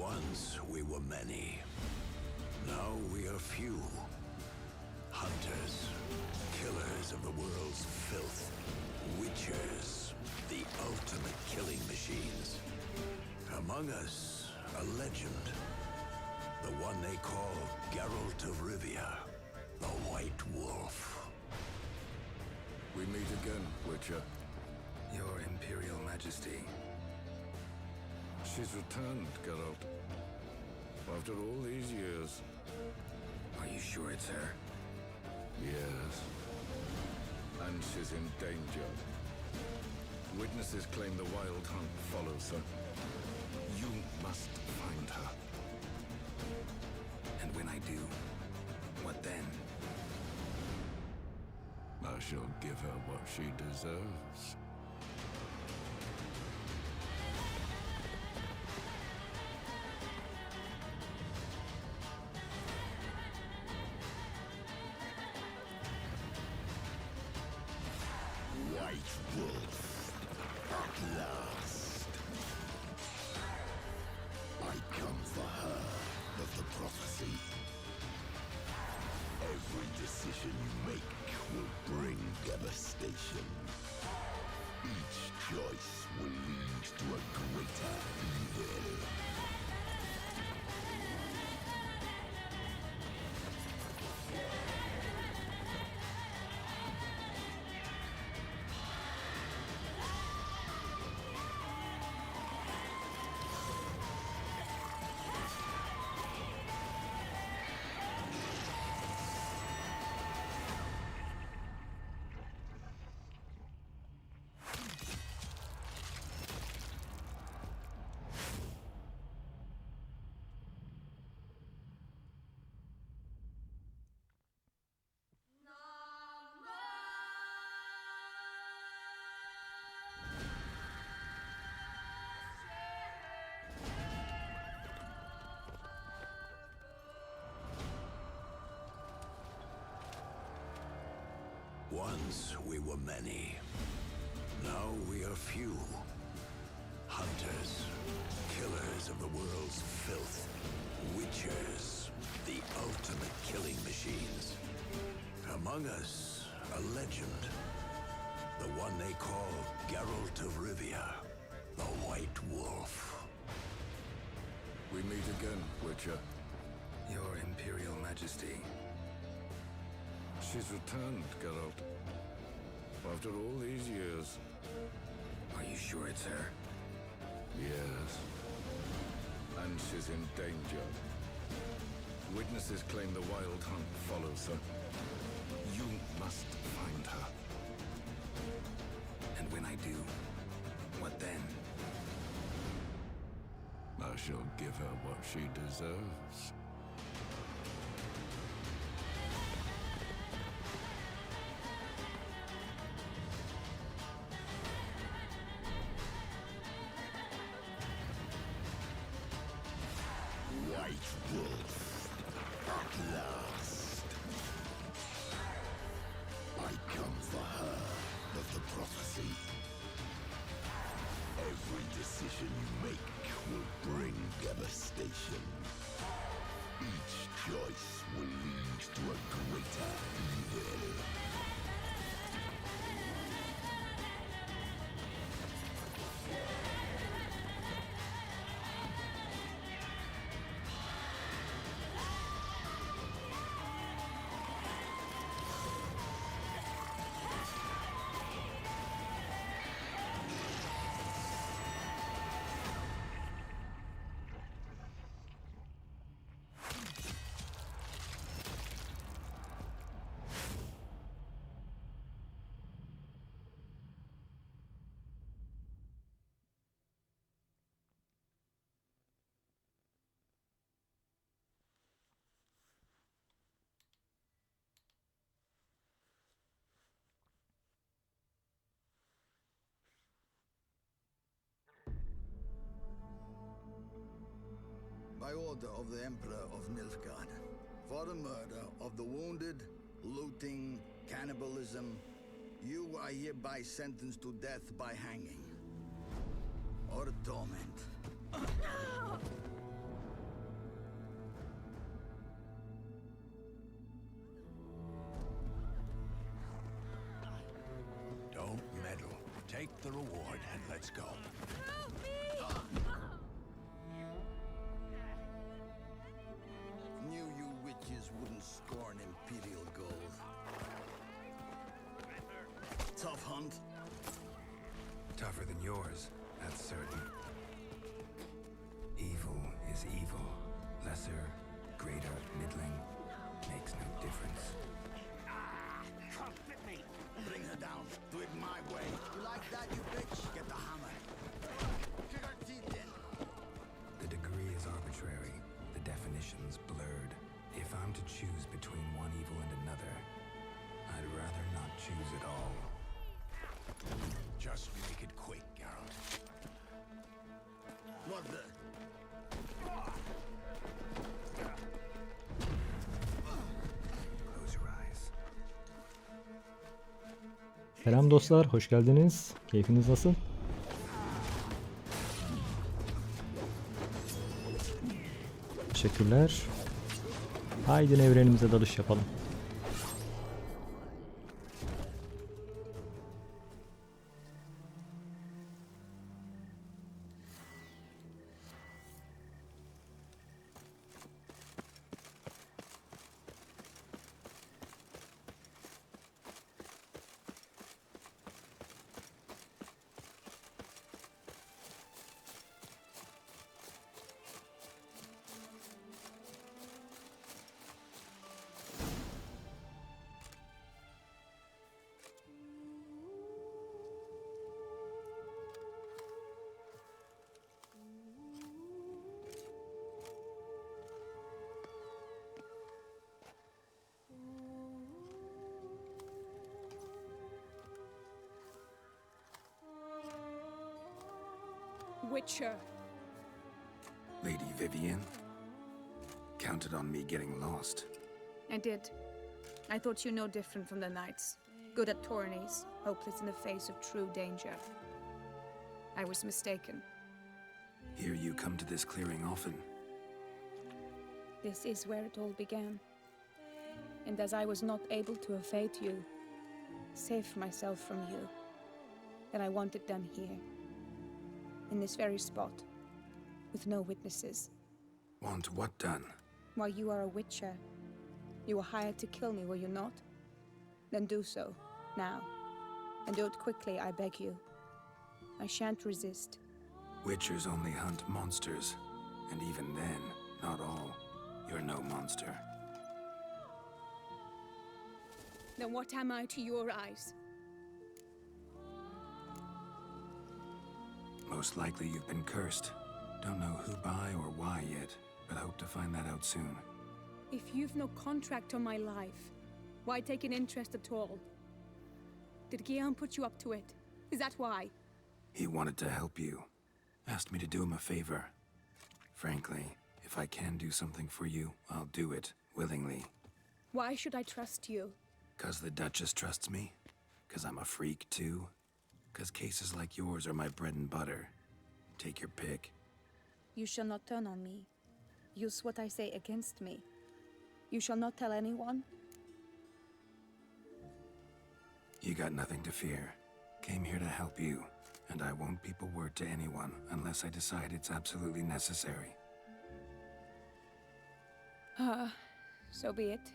Once we were many. Now we are few. Hunters, killers of the world's filth. Witchers, the ultimate killing machines. Among us, a legend. The one they call Geralt of Rivia, the White Wolf. We meet again, Witcher. Your Imperial Majesty. She's returned, Geralt. After all these years. Are you sure it's her? Yes. And she's in danger. Witnesses claim the Wild Hunt follows her. You must find her. And when I do, what then? I shall give her what she deserves. White Wolf, at last. I come for her of the prophecy. Every decision you make will bring devastation. Each choice will lead to a greater evil. Once we were many. Now we are few. Hunters, killers of the world's filth. Witchers, the ultimate killing machines. Among us, a legend. The one they call Geralt of Rivia, the White Wolf. We meet again, Witcher. Your Imperial Majesty. She's returned, Geralt. After all these years. Are you sure it's her? Yes. And she's in danger. Witnesses claim the Wild Hunt follows her. You must find her. And when I do, what then? I shall give her what she deserves. White Wolf, at last. I come for her of the prophecy. Every decision you make will bring devastation. Each choice will lead to a greater evil. By order of the Emperor of Nilfgaard, for the murder of the wounded, looting, cannibalism, you are hereby sentenced to death by hanging. Or torment. the reward and let's go. Knew you witches wouldn't scorn Imperial gold. Tough hunt. Tougher than yours, that's certain. Evil is evil. Lesser, greater, middling, makes no difference. Bring her down. Do it my way. You like that, you bitch? Get the hammer. Kick her teeth in. The degree is arbitrary, the definition's blurred. If I'm to choose between one evil and another, I'd rather not choose at all. Just make it quick, Geralt. What the? Close your eyes. Selam dostlar, hoş geldiniz. Keyfiniz nasıl? Teşekkürler. Haydi evrenimize dalış yapalım. Witcher. Lady Vivian? Counted on me getting lost. I did. I thought you no different from the knights. Good at tourneys, hopeless in the face of true danger. I was mistaken. Hear you come to this clearing often. This is where it all began. And as I was not able to evade you, save myself from you, then I want it done here. In this very spot, with no witnesses. Want what done? While you are a witcher, you were hired to kill me, were you not? Then do so, now. And do it quickly, I beg you. I shan't resist. Witchers only hunt monsters. And even then, not all. You're no monster. Then what am I to your eyes? Most likely you've been cursed. Don't know who by or why yet, but hope to find that out soon. If you've no contract on my life, why take an interest at all? Did Guillaume put you up to it? Is that why? He wanted to help you. Asked me to do him a favor. Frankly, if I can do something for you, I'll do it, willingly. Why should I trust you? 'Cause the Duchess trusts me? 'Cause I'm a freak, too? 'Cause cases like yours are my bread and butter. Take your pick. You shall not turn on me. Use what I say against me. You shall not tell anyone? You got nothing to fear. Came here to help you, and I won't peep a word to anyone unless I decide it's absolutely necessary. So be it.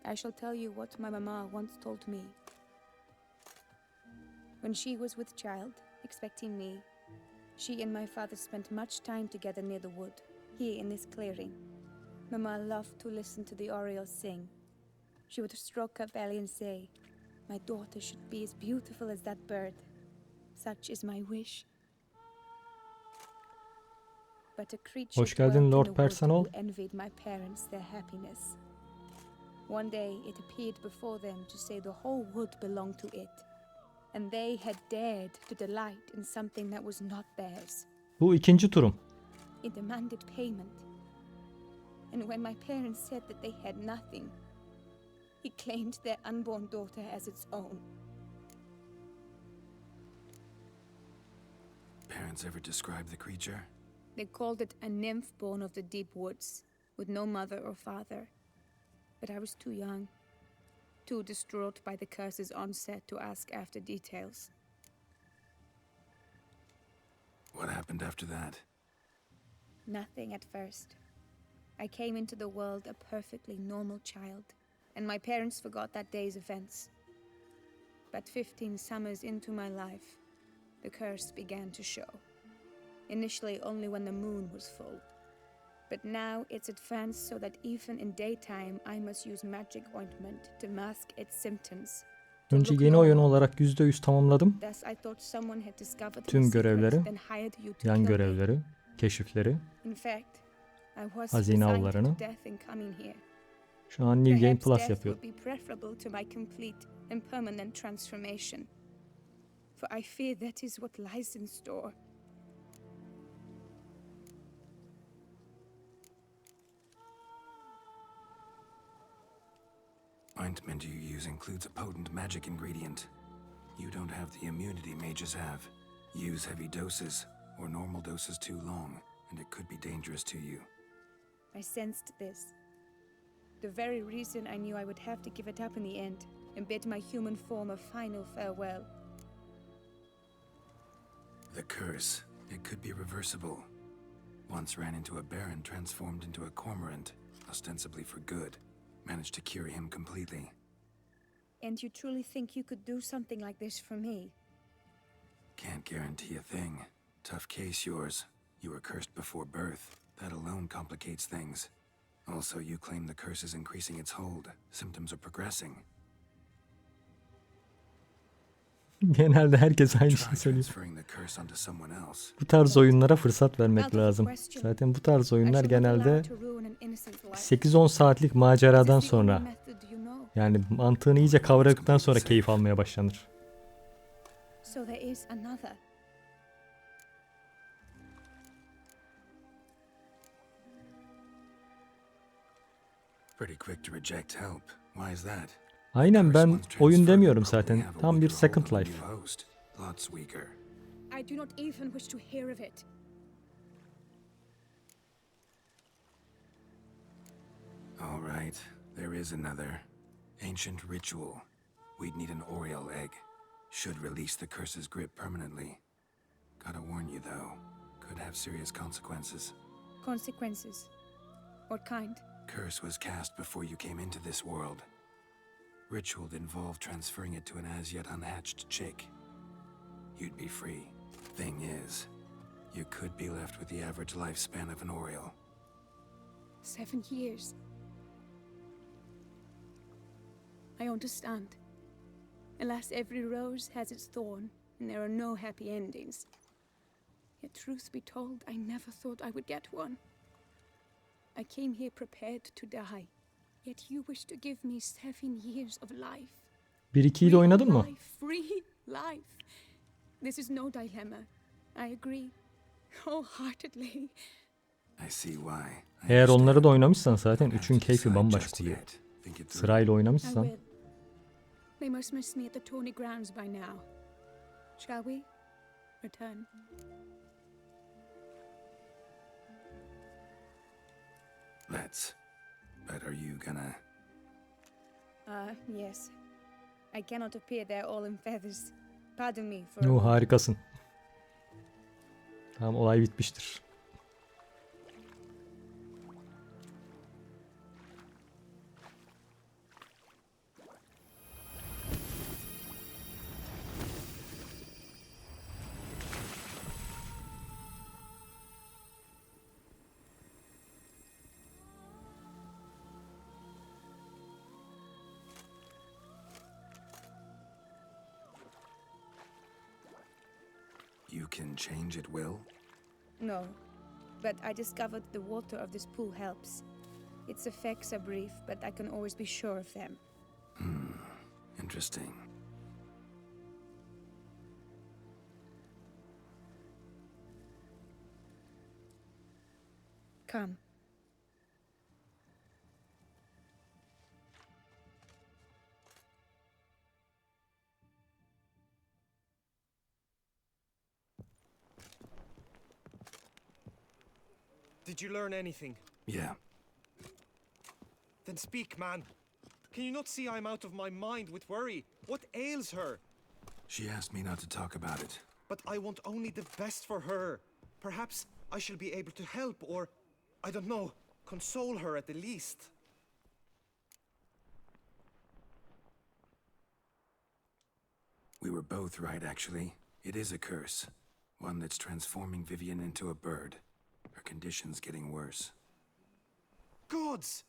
I shall tell you what my mama once told me. When she was with child, expecting me, she and my father spent much time together near the wood, here in this clearing. Mama loved to listen to the orioles sing. She would stroke her belly and say, "My daughter should be as beautiful as that bird. Such is my wish." But a creature Hoş geldin dwelt in Lord the wood Personal. who envied my parents their happiness. One day it appeared before them to say the whole wood belonged to it, and they had dared to delight in something that was not theirs. Bu ikinci turum. It demanded payment. And when my parents said that they had nothing, it claimed their unborn daughter as its own. Parents ever describe the creature? They called it a nymph born of the deep woods, with no mother or father. But I was too young, too distraught by the curse's onset to ask after details. happened after that? Nothing at first. I came into the world a perfectly normal child, and my parents forgot that day's events. But 15 summers into my life, the curse began to show. Initially only when the moon was full. But now it's advanced so that even in daytime I must use magic ointment to mask its symptoms. To Önce look yeni oyun normal. olarak %100 tamamladım. Thus I thought someone had discovered Tüm my secret, görevleri, then hired you to yan kill me. görevleri, keşifleri, In fact, I was hazine resigned avlarını. to death in coming here. Şu an New Game Perhaps Plus death yapıyorum. would be preferable to my complete and permanent transformation. For I fear that is what lies in store. Ointment you use includes a potent magic ingredient. You don't have the immunity mages have. Use heavy doses, or normal doses too long, and it could be dangerous to you. I sensed this. The very reason I knew I would have to give it up in the end and bid my human form a final farewell. The curse, it could be reversible. Once ran into a baron transformed into a cormorant, ostensibly for good. Managed to cure him completely. And you truly think you could do something like this for me? Can't guarantee a thing. Tough case yours. You were cursed before birth. That alone complicates things. Also, you claim the curse is increasing its hold. Symptoms are progressing. Genelde herkes aynı Try şeyi söylüyor. transferring the curse onto someone else. Bu tarz oyunlara fırsat vermek lazım. Zaten bu tarz oyunlar genelde 8-10 saatlik maceradan sonra, yani mantığını iyice kavradıktan sonra keyif almaya başlanır. So there is another. Pretty quick to reject help. Why is that? Aynen, ben Curse once oyun transferred demiyorum would probably zaten. have a Tam bir weaker hold Second on the Life. new host. Lots weaker. I do not even wish to hear of it. All right, there is another. Ancient ritual. We'd need an Oriole egg. Should release the curse's grip permanently. Gotta warn you though, could have serious consequences. Consequences? What kind? Curse was cast before you came into this world. Ritual involved transferring it to an as yet unhatched chick. You'd be free. Thing is, you could be left with the average lifespan of an Oriole. 7 years. I understand. Alas, every rose has its thorn, and there are no happy endings. Yet truth be told, I never thought I would get one. I came here prepared to die. Yet you wish to give me 7 years of life. 1-2'yi de oynadın mı? Life, free life. This is no dilemma. I agree. Wholeheartedly. I see why. Eğer onları da oynamışsan zaten 3'ün keyfi bambaşka oluyor. Sırayla I oynamışsan. will. They must miss me at the Tawny Grounds by now. Shall we? Return. Let's. But are you gonna... Yes. I cannot appear there all in feathers. Pardon me for a Oo, moment. harikasın. Tamam, olay bitmiştir. You can change at will? No, but I discovered the water of this pool helps. Its effects are brief, but I can always be sure of them. Interesting. Come. Did you learn anything? Yeah. Then speak, man. Can you not see I'm out of my mind with worry? What ails her? She asked me not to talk about it. But I want only the best for her. Perhaps I shall be able to help or, I don't know, console her at the least. We were both right, actually. It is a curse. One that's transforming Vivian into a bird. Her condition's getting worse. Gods!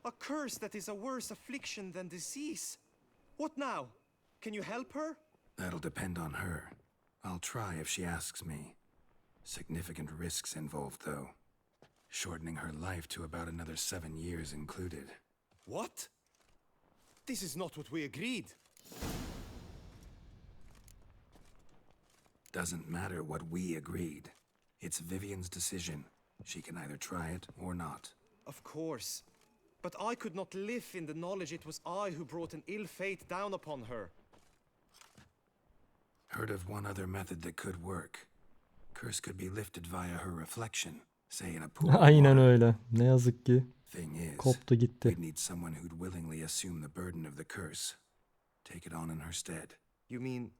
A curse that is a worse affliction than disease. What now? Can you help her? That'll depend on her. I'll try if she asks me. Significant risks involved, though. Shortening her life to about another 7 years included. What? This is not what we agreed. Doesn't matter what we agreed. It's Vivian's decision. She can either try it or not. Of course. But I could not live in the knowledge it was I who brought an ill fate down upon her. Heard of one other method that could work. Curse could be lifted via her reflection, say in a pool of Aynen water. öyle. Ne yazık ki Thing is, koptu gitti. we'd need someone who'd willingly assume the burden of the curse. Take it on in her stead. You mean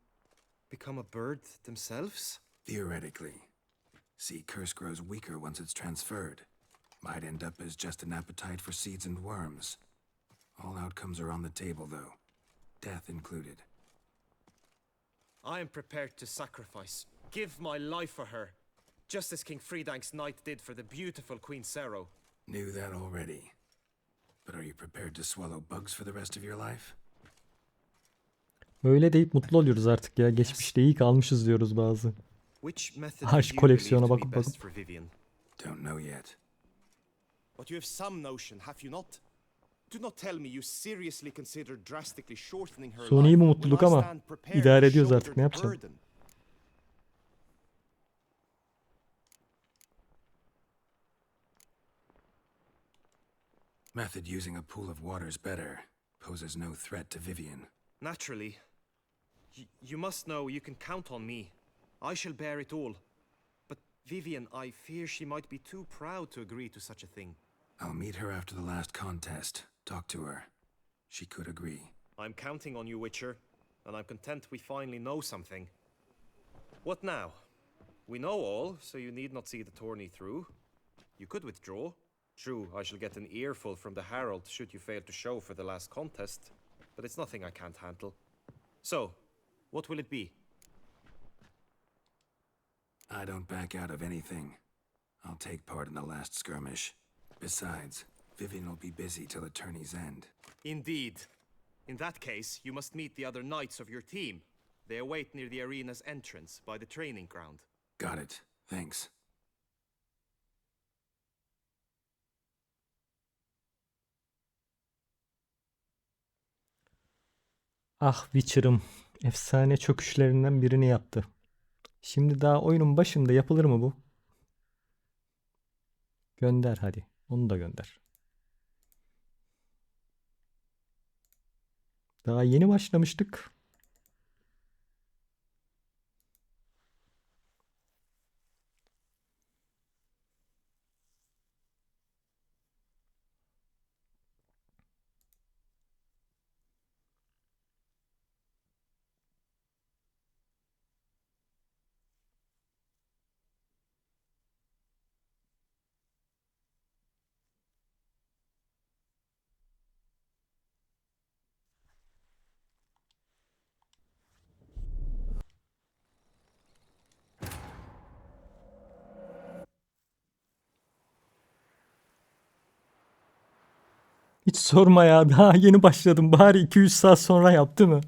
become a bird themselves? Theoretically. See, curse grows weaker once it's transferred. Might end up as just an appetite for seeds and worms. All outcomes are on the table, though. Death included. I am prepared to sacrifice, give my life for her, just as King Fridank's knight did for the beautiful Queen Sero. Knew that already. But are you prepared to swallow bugs for the rest of your life? Öyle deyip mutlu oluyoruz artık ya. Geçmişte iyi kalmışız diyoruz bazı. Which method Aşk do you koleksiyona believe to bakıp be best bakıp. for Vivian? Don't know yet. But you have some notion, have you not? Do not tell me you seriously consider drastically shortening her Sonu iyi life mi when mutluluk I ama stand prepared idare to ediyoruz shoulder artık, ne the yapacağım? burden. Method using a pool of water's better. Poses no threat to Vivian. Naturally. You must know you can count on me. I shall bear it all. But Vivian, I fear she might be too proud to agree to such a thing. I'll meet her after the last contest. Talk to her. She could agree. I'm counting on you, Witcher, and I'm content we finally know something. What now? We know all, so you need not see the tourney through. You could withdraw. True, I shall get an earful from the Herald should you fail to show for the last contest, but it's nothing I can't handle. So, what will it be? I don't back out of anything. I'll take part in the last skirmish. Besides, Vivian will be busy till the tourney's end. Indeed. In that case, you must meet the other knights of your team. They await near the arena's entrance, by the training ground. Got it. Thanks. Ah Witcher'ım. Efsane çöküşlerinden birini yaptı. Şimdi daha oyunun başında yapılır mı bu? Gönder hadi. Onu da gönder. Daha yeni başlamıştık. Hiç sorma ya. Daha yeni başladım. Bari 2-3 saat sonra yaptı mı?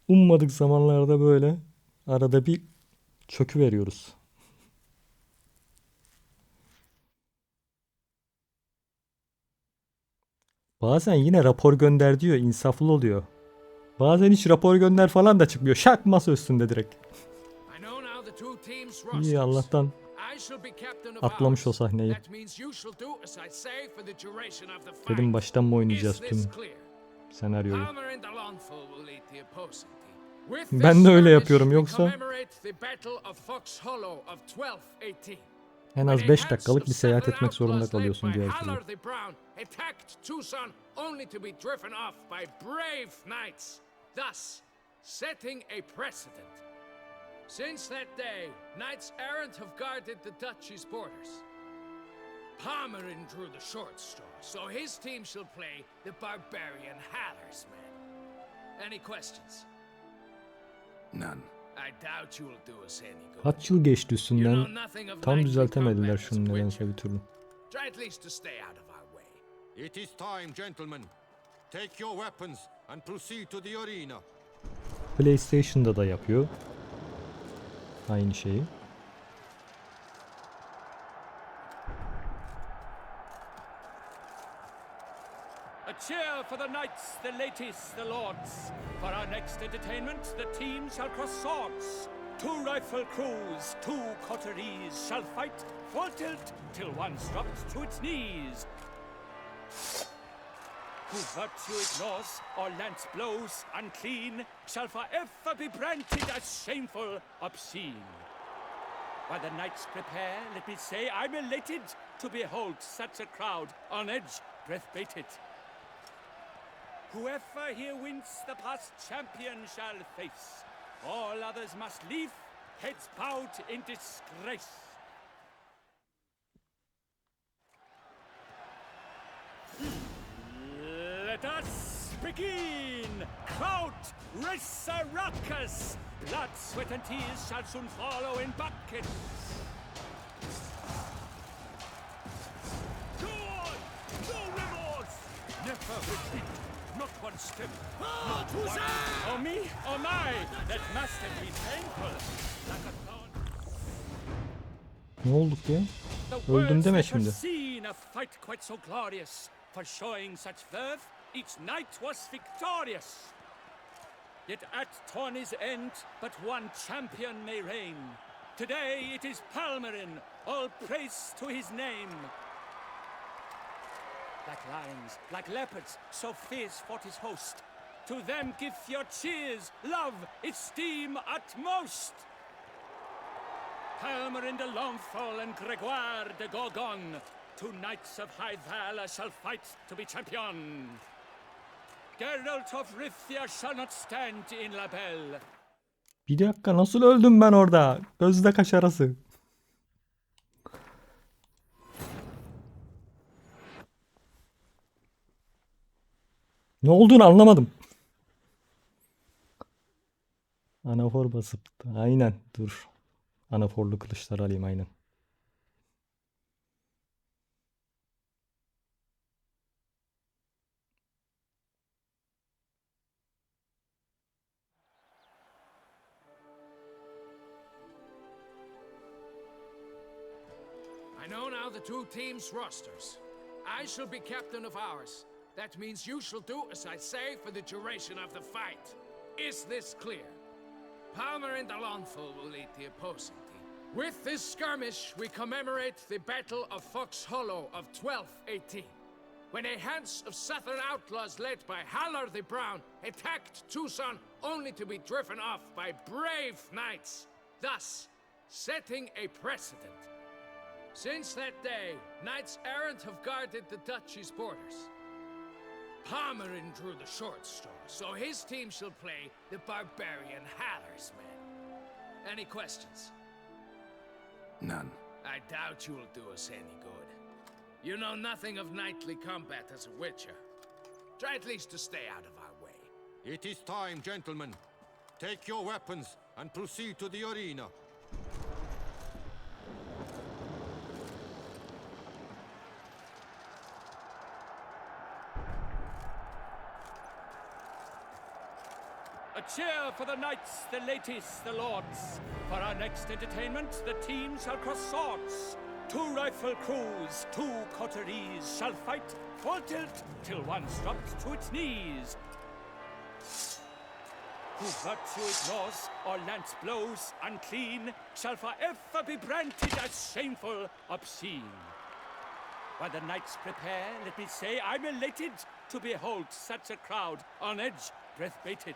Ummadık zamanlarda böyle arada bir çökü veriyoruz. Bazen yine rapor gönder diyor. İnsaflı oluyor. Bazen hiç rapor gönder falan da çıkmıyor. Şak masa üstünde direkt. İyi Allah'tan atlamış o sahneyi. Dedim baştan mı oynayacağız tüm senaryoyu. Ben de öyle yapıyorum yoksa en az 5 dakikalık bir seyahat etmek zorunda kalıyorsun diğer türlü. Since that day, knights errant have guarded the duchy's borders. Palmerin drew the short straw, so his team shall play the barbarian Haller's men. Any questions? None. I doubt you'll do us any good. Kaç yıl geçti You üstünden. know nothing of Tam knightly düzeltemediler combat as şunu a nedense witcher. bir türlü. Try at least to stay out of our way. It is time, gentlemen. Take your weapons and proceed to the arena. PlayStation'da da yapıyor aynı şeyi. A cheer for the knights, the ladies, the lords. For our next entertainment, the teams shall cross swords. 2 rifle crews, 2 coteries shall fight full tilt till one's dropped to its knees. Who virtue ignores or lance blows unclean shall forever be branded as shameful, obscene. While the knights prepare, let me say I'm elated to behold such a crowd on edge, breath bated. Whoever here wins the past champion shall face. All others must leave, heads bowed in disgrace. Let us begin! Crowd, race a ruckus! Blood, sweat and tears shall soon follow in buckets. Go on! No remorse! Never retreat! Not one step! Not one! Oh me! Oh my! That must have been painful! Like a thorn. Ne olduk ya? The Öldüm world's deme never şimdi. seen a fight quite so glorious. For showing such verve, each knight was victorious. Yet at tourney's end, but one champion may reign. Today it is Palmerin, all praise to his name. Like lions, like leopards, so fierce fought his host. To them give your cheers, love, esteem utmost. Palmerin de Longfall and Gregoire de Gorgon, 2 knights of high valor shall fight to be champion. Geralt of Rivia shall not stand in La Belle. Bir dakika, nasıl öldüm ben orada? Gözde kaş arası. Ne olduğunu anlamadım. Anafor basıp. Aynen dur. Anaforlu kılıçlar alayım aynen. I know now the 2 teams' rosters. I shall be captain of ours. That means you shall do as I say for the duration of the fight. Is this clear? Palmerin de Longfall will lead the opposing team. With this skirmish, we commemorate the Battle of Fox Hollow of 1218, when a hands of southern outlaws led by Haller the Brown attacked Toussaint'a only to be driven off by brave knights, thus setting a precedent. Since that day, knights errant have guarded the duchy's borders. Palmerin drew the short straw, so his team shall play the barbarian Haller's men. Any questions? None. I doubt you'll do us any good. You know nothing of knightly combat as a witcher. Try at least to stay out of our way. It is time, gentlemen. Take your weapons and proceed to the arena. A cheer for the knights, the ladies, the lords. For our next entertainment, the teams shall cross swords. 2 rifle crews, 2 coteries shall fight full tilt till one's dropped to its knees. Who virtue ignores or lance blows unclean shall forever be branded as shameful, obscene. While the knights prepare, let me say I'm elated to behold such a crowd on edge, breath bated.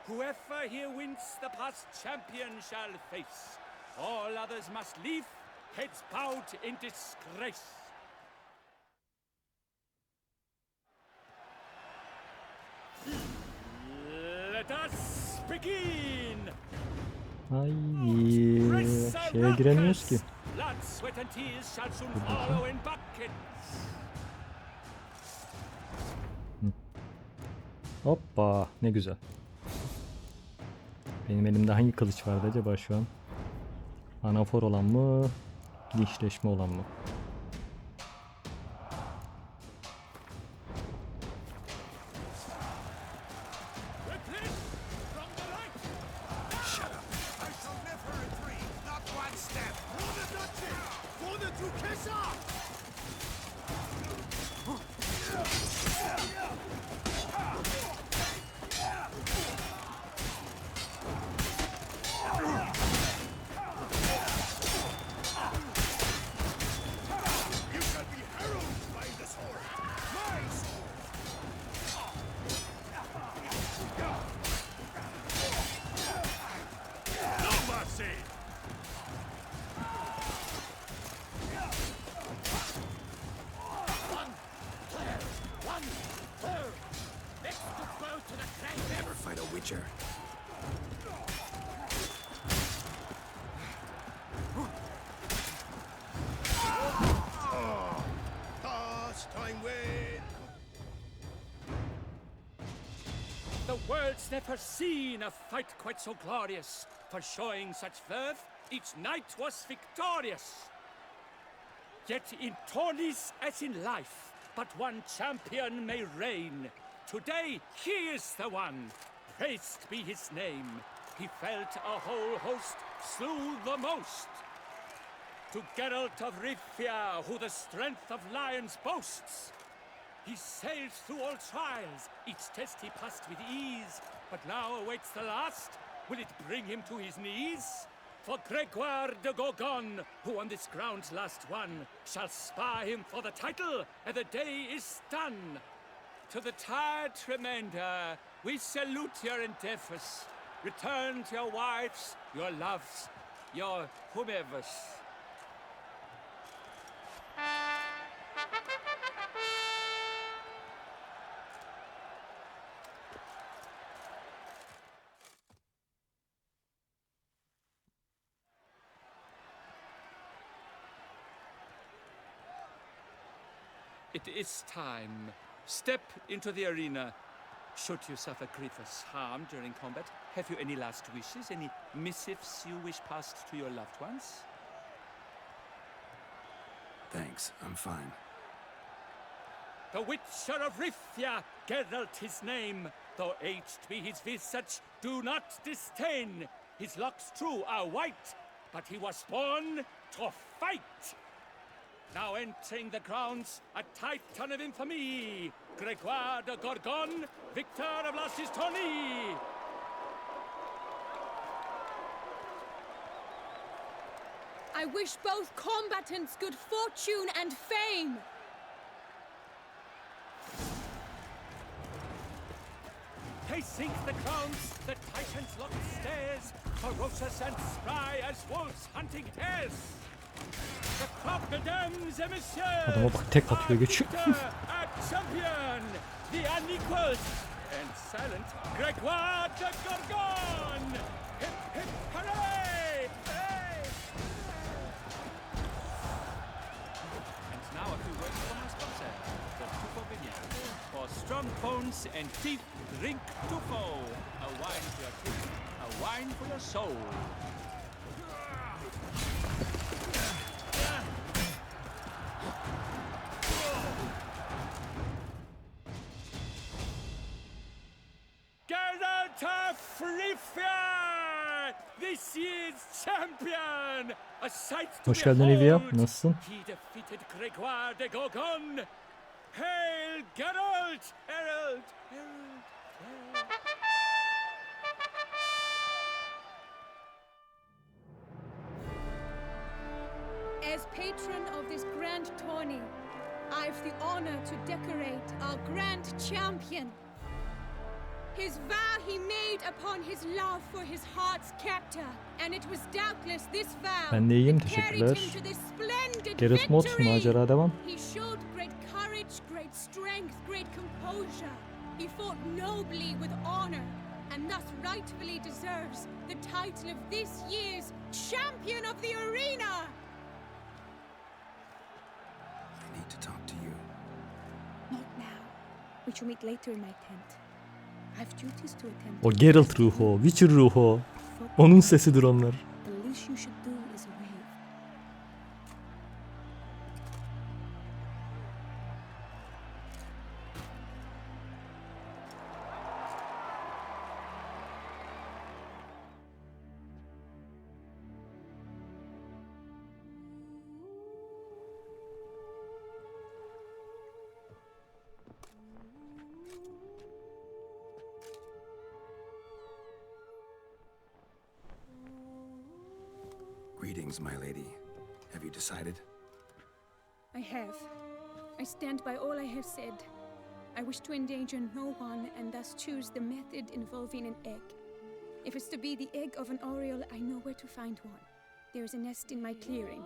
Whoever here wins the past champion shall face. All others must leave, heads bowed in disgrace. Let us begin. Ay, şeye giremiyoruz ki. Blood, sweat and tears shall soon follow in buckets. Hoppa, ne güzel. Benim elimde hangi kılıç vardı acaba şu an? Anafor olan mı? Dişleşme olan mı? Never fight a witcher. The world's never seen a fight quite so glorious. For showing such verve, each knight was victorious. Yet in tourneys as in life, but one champion may reign. Today he is the one, praised be his name. He felt a whole host, slew the most. To Geralt of Rivia, who the strength of lions boasts, he sailed through all trials, each test he passed with ease. But now awaits the last, will it bring him to his knees? For Gregoire de Gorgon, who on this ground last won, shall spar him for the title, and the day is done. To the tired remainder, we salute your endeavors. Return to your wives, your loves, your whomevers. It is time. Step into the arena. Should you suffer grievous harm during combat, have you any last wishes, any missives you wish passed to your loved ones? Thanks, I'm fine. The Witcher of Rivia, Geralt his name. Though aged be his visage, do not disdain. His locks true are white, but he was born to fight. Now entering the grounds, a titan of infamy, Gregoire de Gorgon, victor of last his tourney. I wish both combatants good fortune and fame. They sink the crowns, the titans lock stairs, ferocious and spry as wolves hunting hares. The crocodiles and Adama bak, tek atıyor, geçiyor. A champion, the unequaled and silent Gregoire de Gorgon. Hip hip hooray! Hey! And now a few words from our sponsor, the Toussaint'a Vineyard. For strong bones and teeth, drink Toussaint'a. A wine for your teeth, a wine for your soul. Geralt of Rivia! This is champion! A sight to Hoş geldin Rivia. behold. Nasılsın? He defeated Gregoire de Gorgon. Hail Geralt! Herald! Herald! Herald! As patron of this grand tourney, I've the honor to decorate our grand champion. His vow he made upon his love for his heart's captor, and it was doubtless this vow Ben de iyiyim, that carried teşekkürler. him to this splendid Geralt mod, victory. macera devam. He showed great courage, great strength, great composure. He fought nobly with honor. and thus rightfully deserves the title of this year's Champion of the Arena! I need to talk to you. Not now. We shall meet later in my tent. I have duties to attend O to. Geralt ruhu o, Witcher ruhu o. Onun sesidir onlar. The least you should do is wave. Greetings, my lady. Have you decided? I have. I stand by all I have said. I wish to endanger no one and thus choose the method involving an egg. If it's to be the egg of an oriole, I know where to find one. There is a nest in my clearing.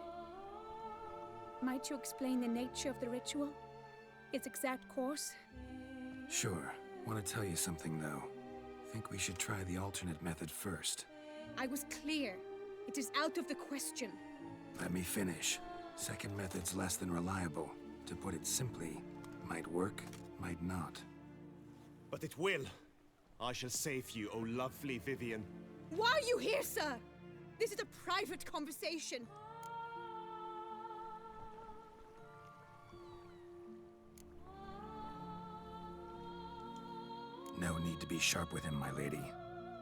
Might you explain the nature of the ritual? Its exact course? Sure. Want to tell you something, though. Think we should try the alternate method first. I was clear. It is out of the question. Let me finish. Second method's less than reliable. To put it simply, might work, might not. But it will. I shall save you, O lovely Vivian. Why are you here, sir? This is a private conversation. No need to be sharp with him, my lady.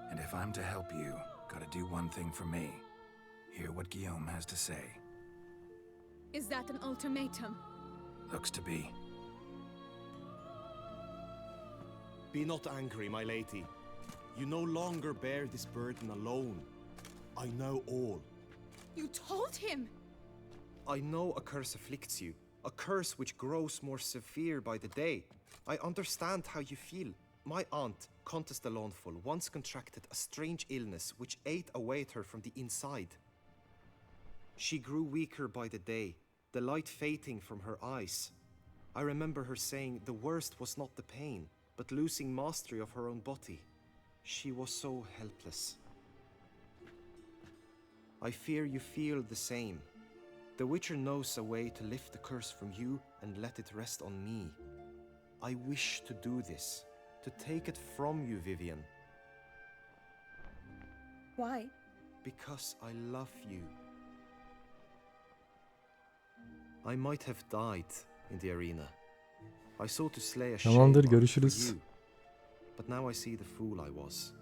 And if I'm to help you, gotta do one thing for me. Hear what Guillaume has to say. Is that an ultimatum? Looks to be. Be not angry, my lady. You no longer bear this burden alone. I know all. You told him! I know a curse afflicts you. A curse which grows more severe by the day. I understand how you feel. My aunt, Countess de Lawnful, once contracted a strange illness which ate away at her from the inside. She grew weaker by the day, the light fading from her eyes. I remember her saying the worst was not the pain, but losing mastery of her own body. She was so helpless. I fear you feel the same. The Witcher knows a way to lift the curse from you and let it rest on me. I wish to do this, to take it from you, Vivian. Why? Because I love you. I might have died in the arena. I sought to slay a Tamamdır, shame görüşürüz. for you. But now I see the fool I was.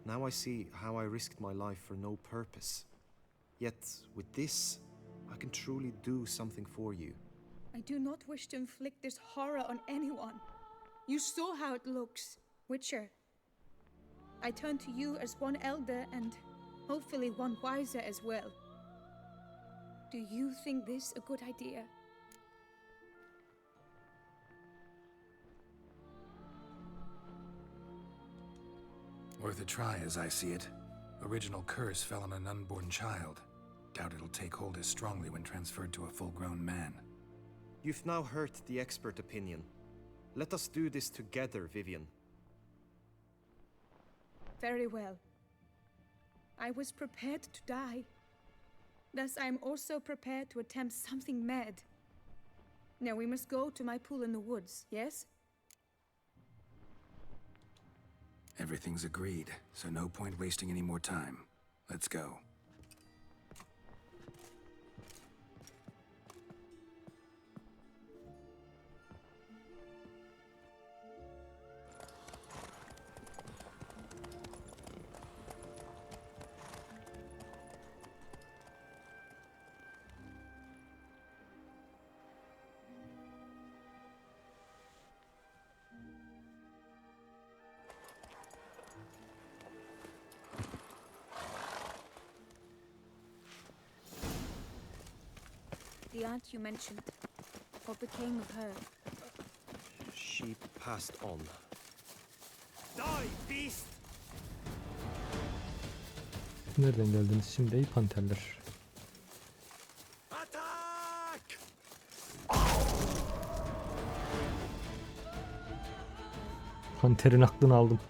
Now I see how I risked my life for no purpose. Yet, with this, I can truly do something for you. I do not wish to inflict this horror on anyone. You saw how it looks, Witcher. I turn to you as one elder and hopefully one wiser as well. Do you think this a good idea? Worth a try, as I see it. Original curse fell on an unborn child. Doubt it'll take hold as strongly when transferred to a full-grown man. You've now heard the expert opinion. Let us do this together, Vivian. Very well. I was prepared to die. Thus I am also prepared to attempt something mad. Now we must go to my pool in the woods, yes? Everything's agreed, so no point wasting any more time. Let's go. The aunt you mentioned. What became of her? She passed on. Die, beast! Nereden geldiniz şimdi ey panterler? Attack! Panterin aklını aldım.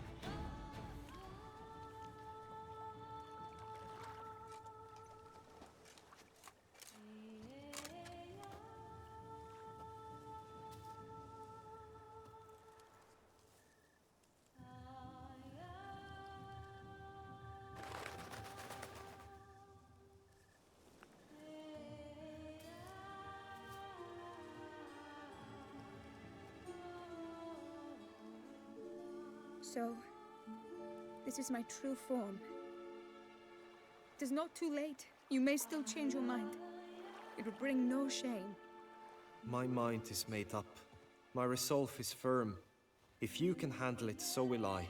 So, this is my true form. It is not too late. You may still change your mind. It will bring no shame. My mind is made up. My resolve is firm. If you can handle it, so will I.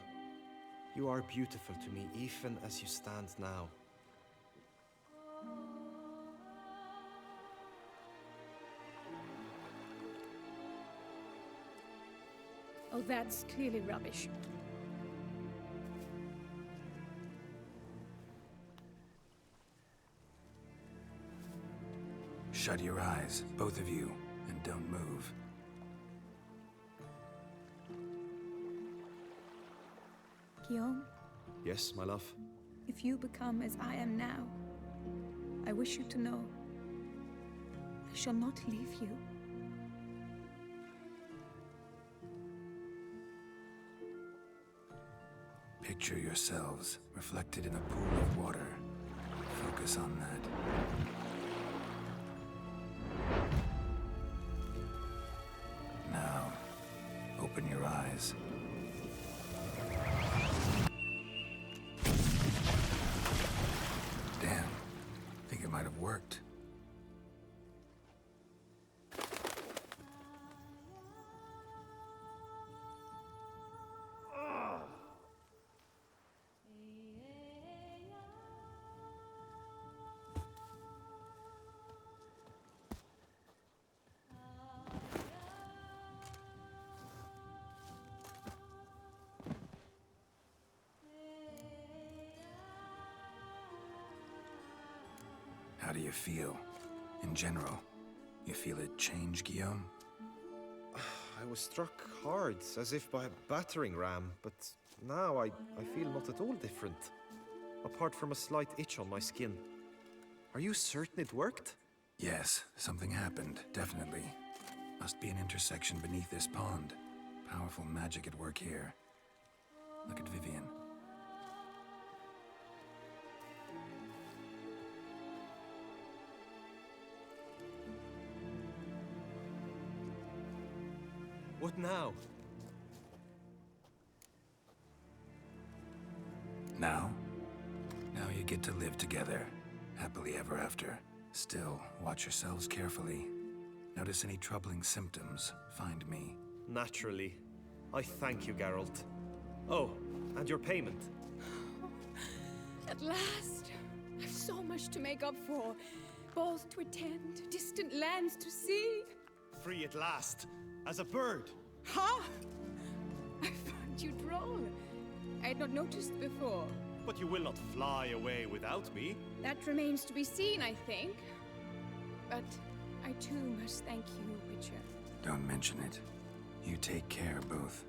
You are beautiful to me, even as you stand now. Oh, that's clearly rubbish. Shut your eyes, both of you, and don't move. Guillaume, Yes, my love? if you become as I am now, I wish you to know I shall not leave you. Picture yourselves reflected in a pool of water. Focus on that. Now, open your eyes. Damn, think it might have worked. How do you feel? In general, you feel it change, Guillaume? I was struck hard, as if by a battering ram, but now I feel not at all different. Apart from a slight itch on my skin. Are you certain it worked? Yes, something happened, definitely. Must be an intersection beneath this pond. Powerful magic at work here. Look at Vivian. What now? Now? Now you get to live together, happily ever after. Still, watch yourselves carefully. Notice any troubling symptoms, find me. Naturally. I thank you, Geralt. Oh, and your payment. At last! I've so much to make up for. Balls to attend, distant lands to see. Free at last, as a bird. Ha! I found you droll. I had not noticed before. But you will not fly away without me. That remains to be seen, I think. But I too must thank you, Witcher. Don't mention it. You take care, both.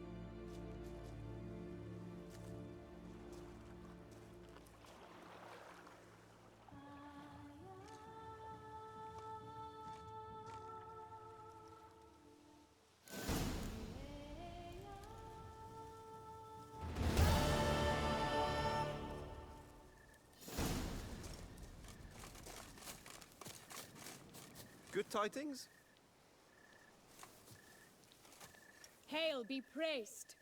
Good tidings? Hail be praised!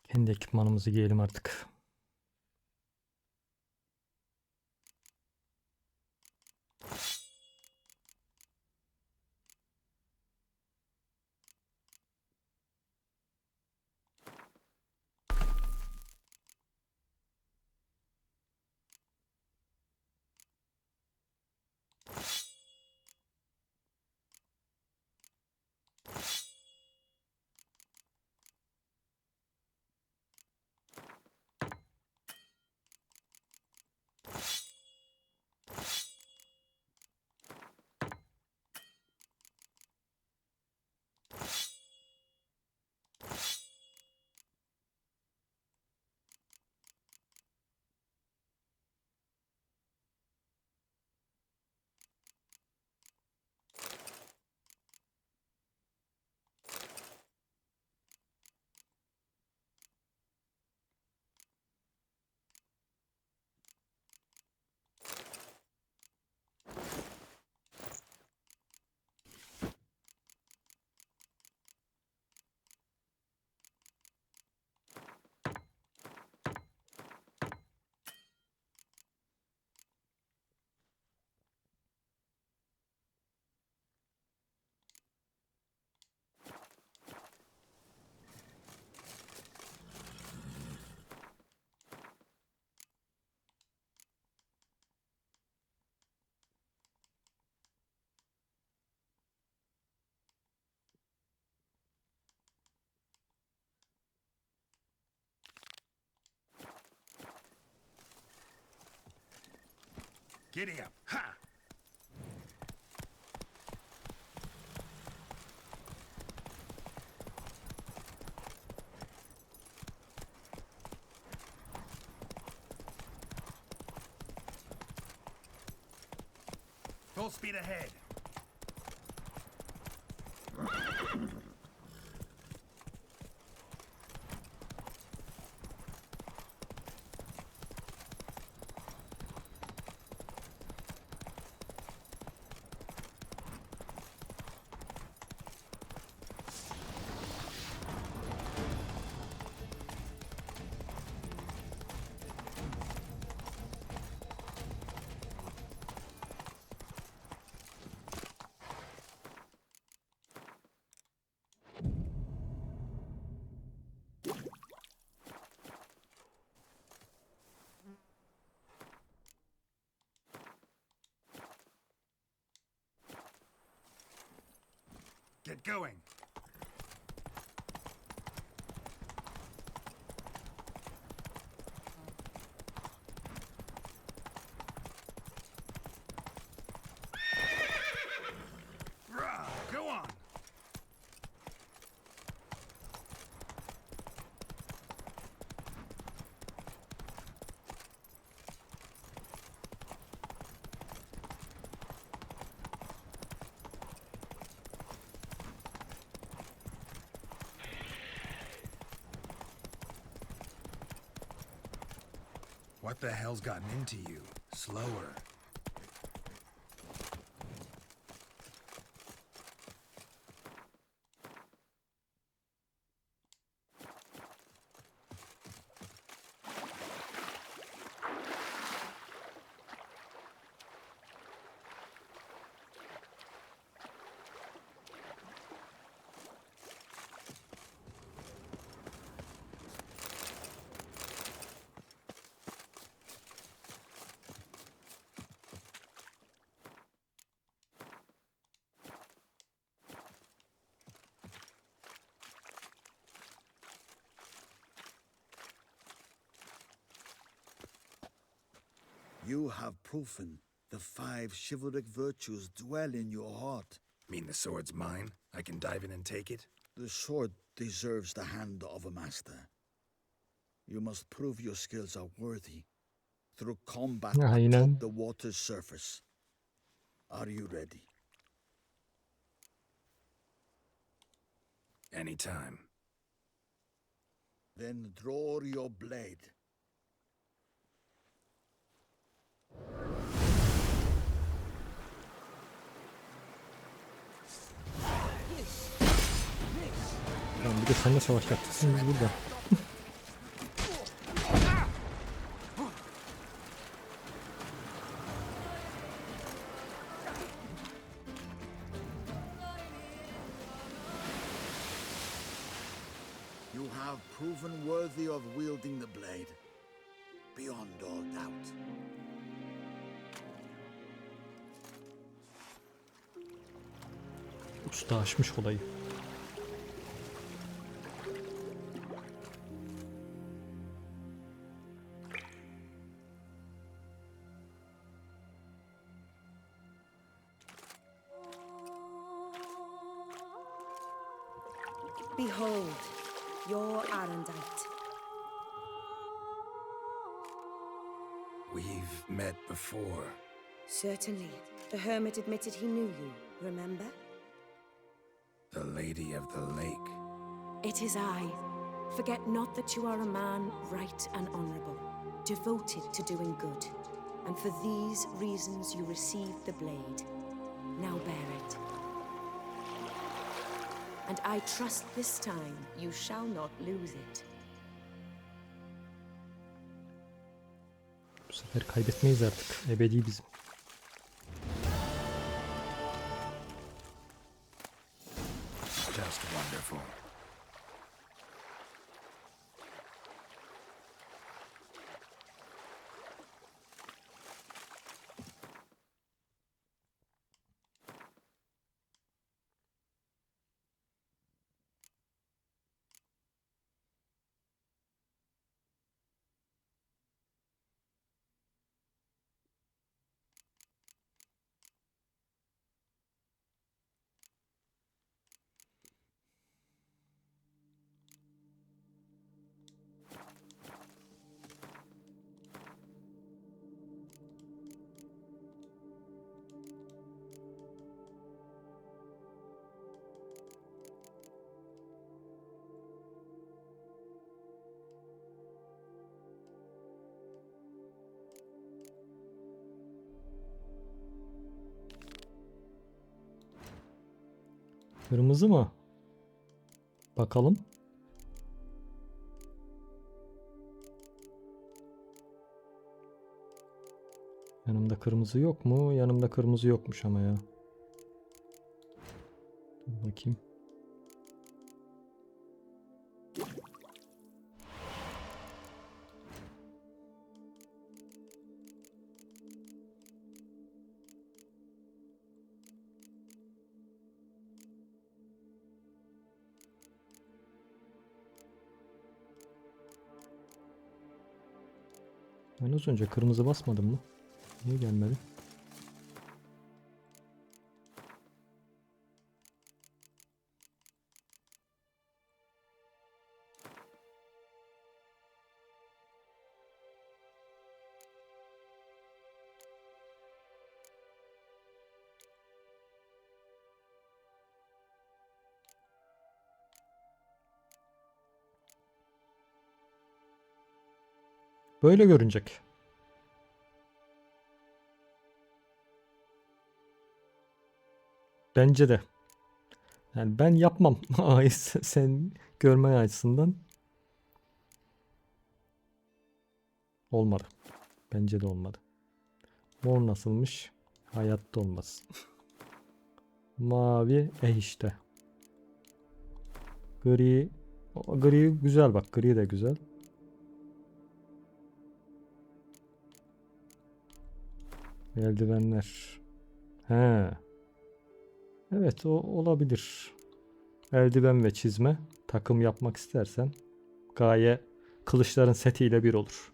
Kendi ekipmanımızı giyelim artık. Giddy up. Ha! Full speed ahead. Get going. Rah, go on. What the hell's gotten into you? Slower. You have proven the 5 chivalric virtues dwell in your heart. Mean the sword's mine? I can dive in and take it? The sword deserves the hand of a master. You must prove your skills are worthy through combat Aynen. atop the water's surface. Are you ready? Anytime. Then draw your blade. Tamam, bir de seninle savaş yapacaksın biz burada. You have proven worthy of wielding the blade, beyond all doubt. Usta aşmış olayı. Behold, your Arendite. We've met before. Certainly. The hermit admitted he knew you, remember? The Lady of the Lake. It is I. Forget not that you are a man right and honorable, devoted to doing good. And for these reasons you received the blade. Now bear it. And I trust this time you shall not lose it. Bu sefer kaybetmeyiz artık. Ebedi bizim. Just wonderful. Kırmızı mı? Bakalım. Yanımda kırmızı yok mu? Yanımda kırmızı yokmuş ama ya. Dur bakayım. Ben az önce kırmızı basmadım mı? Niye gelmedi? Böyle görünecek. Bence de. Yani ben yapmam. Ay, sen görmen açısından olmadı. Bence de olmadı. Mor nasılmış? Hayatta olmaz. Mavi işte. Gri. Gri güzel bak. Gri de güzel. Eldivenler. He. Evet, o olabilir. Eldiven ve çizme. Takım yapmak istersen gaye kılıçların setiyle bir olur.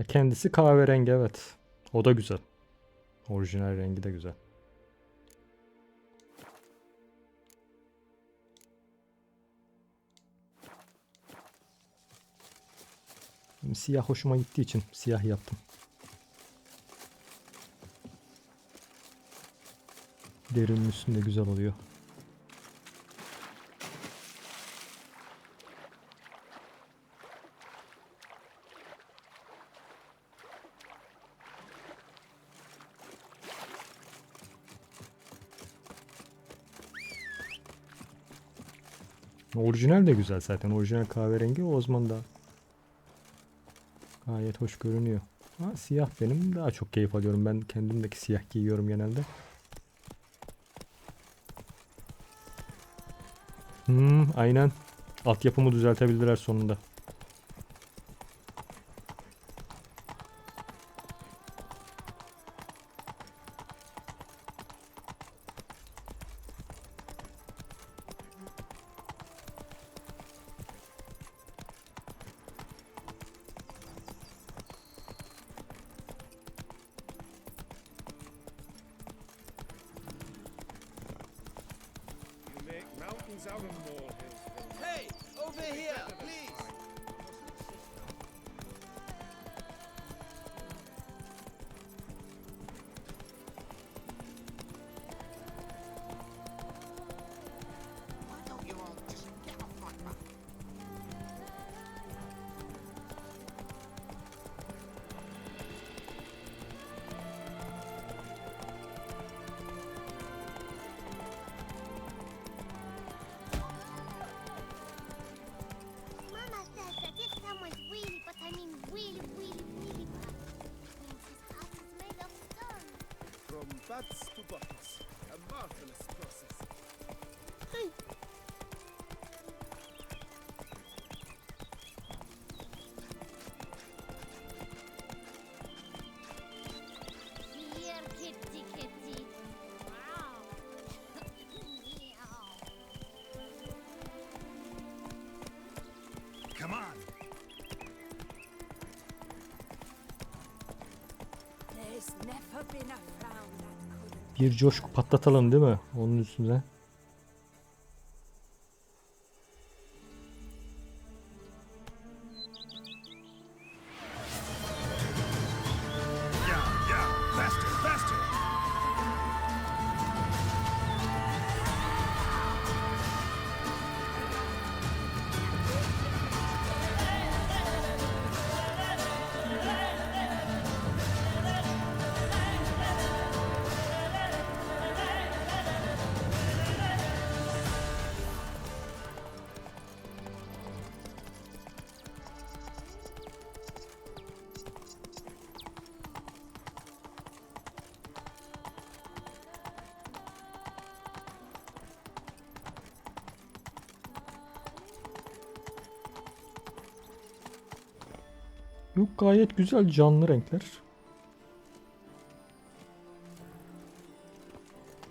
Kendisi kahverengi, evet. O da güzel. Orijinal rengi de güzel. Siyah hoşuma gittiği için siyah yaptım. Derinin üstünde güzel oluyor. Orijinal de güzel zaten. Orijinal kahverengi, o zaman da gayet hoş görünüyor. Ha, siyah benim daha çok keyif alıyorum. Ben kendimdeki siyah giyiyorum genelde. Aynen. Altyapımı düzeltebildiler sonunda. Hey, over here, please. Why don't you all just get off my back? Mama says that if someone's really, but I mean really, really, really bad, it means his heart is made of stone. From bats to bottles, a marvelous process. Here, kitty, kitty. Wow. Meow. Come on! There's never been a frown that couldn't. Bir coşku patlatalım değil mi? Onun üstüne. Faster, faster! Yok, gayet güzel canlı renkler.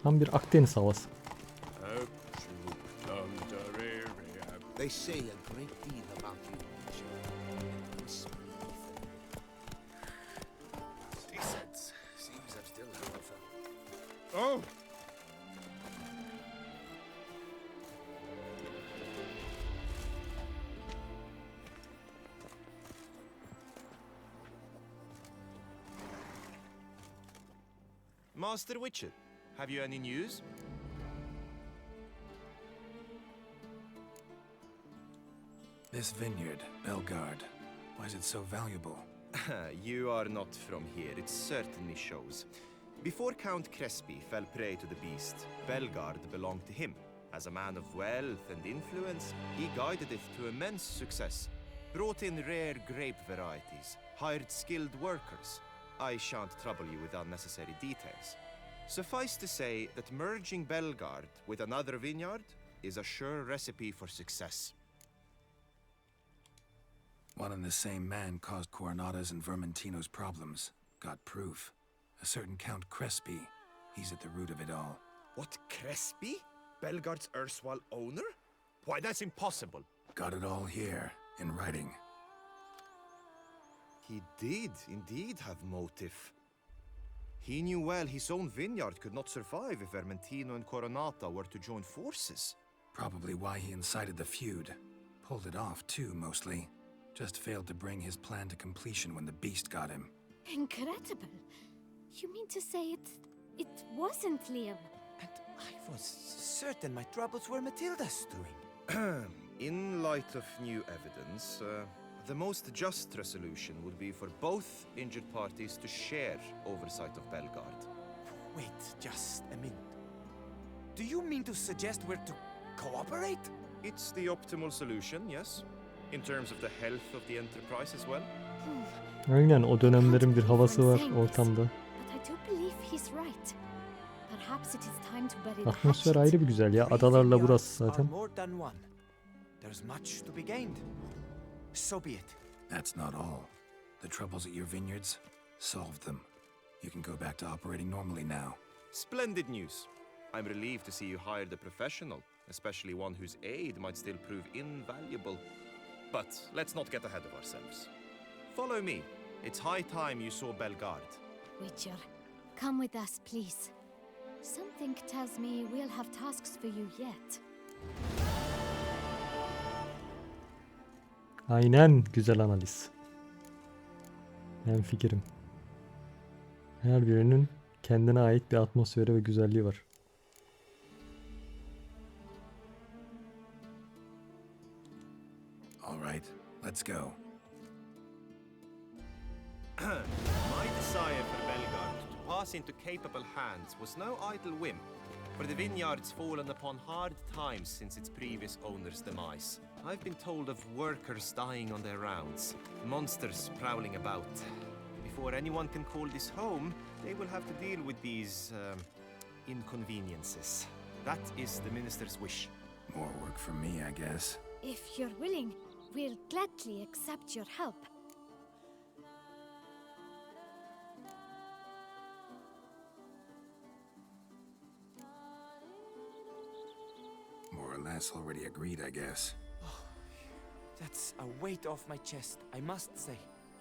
Tam bir Akdeniz havası. They say a great deal about you, Witcher. Decent. Seems I'm still alpha. Oh! Master Witcher, have you any news? This vineyard, Belgard, why is it so valuable? You are not from here, it certainly shows. Before Count Crespi fell prey to the beast, Belgard belonged to him. As a man of wealth and influence, he guided it to immense success. Brought in rare grape varieties, hired skilled workers. I shan't trouble you with unnecessary details. Suffice to say that merging Belgard with another vineyard is a sure recipe for success. One and the same man caused Coronata's and Vermentino's problems. Got proof. A certain Count Crespi. He's at the root of it all. What, Crespi? Belgard's erstwhile owner? Why, that's impossible. Got it all here, in writing. He did indeed have motive. He knew well his own vineyard could not survive if Vermentino and Coronata were to join forces. Probably why he incited the feud. Pulled it off, too, mostly. Just failed to bring his plan to completion when the beast got him. Incredible. You mean to say it wasn't Liam? And I was certain my troubles were Matilda's doing. In light of new evidence, the most just resolution would be for both injured parties to share oversight of Belgard. Wait just a minute. Do you mean to suggest we're to cooperate? It's the optimal solution, yes. In terms of the health of the enterprise as well. Aynen, o dönemlerin bir havası var ortamda. But I do believe he's right. Perhaps it is time to bury the Atmosfer hatchet. ayrı bir güzel ya. Adalarla burası zaten. More than one. There's much to be gained. So be it. That's not all. The troubles at your vineyards? Solved them. You can go back to operating normally now. Splendid news. I'm relieved to see you hired a professional, especially one whose aid might still prove invaluable. But let's not get ahead of ourselves. Follow me. It's high time you saw Belgard. Witcher, come with us, please. Something tells me we'll have tasks for you yet. Aynen, güzel analiz. Ben fikrim. Her birinin kendine ait bir atmosferi ve güzelliği var. All right, let's go. My desire for Belgard to pass into capable hands was no idle whim, for the vineyard's fallen upon hard times since its previous owner's demise. I've been told of workers dying on their rounds, monsters prowling about. Before anyone can call this home, they will have to deal with these, inconveniences. That is the minister's wish. More work for me, I guess. If you're willing, we'll gladly accept your help. More or less already agreed, I guess. That's a weight off my chest, I must say.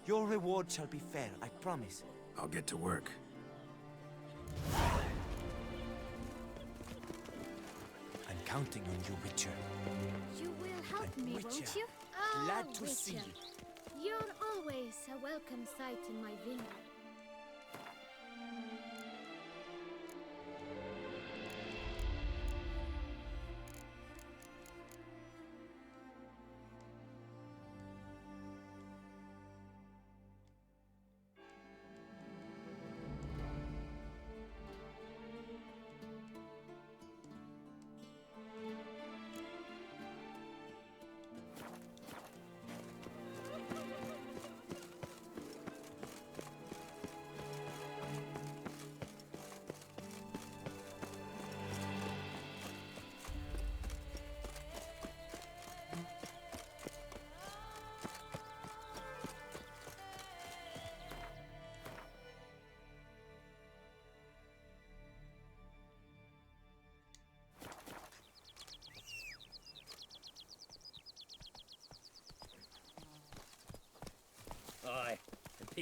Your reward shall be fair, I promise. I'll get to work. I'm counting on you, Witcher. You will help me, Witcher, won't you? glad to see Witcher. You're always a welcome sight in my vineyard.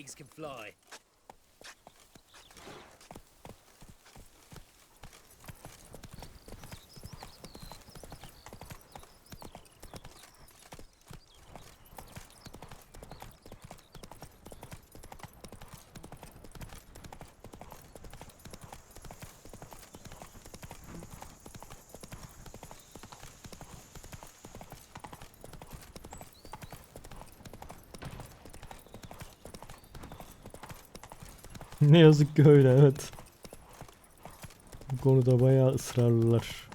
pigs can fly. Ne yazık ki öyle, evet. Bu konuda bayağı ısrarlılar.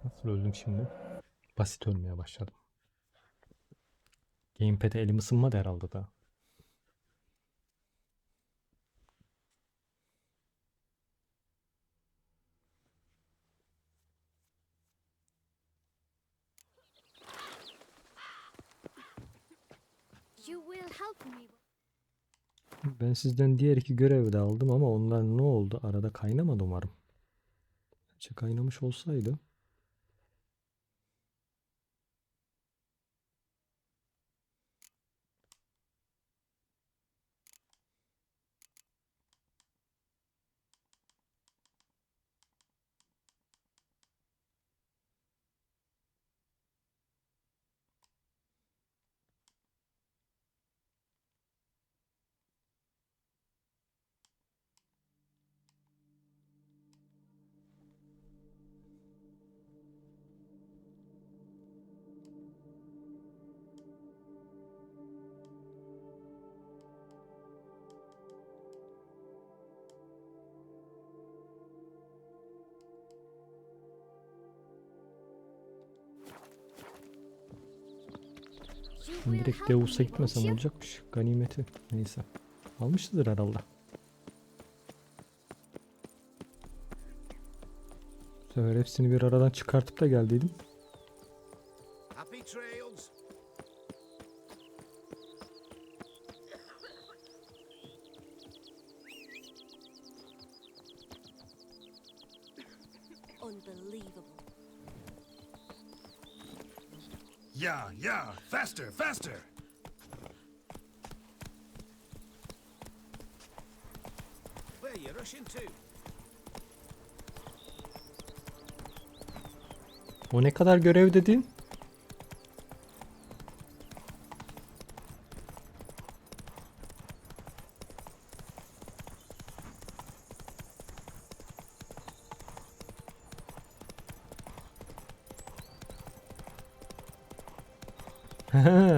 Nasıl öldüm şimdi? Basit ölmeye başladım. Gamepad'e elim ısınmadı herhalde daha. You will help me. Ben sizden diğer iki görevi de aldım ama onlar ne oldu? Arada kaynamadı umarım. Gerçi kaynamış olsaydı. Direkt Deus'a gitmesem olacakmış. Ganimeti. Neyse. Almışızdır herhalde. Bu sefer hepsini bir aradan çıkartıp da geldiydim. Happy trails. Unbelievable. Yeah, faster, faster! Where you rushing to? O ne kadar görev dedin?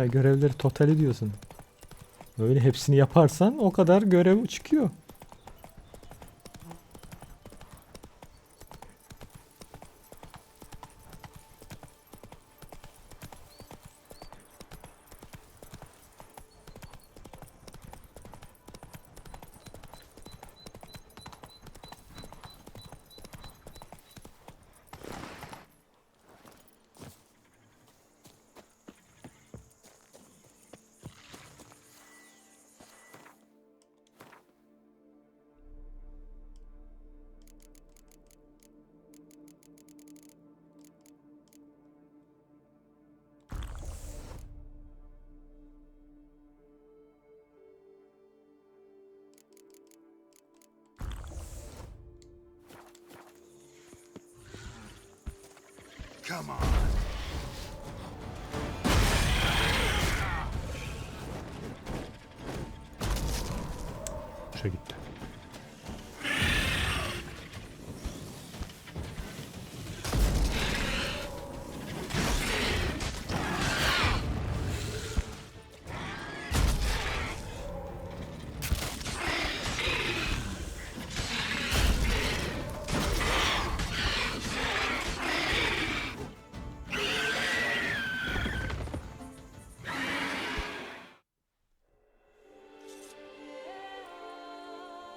Görevleri totali diyorsun. Öyle hepsini yaparsan o kadar görev çıkıyor. Come on! Şuraya gitti.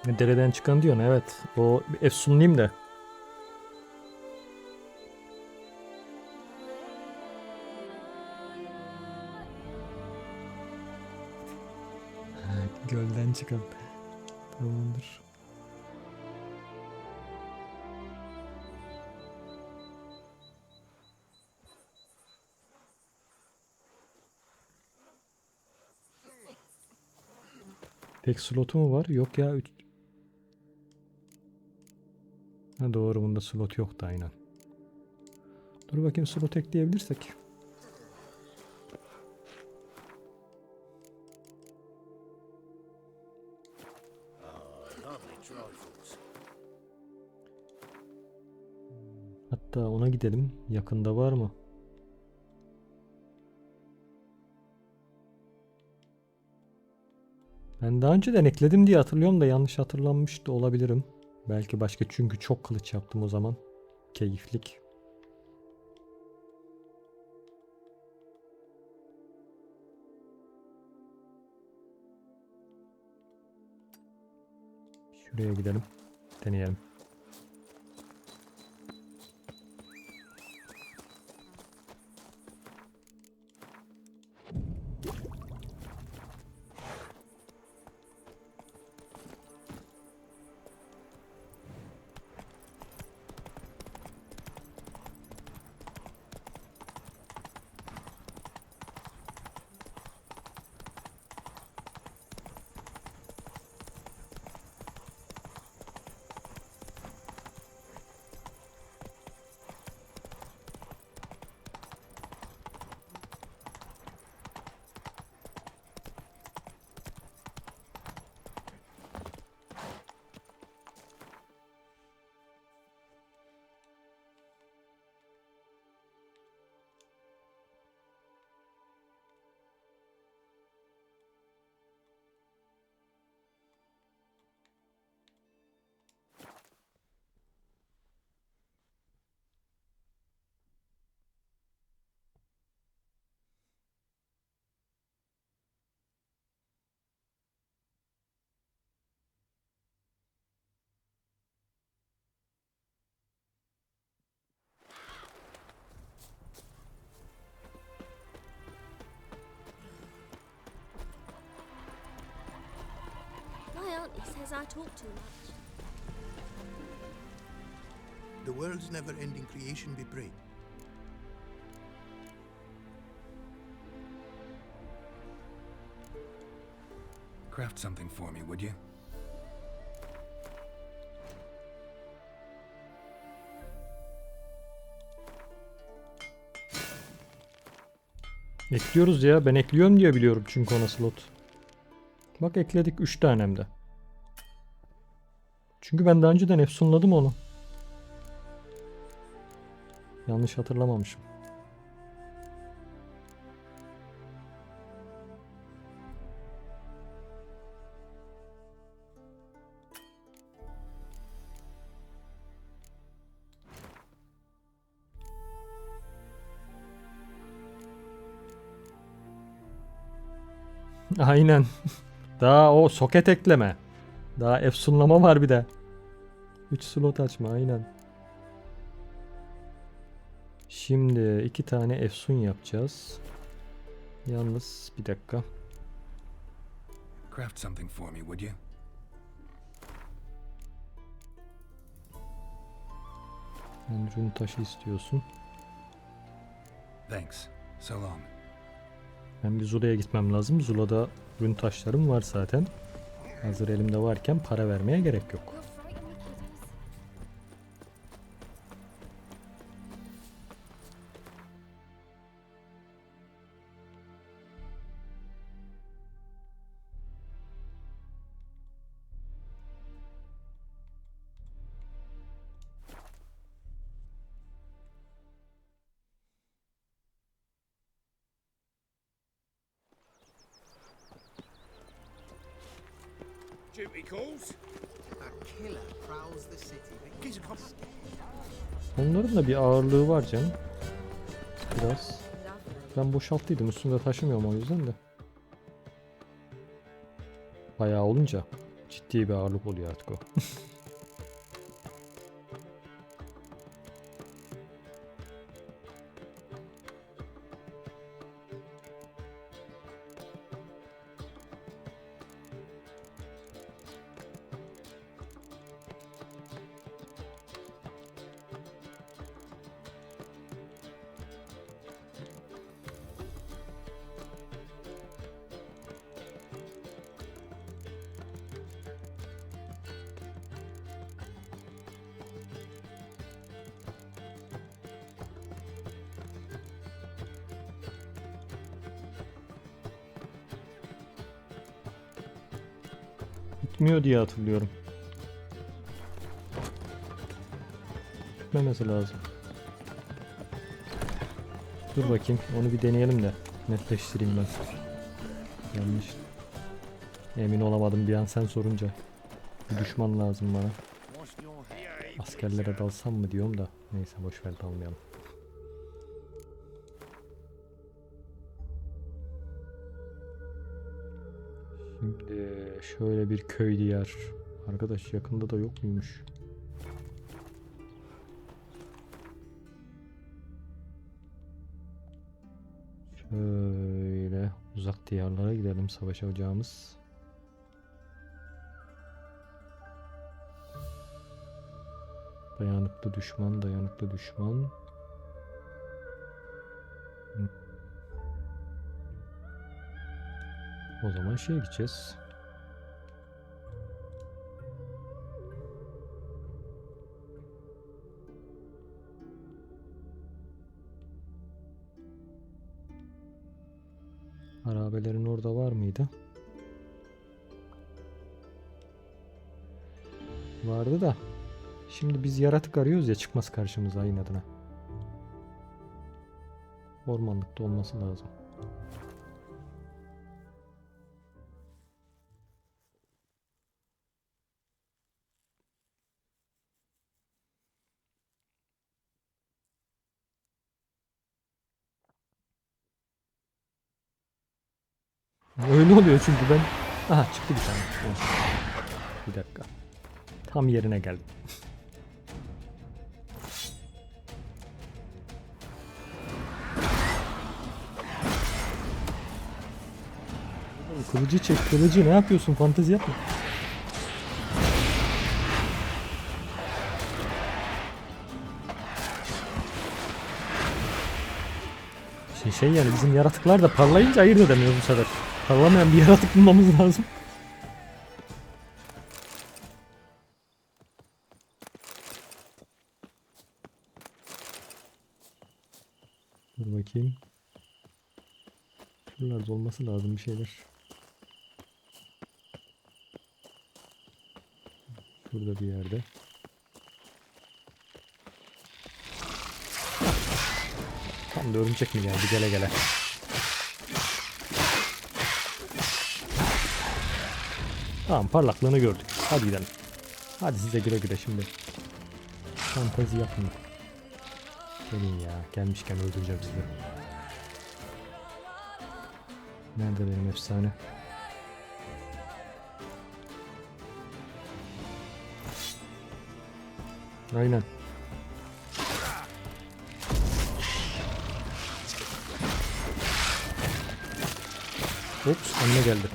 Dereden çıkan diyorsun, evet. O efsunluyum da. Gölden çıkan. Tamamdır. Tek slotu mu var? Yok ya. Ha, doğru, bunda slot yoktu aynen. Dur bakayım, slot ekleyebilirsek. Hatta ona gidelim. Yakında var mı? Ben daha önceden ekledim diye hatırlıyorum da yanlış hatırlanmış da olabilirim. Belki başka, çünkü çok kılıç yaptım o zaman. Keyiflik. Şuraya gidelim. Deneyelim. My auntie says I talk too much. The world's never-ending creation be prayed. Craft something for me, would you? Ekliyoruz ya. Ben ekliyorum diye biliyorum çünkü ona slot. Bak, ekledik 3 tanem de. Çünkü ben daha önceden efsunladım onu. Yanlış hatırlamamışım. Aynen. Daha o soket ekleme. Daha efsunlama var bir de. 3 slot açma, aynen. Şimdi 2 tane efsun yapacağız. Yalnız bir dakika. Craft something for me, would you? Sen rün taşı istiyorsun. Thanks. So long. Ben bir Zula'ya gitmem lazım. Zula'da rün taşlarım var zaten. Hazır elimde varken para vermeye gerek yok. Duty calls. A killer prowls the city. Onların da bir ağırlığı var canım. Biraz. Ben boşalttıydım. Üstünde taşımıyorum o yüzden de. Bayağı olunca. Ciddi bir ağırlık oluyor artık o. Gitmiyor diye hatırlıyorum. Gitmemesi lazım. Dur bakayım, onu bir deneyelim de netleştireyim ben. Yanlış. Emin olamadım bir an sen sorunca. Bir düşman lazım bana. Askerlere dalsam mı diyorum da. Neyse boşver, dalmayalım. Şimdi şöyle bir köy diyar. Arkadaş yakında da yok muymuş? Şöyle uzak diyarlara gidelim savaşacağımız. Dayanıklı düşman, dayanıklı düşman. O zaman şeye gideceğiz. Harabelerin orada var mıydı? Vardı da. Şimdi biz yaratık arıyoruz ya, çıkmaz karşımıza inadına. Ormanlıkta olması lazım. Öyle oluyor çünkü ben... Aha çıktı bir tane. Bir dakika. Tam yerine geldim. Kılıcı çek, kılıcı ne yapıyorsun? Fantezi yapma. Şey yani bizim yaratıklar da parlayınca ayırt edemiyoruz bu sefer. Parlamayan bir yaratık bulmamız lazım. Dur bakayım. Şuralarda olması lazım bir şeyler. Şurada bir yerde. Tam da örümcek mi geldi gele gele. Tamam, parlaklığını gördük. Hadi gidelim. Hadi size güle güle şimdi. Fantezi yapın. Gelin ya. Gelmişken öldüreceğim sizi. Nerede benim efsane? Aynen. Ops, önüne geldi.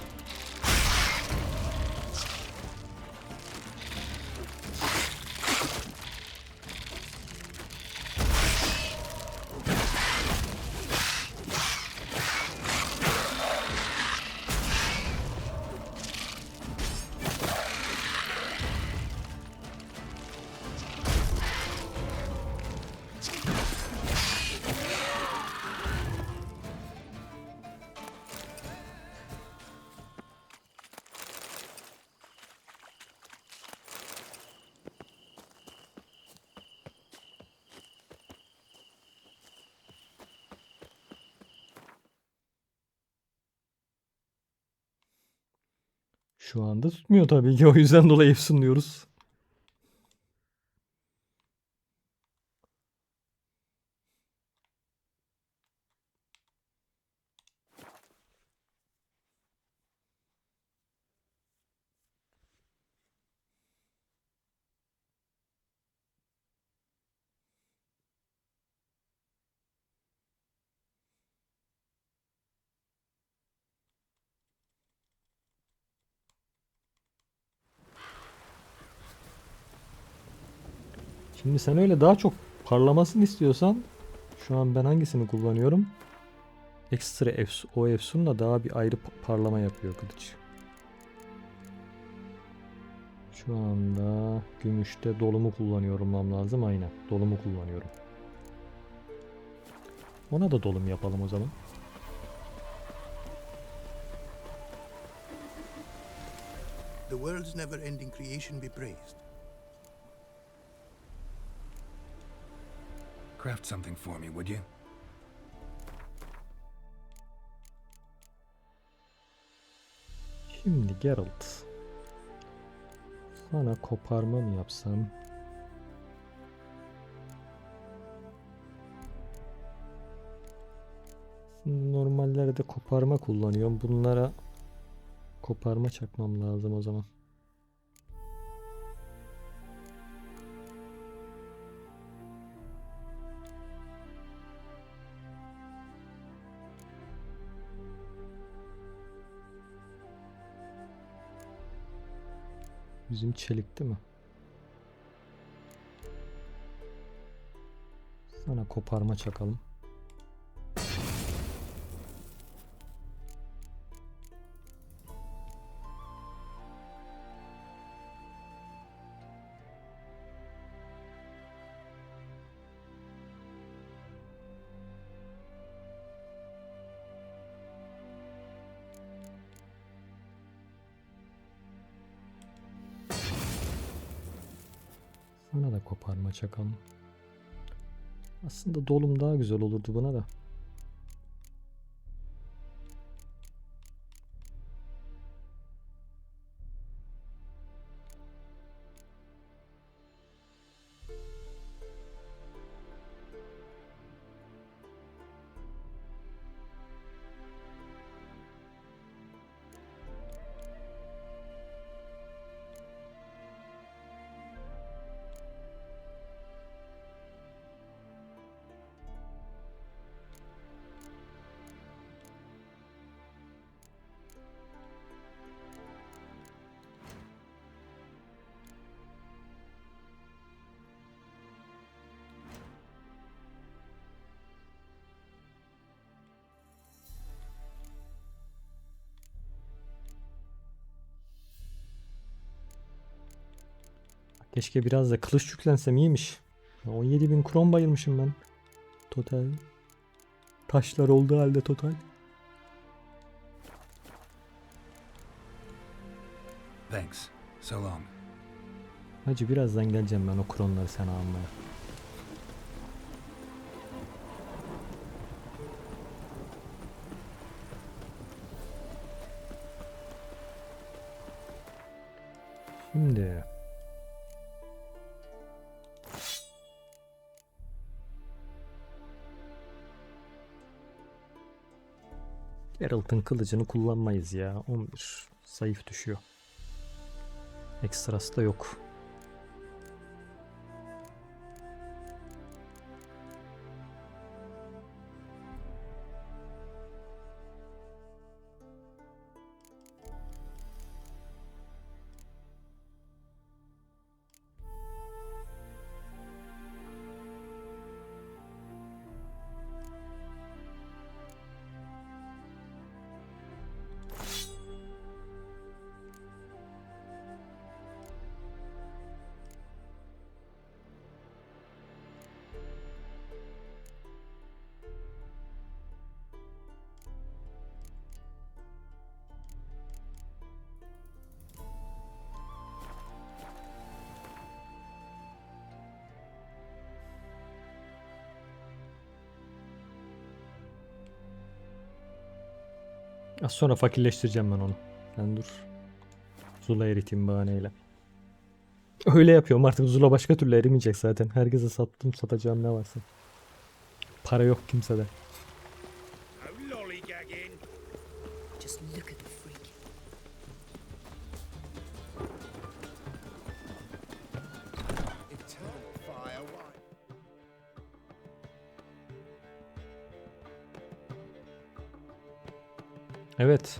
Şu anda tutmuyor tabii ki, o yüzden dolayı efsunluyoruz. Şimdi sen öyle daha çok parlamasını istiyorsan şu an ben hangisini kullanıyorum? Ekstra o efsunla daha bir ayrı parlama yapıyor kılıç. Şu anda gümüşte dolumu kullanıyorum lazım. Aynen. Dolumu kullanıyorum. Ona da dolum yapalım o zaman. The world's never-ending creation be praised. Craft something for me, would you? Şimdi Geralt. Sana koparma mı yapsam? Normallerde koparma kullanıyorum. Bunlara koparma çakmam lazım o zaman. Bizim çelik değil mi? Sana koparma çakalım. Sana da koparma çakalım. Aslında dolum daha güzel olurdu buna da. Keşke biraz da kılıç yüklensem iyiymiş. 17.000 kron bayılmışım ben. Total. Taşlar olduğu halde total. Thanks. So long. Hacı birazdan geleceğim ben o kronları sana almaya. Şimdi Geralt'ın kılıcını kullanmayız ya. 11 zayıf düşüyor. Ekstrası da yok. Az sonra fakirleştireceğim ben onu. Sen dur. Zula eriteyim bahaneyle. Öyle yapıyorum artık. Zula başka türlü erimeyecek zaten. Herkese sattım, satacağım ne varsa. Para yok kimsede. Just look at the freak. Eternal fire, why? Evet.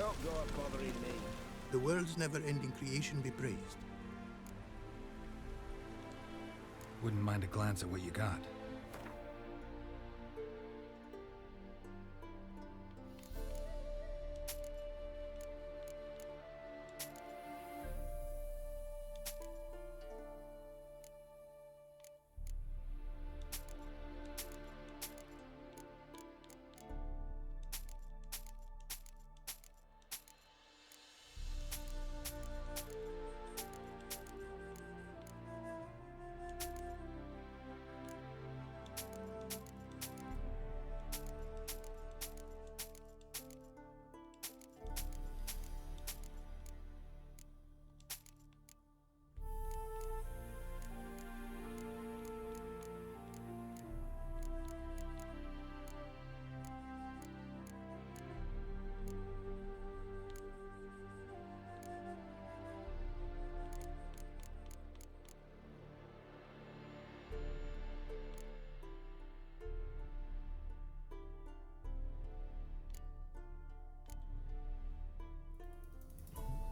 Don't go bothering me. The world's never-ending creation be praised. Wouldn't mind a glance at what you got.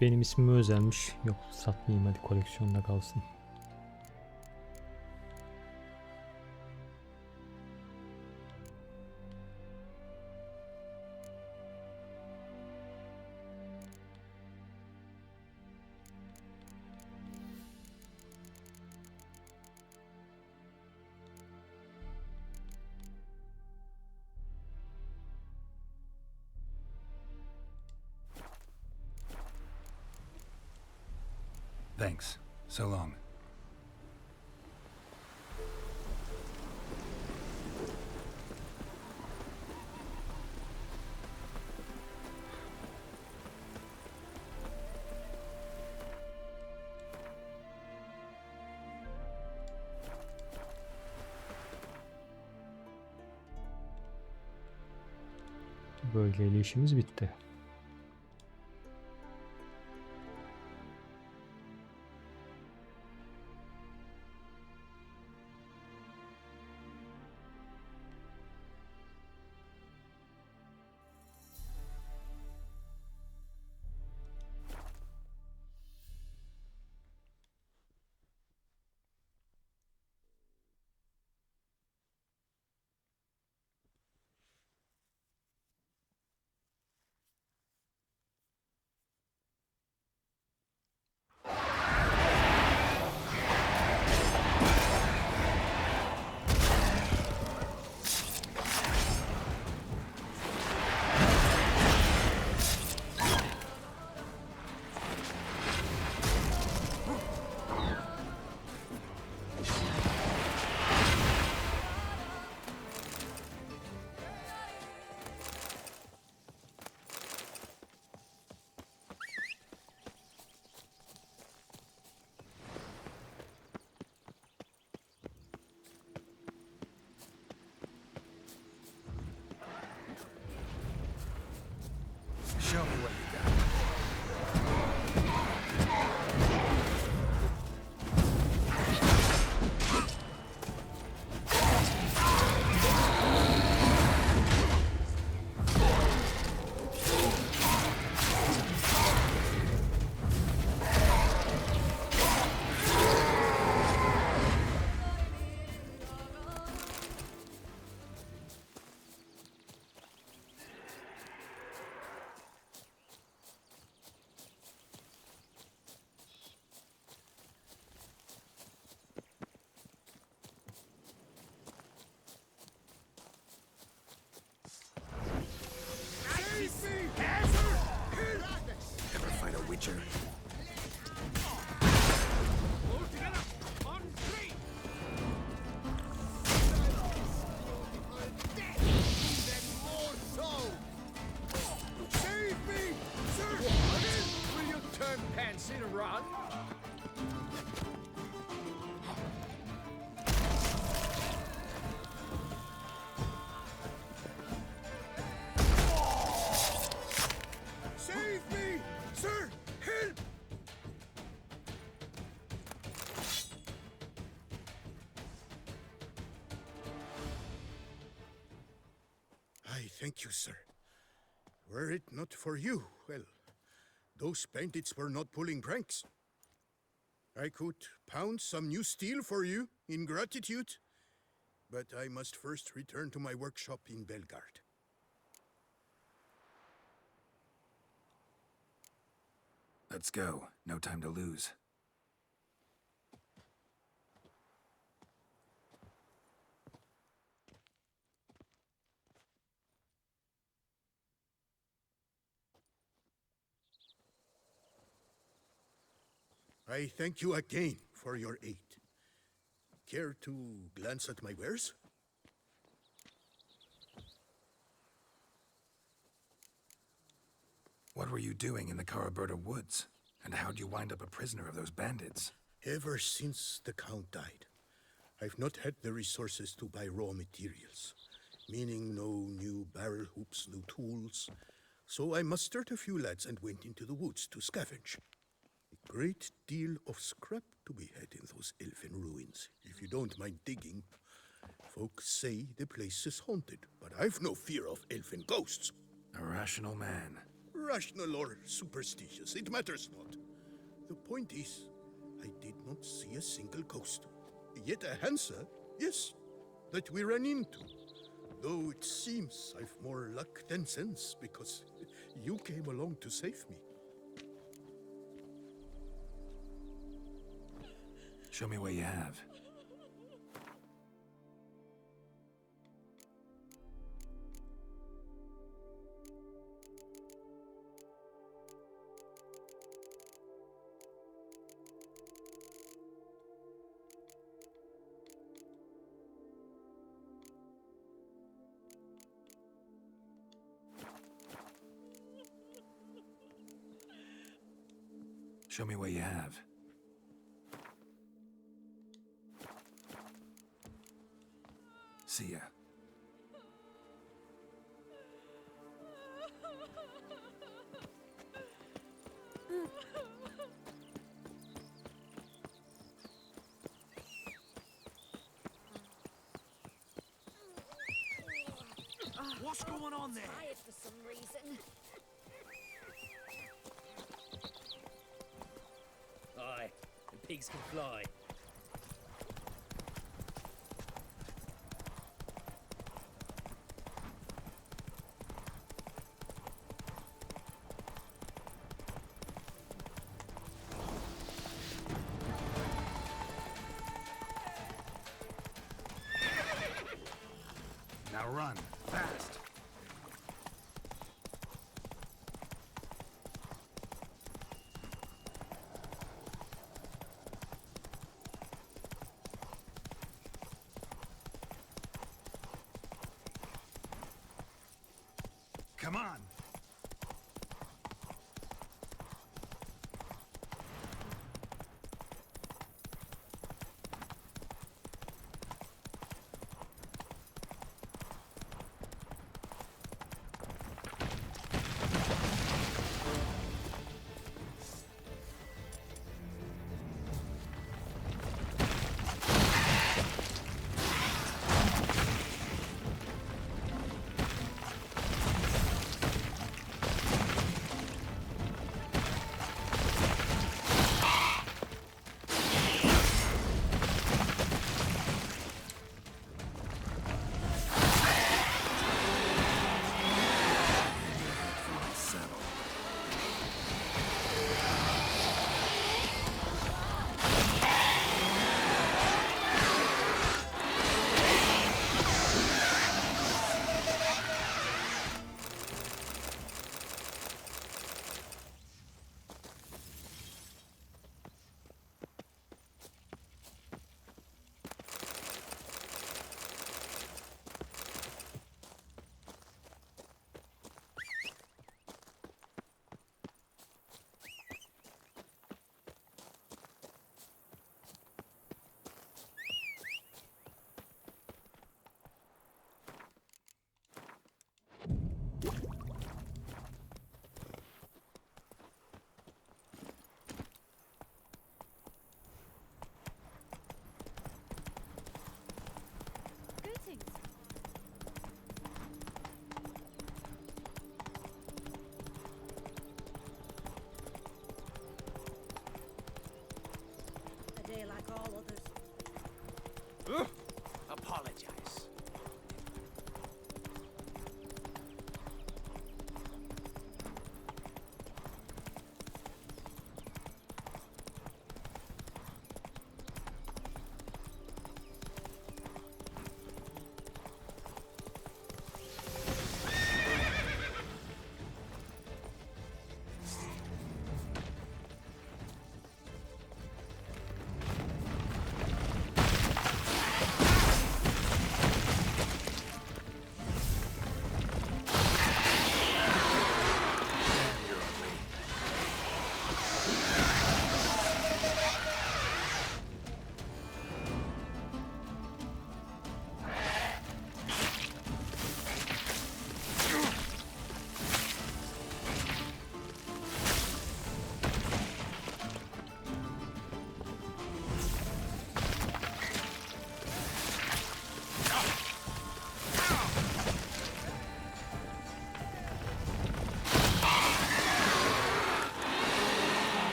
Benim ismime özelmiş. Yok satmayayım, hadi koleksiyonda kalsın. Thanks. So long. Bölgeyle işimiz bitti. Show me what you got. Ever fight a witcher? I thank you, sir. Were it not for you, well, those bandits were not pulling pranks. I could pound some new steel for you in gratitude, but I must first return to my workshop in Belgard. Let's go. No time to lose. I thank you again for your aid. Care to glance at my wares? What were you doing in the Caraberta woods? And how'd you wind up a prisoner of those bandits? Ever since the Count died, I've not had the resources to buy raw materials, meaning no new barrel hoops, no tools. So I mustered a few lads and went into the woods to scavenge. A great deal of scrap to be had in those elfin ruins, if you don't mind digging. Folks say the place is haunted, but I've no fear of elfin ghosts. A rational man. Rational or superstitious, it matters not. The point is, I did not see a single ghost. Yet a Hansa, yes, that we ran into. Though it seems I've more luck than sense, because you came along to save me. Show me what you have. Show me what you have. See ya. What's going on there? Tired for some reason. Aye, and pigs can fly. Now run, fast. Come on.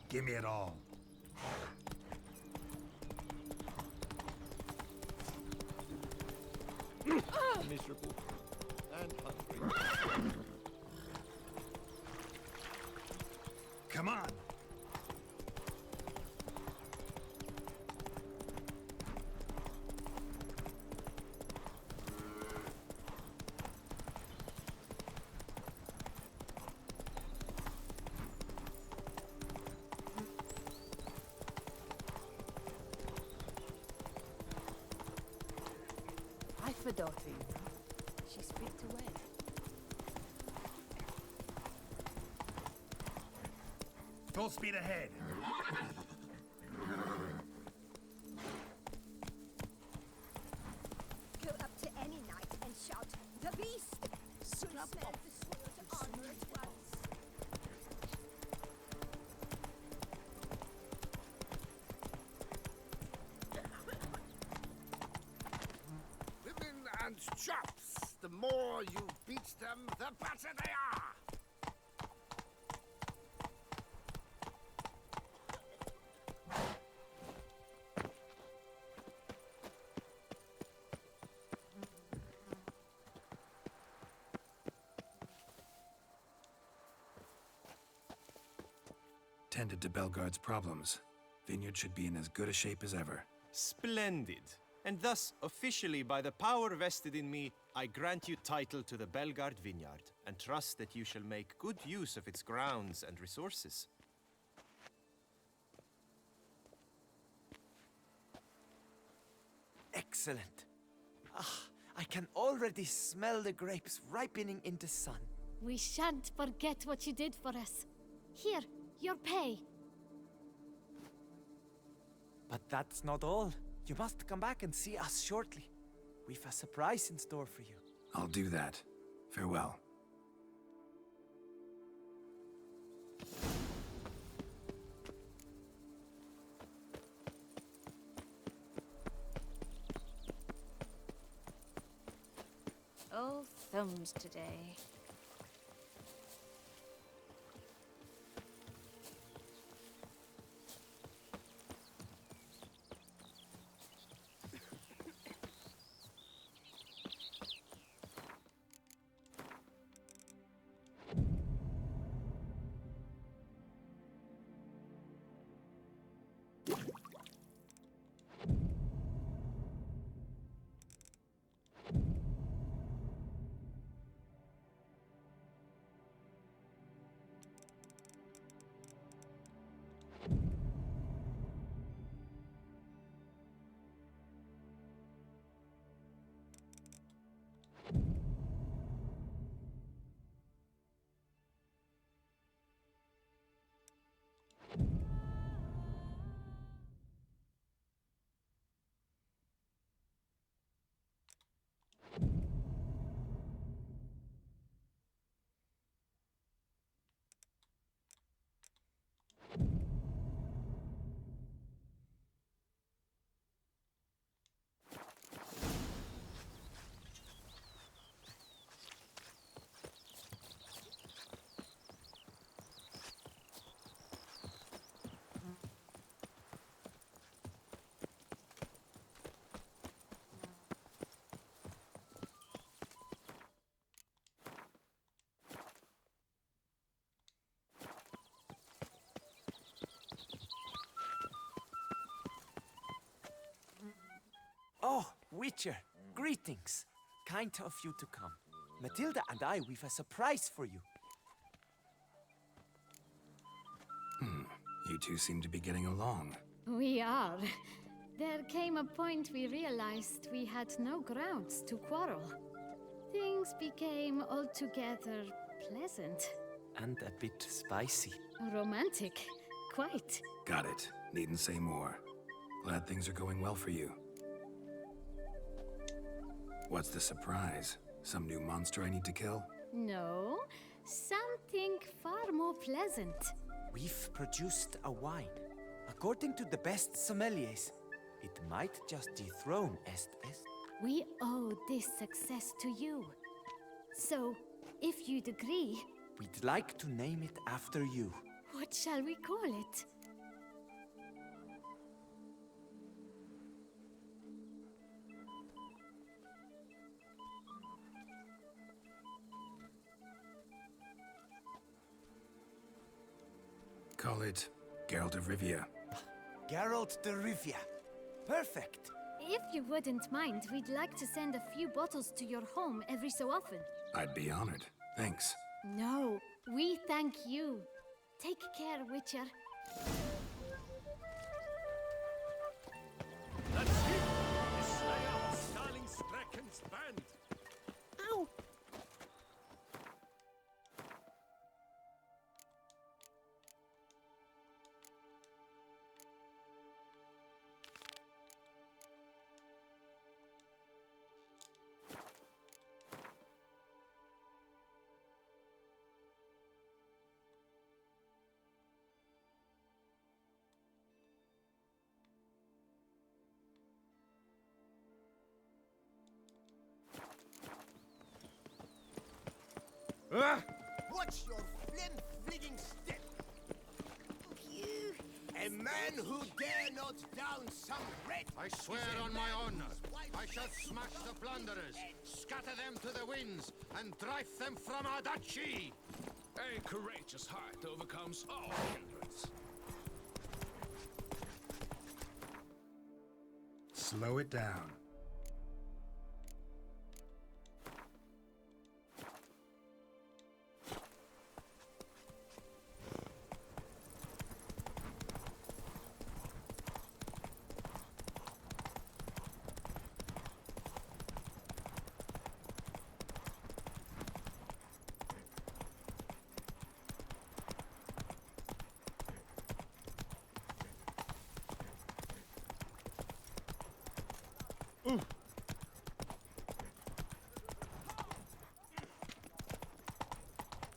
Give me it all. Miserable and hungry. Come on. I've a daughter, you know. She's fit to wed. Full speed ahead. Go up to any knight and shout, "The beast!" Soon up the sword armor at once. Women and chops. The more you beat them, the better they are. Tended to Belgard's problems. Vineyard should be in as good a shape as ever. Splendid. And thus, officially, by the power vested in me, I grant you title to the Belgard Vineyard, and trust that you shall make good use of its grounds and resources. Excellent. Ah, I can already smell the grapes ripening in the sun. We shan't forget what you did for us. Here, your pay. But that's not all. You must come back and see us shortly. We've a surprise in store for you. I'll do that. Farewell. All thumbs today. Oh, Witcher, greetings. Kind of you to come. Matilda and I, we've a surprise for you. You two seem to be getting along. We are. There came a point we realized we had no grounds to quarrel. Things became altogether pleasant. And a bit spicy. Romantic. Quite. Got it. Needn't say more. Glad things are going well for you. What's the surprise? Some new monster I need to kill? No, something far more pleasant. We've produced a wine. According to the best sommeliers, it might just dethrone Estes. We owe this success to you. So, if you'd agree... We'd like to name it after you. What shall we call it? call it Geralt of Rivia. Geralt de Rivia. Perfect. If you wouldn't mind, we'd like to send a few bottles to your home every so often. I'd be honored. Thanks. No, we thank you. Take care, Witcher. That's it! The Slayer of Starling Strecken's band! Ow! What's your flim-fligging step? You. A man who dare not down some red. I swear on my honor, I shall smash the plunderers, scatter them to the winds, and drive them from our duchy! A courageous heart overcomes all hindrance. Slow it down.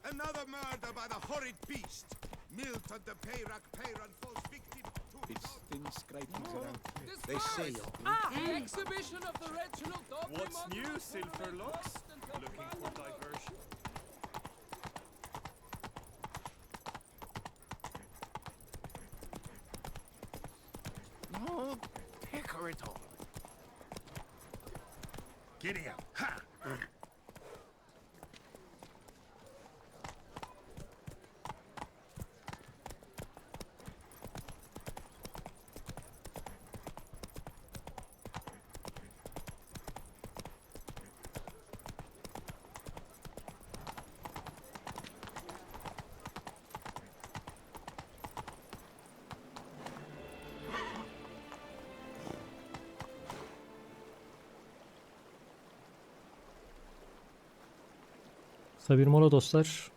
Another murder by the horrid beast. Milton the Peyrak Peyran falls victim to It's thin scrapings around. They say The exhibition of the Reginald Dog. What's new, Silverlocks? Looking for diversion? No, pecker it all. Giddy up. Ha! Kısa bir mola dostlar.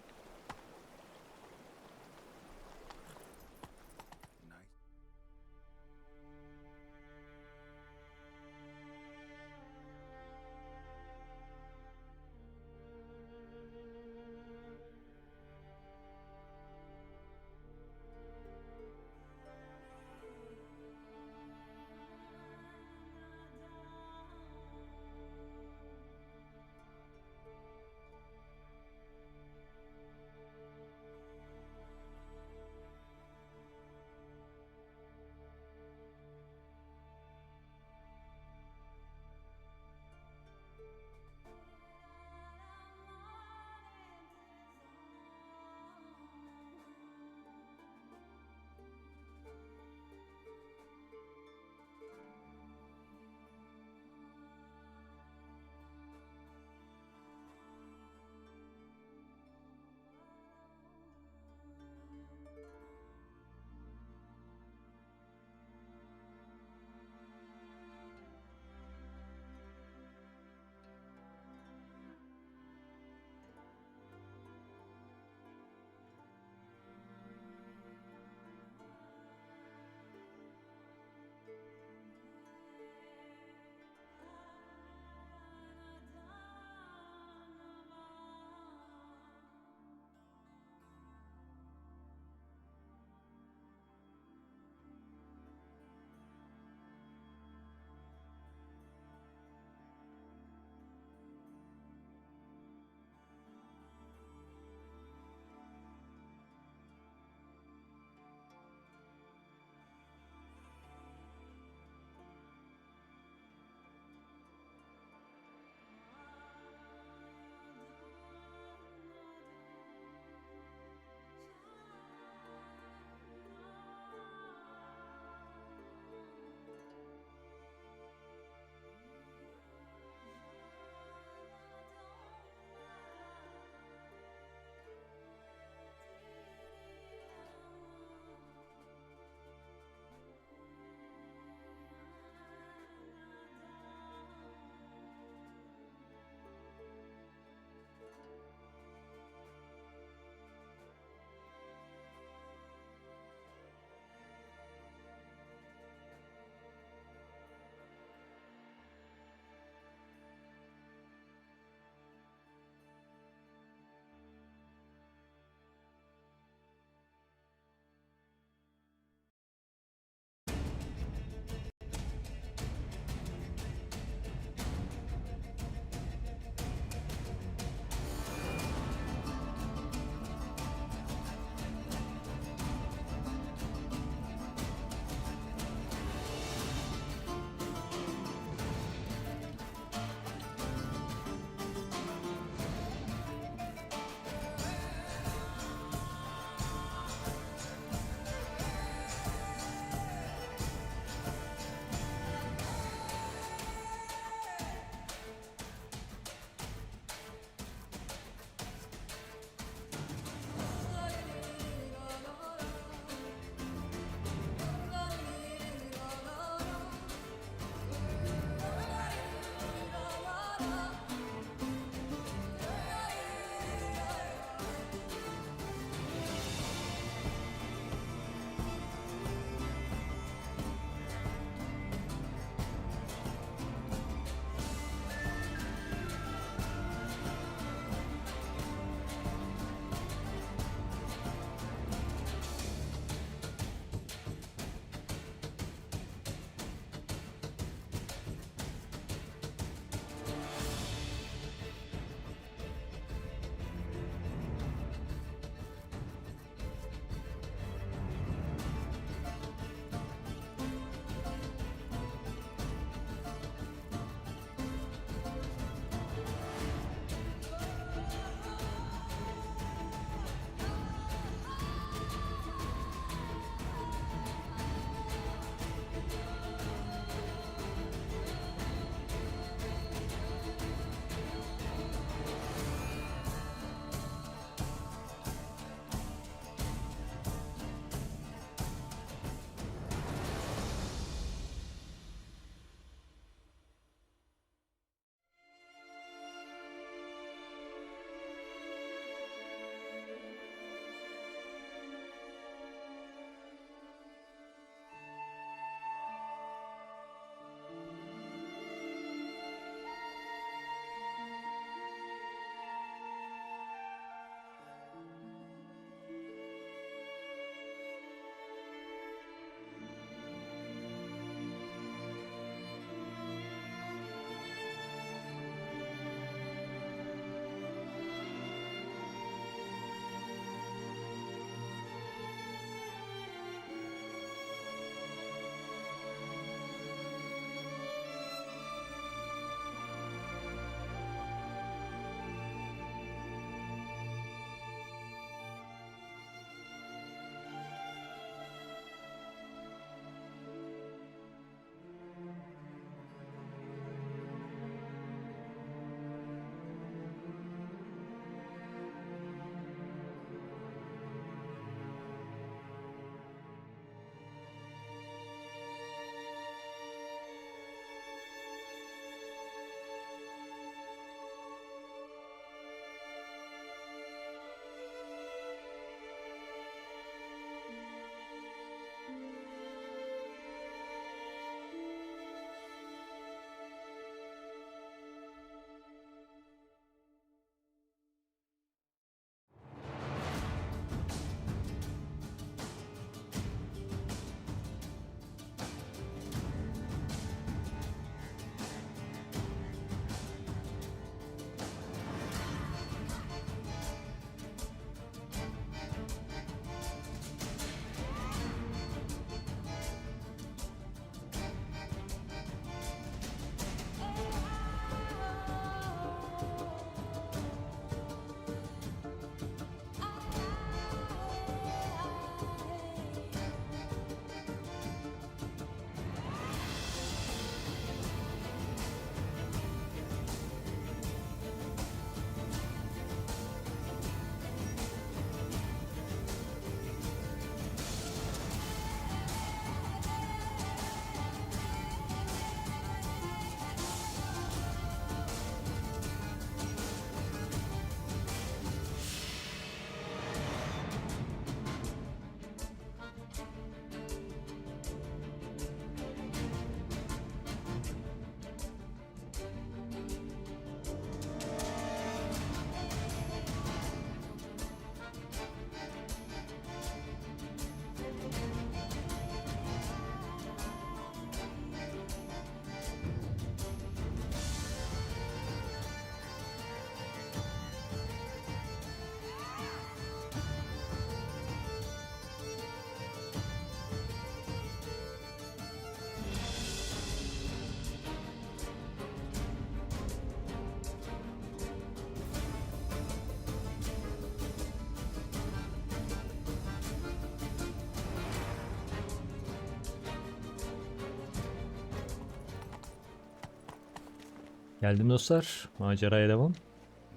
Geldim dostlar. Maceraya devam.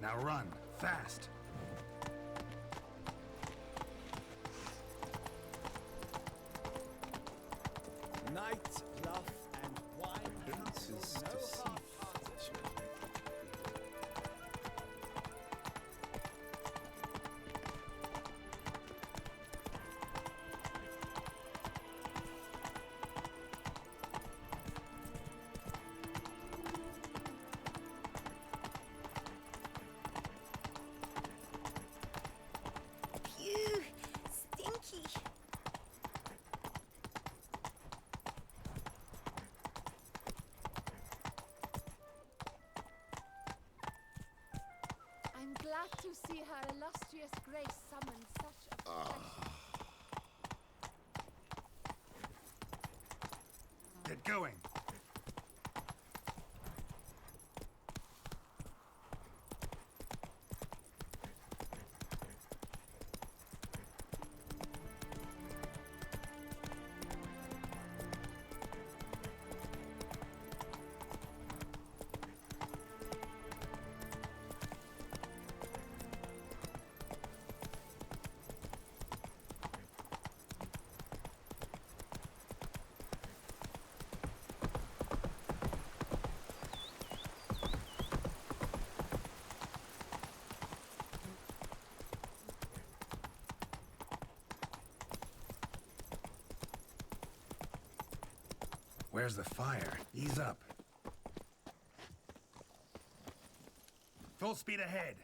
Now run, fast. Night, love, and wine. Princes to see. Phew, stinky. I'm glad to see her illustrious grace summon such a Get going. Where's the fire? Ease up. Full speed ahead.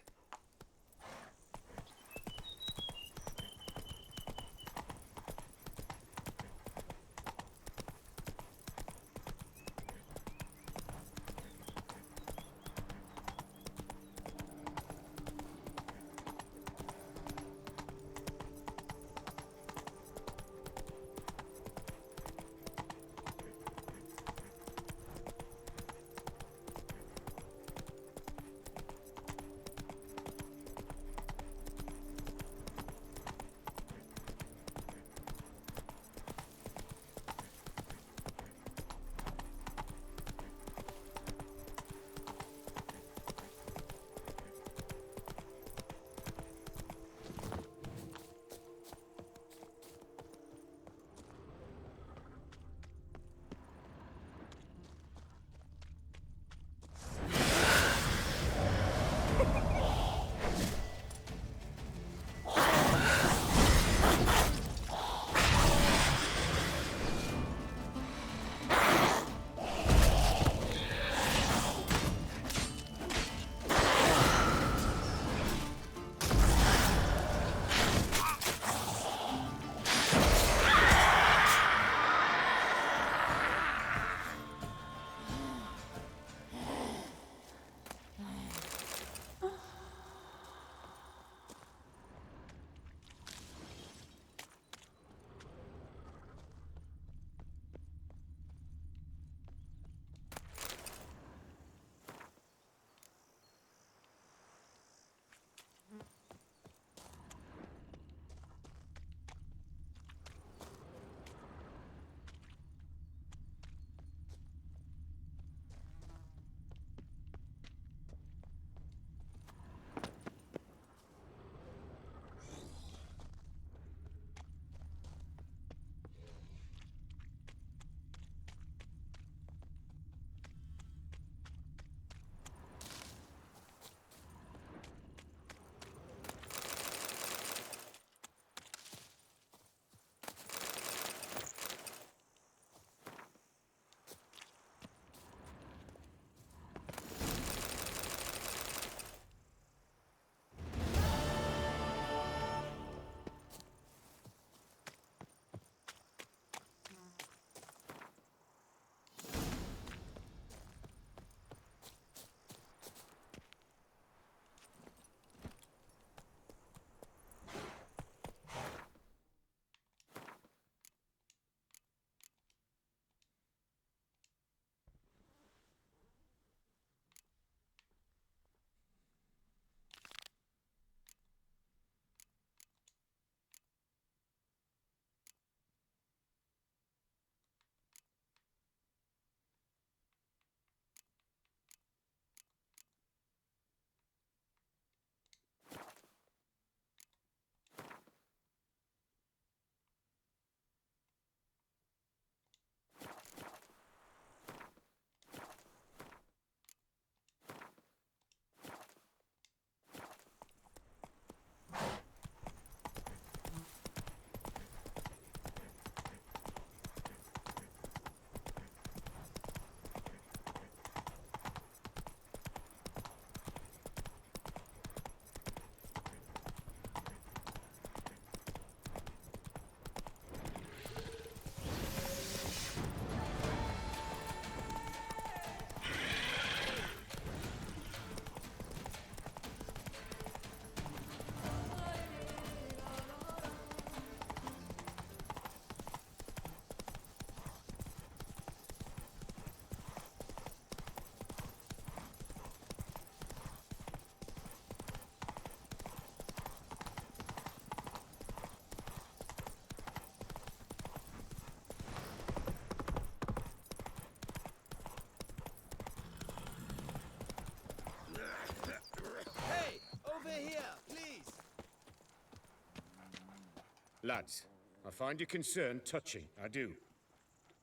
Lads, I find your concern touching, I do.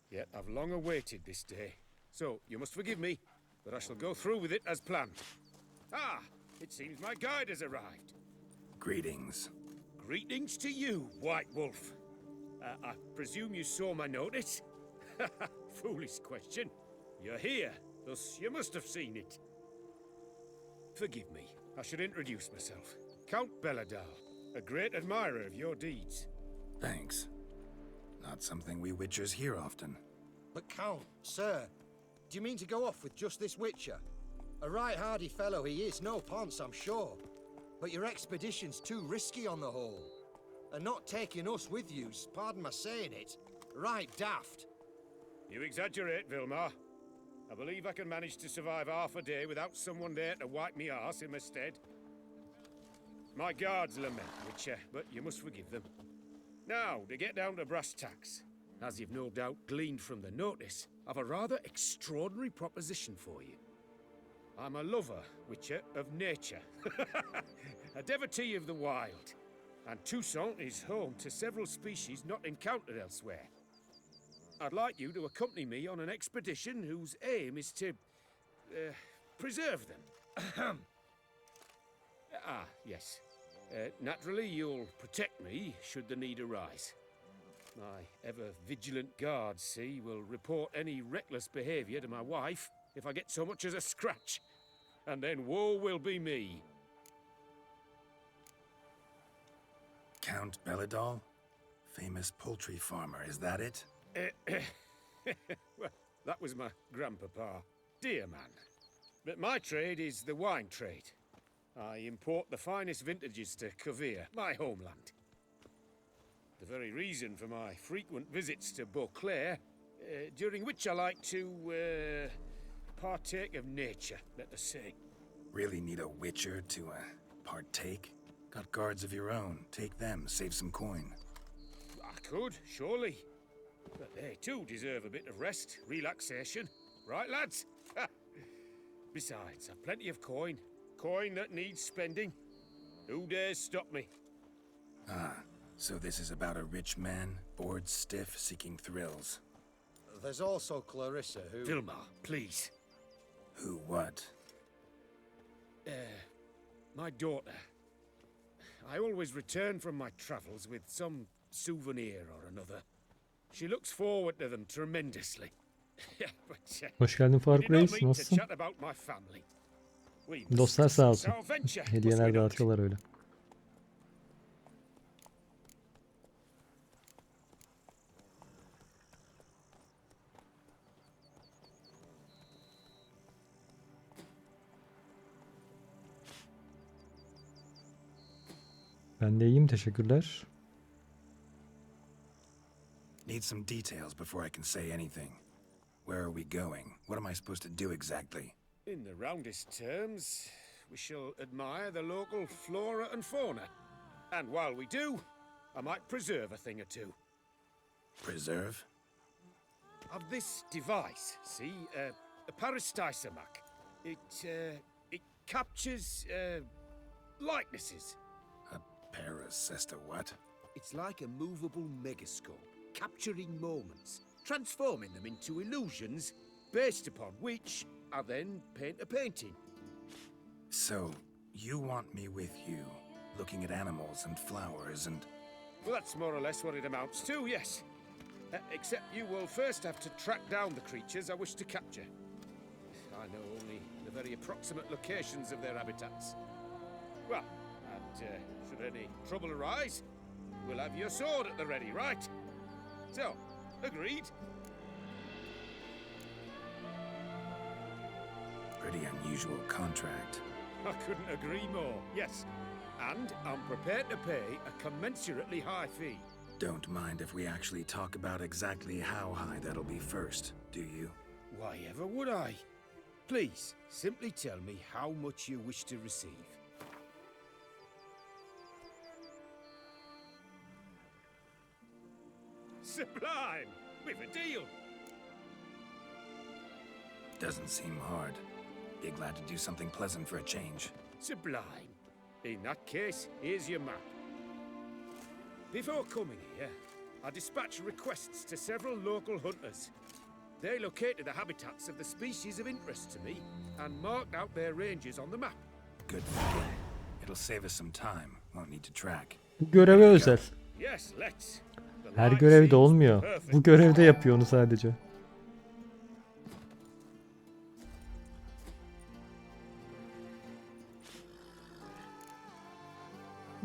Yet I've long awaited this day. So, you must forgive me, but I shall go through with it as planned. Ah, it seems my guide has arrived. Greetings. Greetings to you, White Wolf. I presume you saw my notice? Foolish question. You're here, thus you must have seen it. Forgive me, I should introduce myself. Count Belladal, a great admirer of your deeds. Thanks. Not something we Witchers hear often. But Count, sir, do you mean to go off with just this Witcher? A right hardy fellow he is, no ponce, I'm sure. But your expedition's too risky on the whole. And not taking us with you's, pardon my saying it, right daft. You exaggerate, Vilmar. I believe I can manage to survive half a day without someone there to wipe me arse in my stead. My guards lament, Witcher, but you must forgive them. Now, to get down to brass tacks. As you've no doubt gleaned from the notice, I've a rather extraordinary proposition for you. I'm a lover, Witcher, of nature. A devotee of the wild. And Toussaint'a is home to several species not encountered elsewhere. I'd like you to accompany me on an expedition whose aim is to... preserve them. Yes. Naturally, you'll protect me should the need arise. My ever-vigilant guards, see, will report any reckless behavior to my wife if I get so much as a scratch. And then woe will be me. Count Belladal? Famous poultry farmer, is that it? Well, that was my grandpapa. Dear man. But my trade is the wine trade. I import the finest vintages to Kaer, my homeland. The very reason for my frequent visits to Beauclair, during which I like to, partake of nature, let us say. Really need a Witcher to, partake? Got guards of your own. Take them, save some coin. I could, surely. But they too deserve a bit of rest, relaxation. Right, lads? Besides, I've plenty of coin. Coin that needs spending. Who dares stop me? Ah, so this is about a rich man, bored stiff, seeking thrills. There's also Clarissa, who... Vilmar, please. Who what? My daughter. I always return from my travels with some souvenir or another. She looks forward to them tremendously. But, Hoş geldin Faruk Reis. Nasılsın? Dostlar sağ olsun. Hediyeler dağıtıyorlar öyle. Ben de iyiyim, teşekkürler. Need some details before I can say anything. Where are we going? What am I supposed to do exactly? In the roundest terms, we shall admire the local flora and fauna. And while we do, I might preserve a thing or two. Preserve? Of this device, see, a peristysomac. It captures, likenesses. A parasesta what? It's like a movable megascope, capturing moments, transforming them into illusions, based upon which I then paint a painting. So, you want me with you, looking at animals and flowers and... Well, that's more or less what it amounts to, yes. Except you will first have to track down the creatures I wish to capture. I know only the very approximate locations of their habitats. Well, and should any trouble arise, we'll have your sword at the ready, right? So, agreed? Pretty unusual contract. I couldn't agree more, yes. And I'm prepared to pay a commensurately high fee. Don't mind if we actually talk about exactly how high that'll be first, do you? Why ever would I? Please, simply tell me how much you wish to receive. Sublime! We've a deal! Doesn't seem hard. Be glad to do something pleasant for a change. Sublime. In that case, here's your map. Before coming here, I dispatched requests to several local hunters. They located the habitats of the species of interest to me and marked out their ranges on the map. Good thinking. It'll save us some time. Won't need to track. Bu göreve özel. Yes, let's. Her görevde olmuyor. Bu görevde yapıyor onu sadece.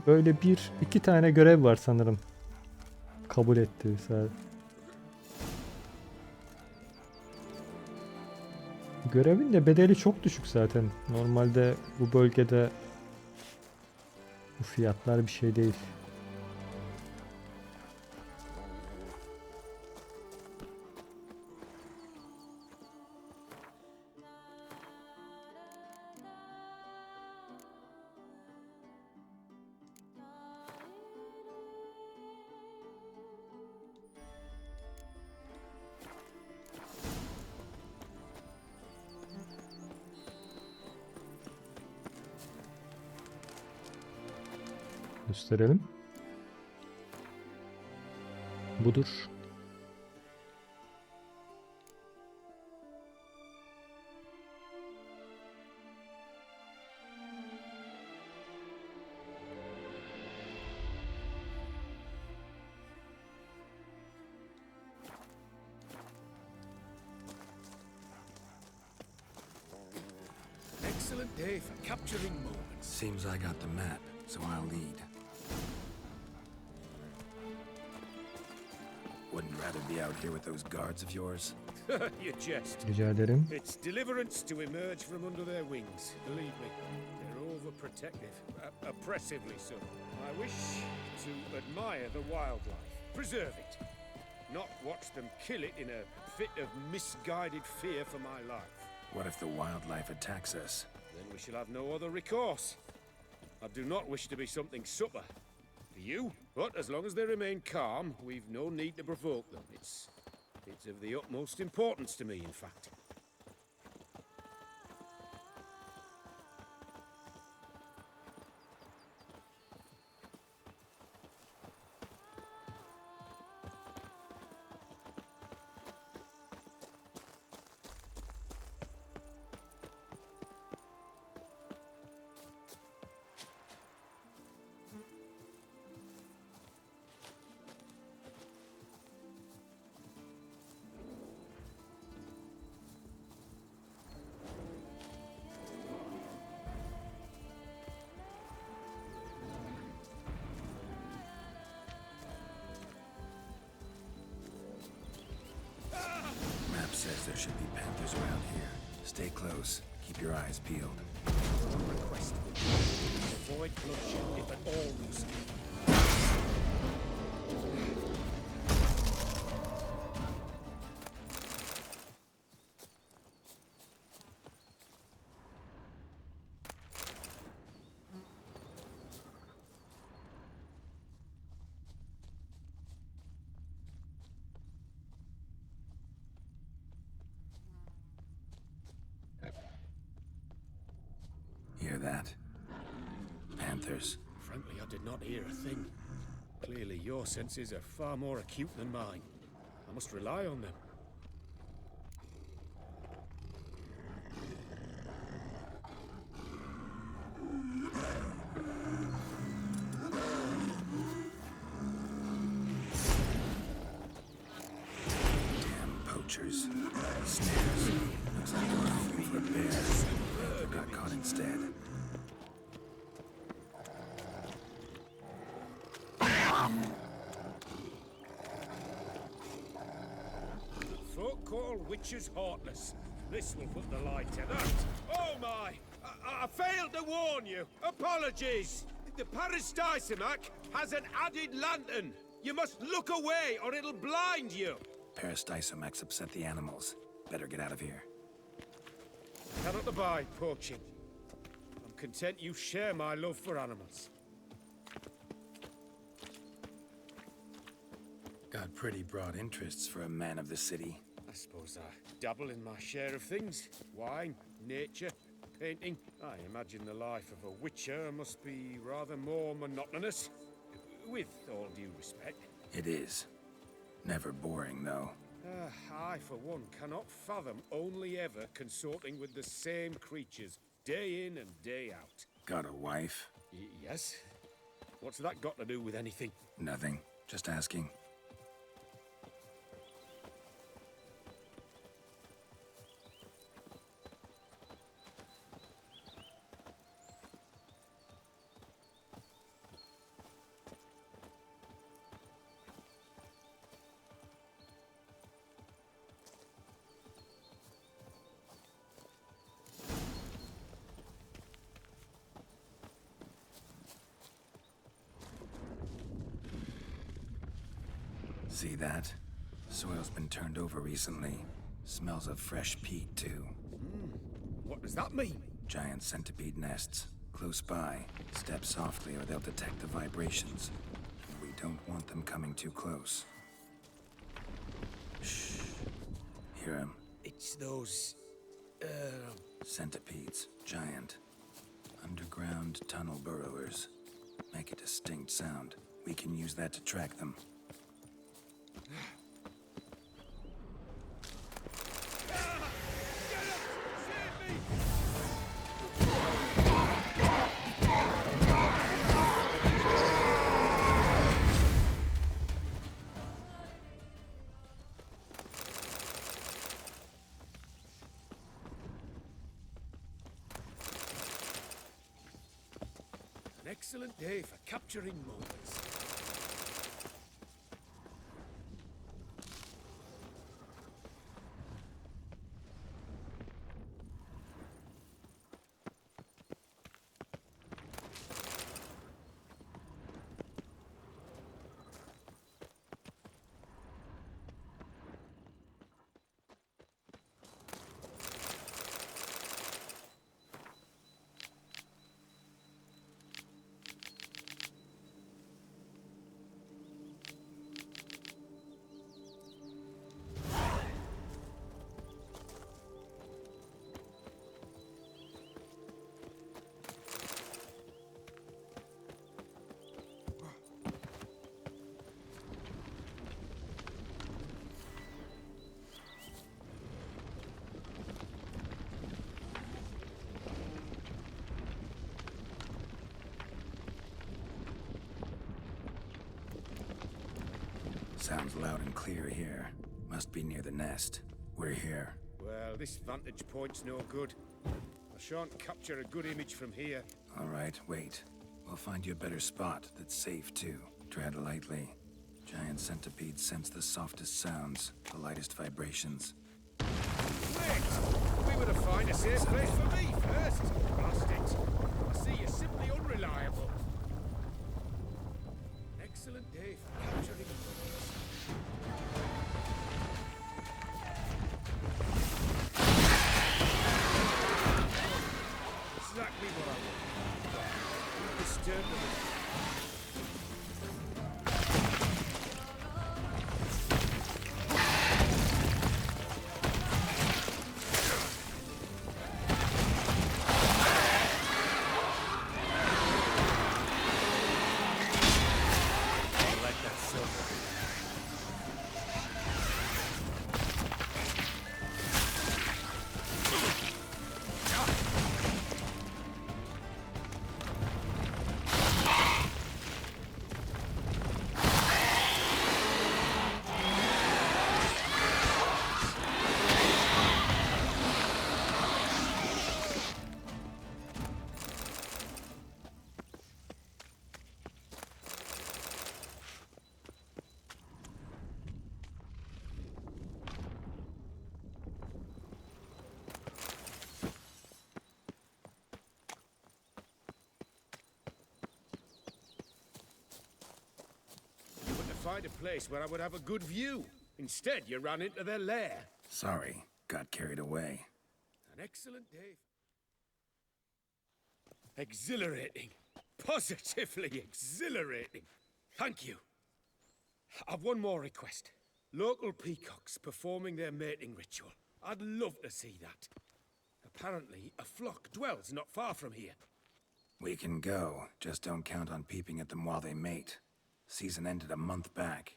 Böyle iki tane görev var sanırım. Kabul etti sadece. Görevin de bedeli çok düşük zaten. Normalde bu bölgede bu fiyatlar bir şey değil. Gösterelim. Budur. Excellent day for capturing moments. Seems I got the map, so I'll lead. Wouldn't rather be out here with those guards of yours? You jest. Rica ederim. It's deliverance to emerge from under their wings. Believe me, they're overprotective, oppressively so. I wish to admire the wildlife, preserve it, not watch them kill it in a fit of misguided fear for my life. What if the wildlife attacks us? Then we shall have no other recourse. I do not wish to be something supper for you, but as long as they remain calm, we've no need to provoke them. It's of the utmost importance to me, in fact. Says there should be panthers around here. Stay close. Keep your eyes peeled. Request avoid bloodshed if at all risky. Hear that? Panthers. Frankly, I did not hear a thing. Clearly, your senses are far more acute than mine. I must rely on them. Damn poachers. Snares. Looks like they were hoping for bears. They got caught instead. Folk call witches heartless. This will put the light to that. Oh my! I failed to warn you. Apologies. The Toussaint'a has an added lantern. You must look away or it'll blind you. Toussaint'a upset the animals. Better get out of here. Cannot abide poaching. I'm content you share my love for animals. Got pretty broad interests for a man of the city. I suppose I dabble in my share of things. Wine, nature, painting. I imagine the life of a witcher must be rather more monotonous. with all due respect. It is. Never boring, though. I, for one, cannot fathom only ever consorting with the same creatures, day in and day out. Got a wife? Yes? What's that got to do with anything? Nothing. Just asking. See that? Soil's been turned over recently. Smells of fresh peat, too. What does that mean? Giant centipede nests. Close by. Step softly or they'll detect the vibrations. We don't want them coming too close. Shh. Hear him? It's those... Centipedes. Giant. Underground tunnel burrowers. Make a distinct sound. We can use that to track them. An excellent day for capturing moments. Sounds loud and clear here. Must be near the nest. We're here. Well, this vantage point's no good. I shan't capture a good image from here. All right, wait. We'll find you a better spot that's safe, too. Tread lightly. Giant centipedes sense the softest sounds, the lightest vibrations. Wait! We would have find a safe place for me first. Bastards! I see you're simply unreliable. Excellent day for capturing moments. Exactly what I want. Disturb them. Find a place where I would have a good view. Instead, you ran into their lair. Sorry, got carried away. An excellent day. Exhilarating. Positively exhilarating. Thank you. I've one more request. Local peacocks performing their mating ritual. I'd love to see that. Apparently, a flock dwells not far from here. We can go, just don't count on peeping at them while they mate. Season ended a month back.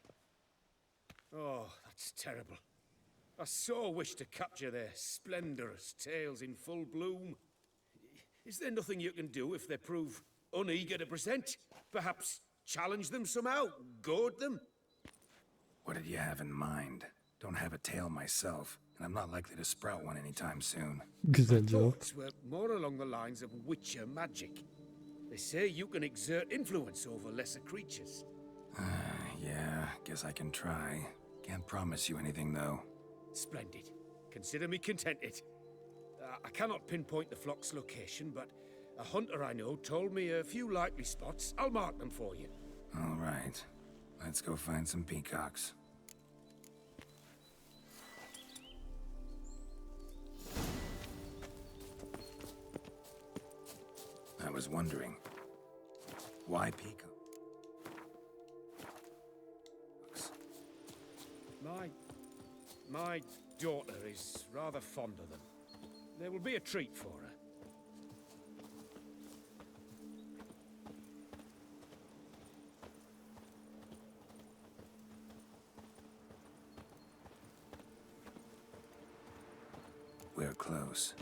Oh, that's terrible. I so wish to capture their splendorous tales in full bloom. Is there nothing you can do if they prove uneager to present? Perhaps challenge them somehow? Goad them? What did you have in mind? Don't have a tale myself, and I'm not likely to sprout one anytime soon. Güzel cevap. Thoughts were more along the lines of witcher magic. They say you can exert influence over lesser creatures. Yeah, guess I can try. Can't promise you anything, though. Splendid. Consider me contented. I cannot pinpoint the flock's location, but a hunter I know told me a few likely spots. I'll mark them for you. All right. Let's go find some peacocks. I was wondering, why peacocks? My daughter is rather fond of them. There will be a treat for her. We're close.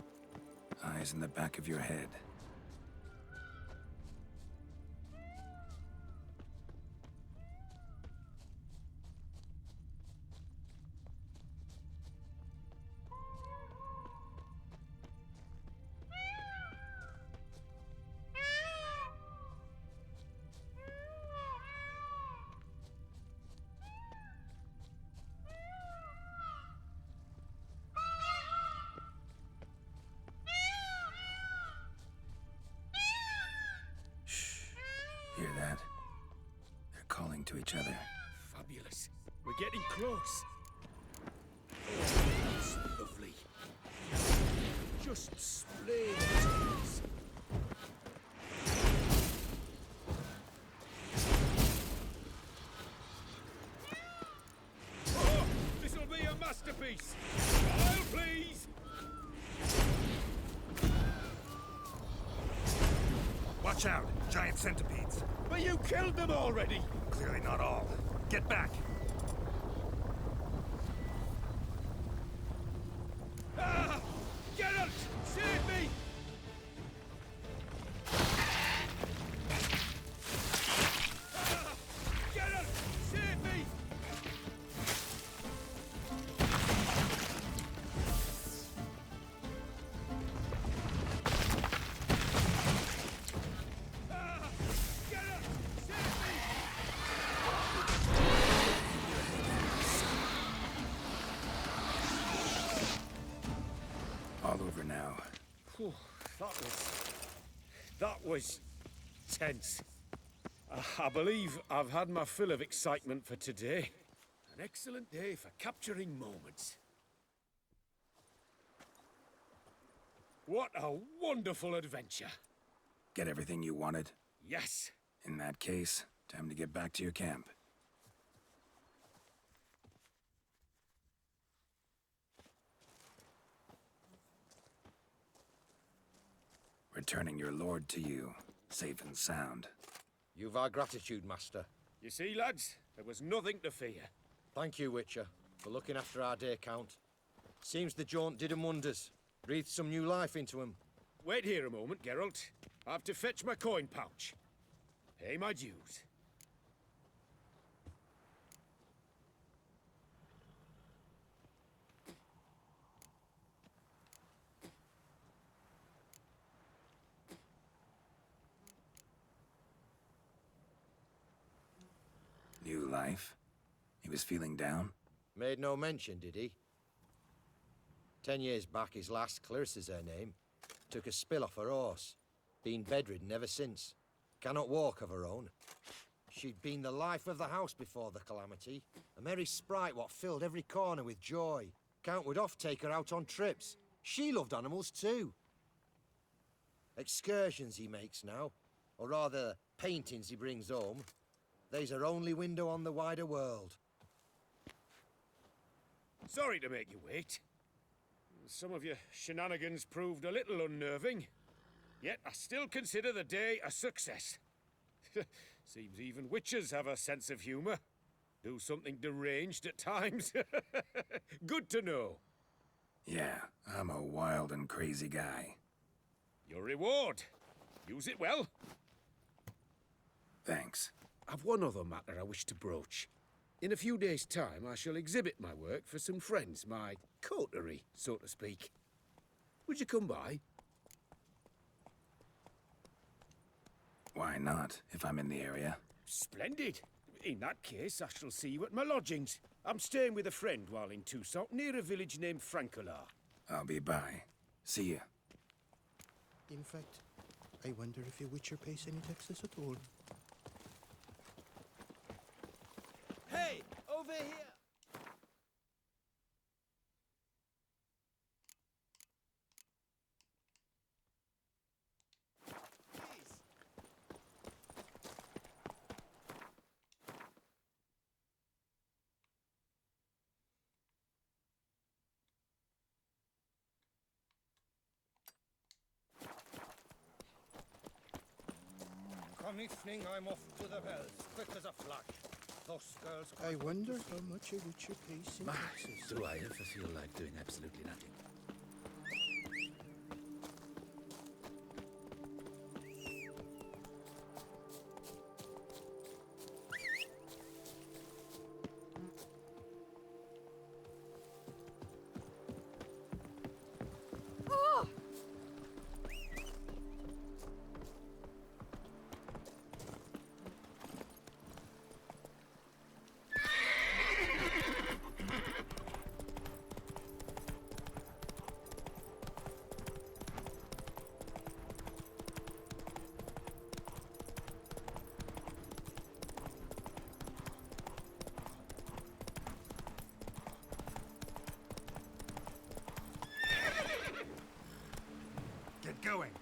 Eyes in the back of your head. Hear that? They're calling to each other. Fabulous. We're getting close. Oh, that's lovely. Just splendid. Oh, this'll be a masterpiece. Smile, please. Watch out! Giant centipedes! But you killed them already! Clearly not all. Get back! Ah! Geralt! Save me! Ah! Geralt! Save me! All over now. Whew, that was tense. I believe I've had my fill of excitement for today. An excellent day for capturing moments. What a wonderful adventure. Get everything you wanted? Yes. In that case, time to get back to your camp. Returning your lord to you, safe and sound. You've our gratitude, Master. You see, lads, there was nothing to fear. Thank you, Witcher, for looking after our day count. Seems the jaunt did 'em wonders. Breathed some new life into 'em. Wait here a moment, Geralt. I have to fetch my coin pouch. Pay my dues. New life? He was feeling down? Made no mention, did he? 10 years back, his lass, Clarissa's her name, took a spill off her horse. Been bedridden ever since. Cannot walk of her own. She'd been the life of the house before the calamity. A merry sprite what filled every corner with joy. Count would oft take her out on trips. She loved animals too. Excursions he makes now, or rather paintings he brings home. They's her only window on the wider world. Sorry to make you wait. Some of your shenanigans proved a little unnerving. Yet I still consider the day a success. Seems even witches have a sense of humour. Do something deranged at times. Good to know. Yeah, I'm a wild and crazy guy. Your reward. Use it well. Thanks. I've one other matter I wish to broach. In a few days' time, I shall exhibit my work for some friends, my coterie, so to speak. Would you come by? Why not, if I'm in the area? Splendid. In that case, I shall see you at my lodgings. I'm staying with a friend while in Toussaint'a, near a village named Francola. I'll be by. See ya. In fact, I wonder if a witcher pays any taxes at all. Hey, over here! Come evening, I'm off to the bells, quick as a flash. Those girls... I wonder how much a witcher pays in taxes. Do I ever feel like doing absolutely nothing? Get going.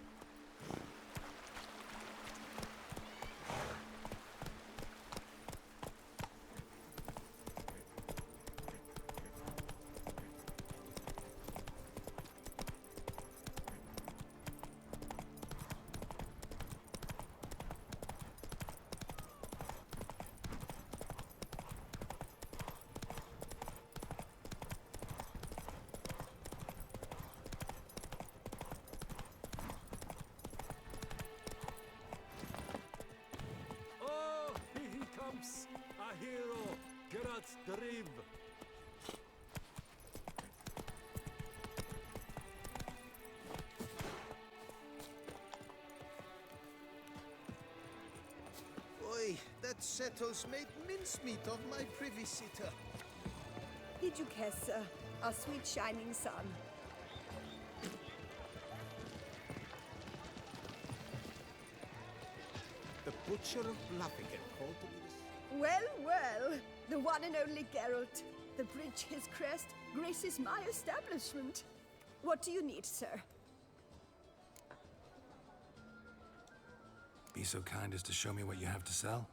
A hero, Geralt's dream. Oi, that Seto's made mincemeat of my privy sitter. Did you care, sir? Our sweet shining sun. The Butcher of Bluffingen called to me this. Well, well, the one and only Geralt. The bridge his crest graces my establishment. What do you need, sir? Be so kind as to show me what you have to sell?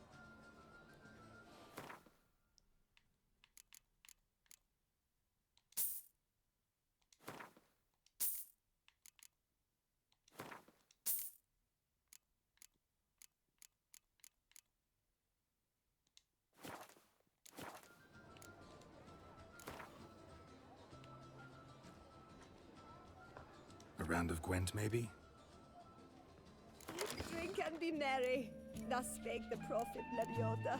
A round of Gwent, maybe? Drink and be merry. Thus spake the prophet Leviotha.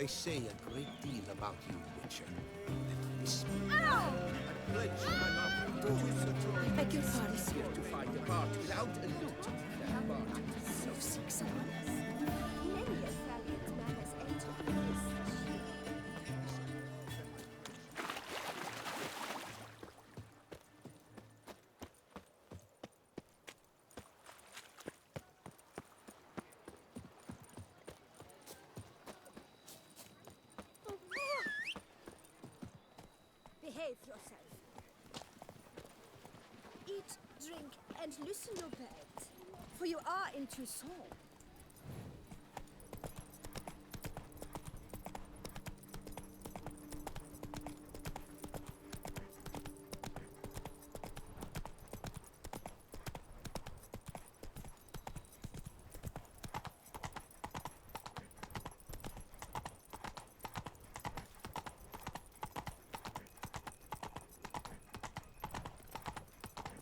They say a great deal about you, Witcher. Ow! I pledge my love to Toussaint'a. I beg your pardon. Cease here to find a part without a loot. That part. So seek someone else. Many a valiant man has entered this. Behave yourself. Eat, drink, and loosen your belt, for you are in Toussaint'a.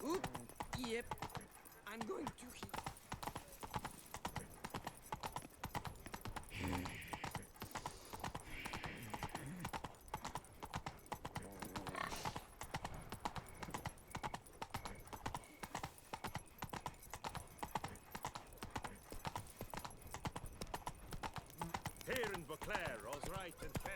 Oop, yep. I'm going to heal. Here in Beauclair, all's right and fair.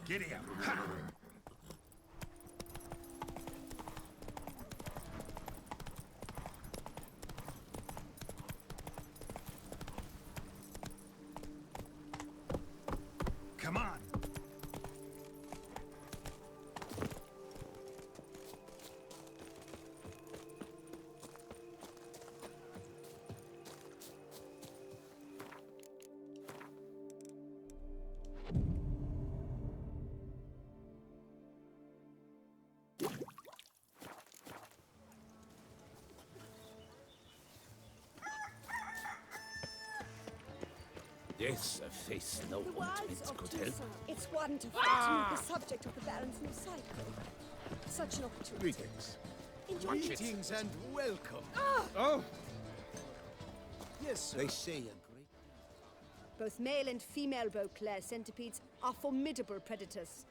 Giddy up. Ha! Come on. Yes, a face no The wives ointment of could help. Toussaint'a. It's wonderful to be the subject of the Baron's new cycle. Such an opportunity. Greetings. Enjoy Watch it. Greetings and welcome. Oh! Yes, sir. They say a great Both male and female Beauclair centipedes are formidable predators.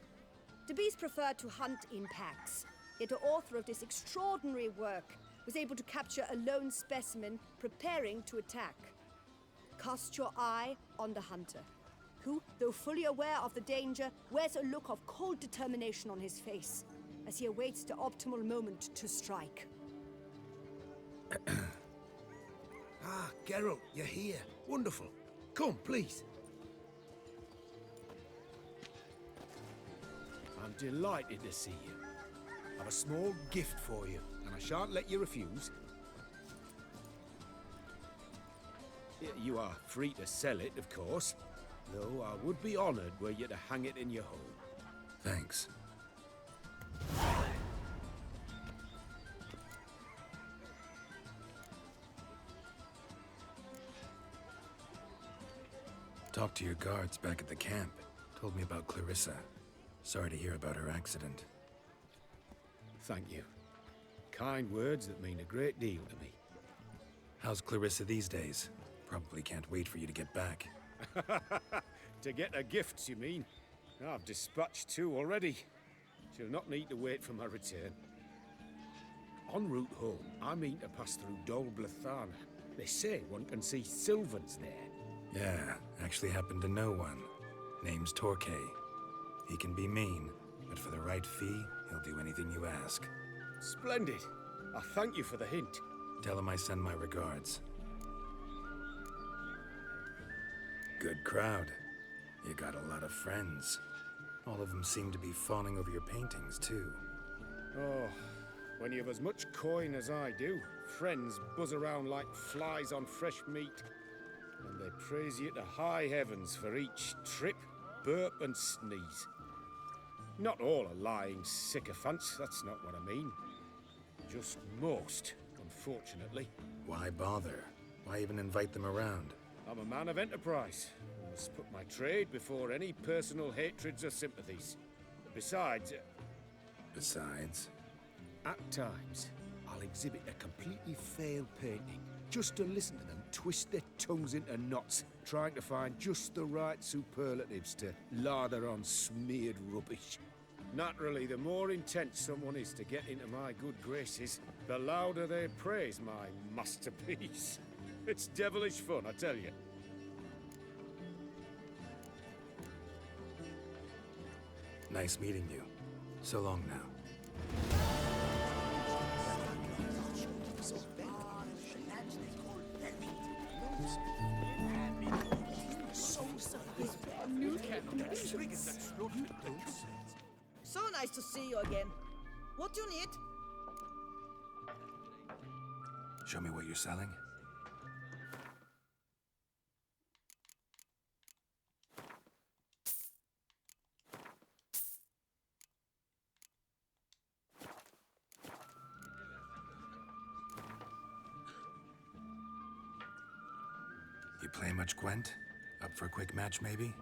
The bees prefer to hunt in packs, yet the author of this extraordinary work was able to capture a lone specimen preparing to attack. Cast your eye on the hunter, who, though fully aware of the danger, wears a look of cold determination on his face as he awaits the optimal moment to strike. Ah, Geralt, you're here. Wonderful. Come, please. I'm delighted to see you. I've a small gift for you, and I shan't let you refuse. You are free to sell it, of course, though I would be honoured were you to hang it in your home. Thanks. Talked to your guards back at the camp. Told me about Clarissa. Sorry to hear about her accident. Thank you. Kind words that mean a great deal to me. How's Clarissa these days? Probably can't wait for you to get back. To get her gifts, you mean? I've dispatched 2 already. She'll not need to wait for my return. En route home, I mean to pass through Dol Blathana. They say one can see Sylvans there. Yeah, actually happen to know one. Name's Torquay. He can be mean, but for the right fee, he'll do anything you ask. Splendid. I thank you for the hint. Tell him I send my regards. Good crowd. You got a lot of friends. All of them seem to be fawning over your paintings, too. Oh, when you have as much coin as I do, friends buzz around like flies on fresh meat. And they praise you to high heavens for each trip, burp and sneeze. Not all are lying sycophants, that's not what I mean. Just most, unfortunately. Why bother? Why even invite them around? I'm a man of enterprise. I must put my trade before any personal hatreds or sympathies. Besides... Besides? At times, I'll exhibit a completely failed painting, just to listen to them twist their tongues into knots, trying to find just the right superlatives to lather on smeared rubbish. Naturally, the more intent someone is to get into my good graces, the louder they praise my masterpiece. It's devilish fun, I tell you. Nice meeting you. So long now. So nice to see you again. What do you need? Show me what you're selling. You play much, Gwent? Up for a quick match, maybe?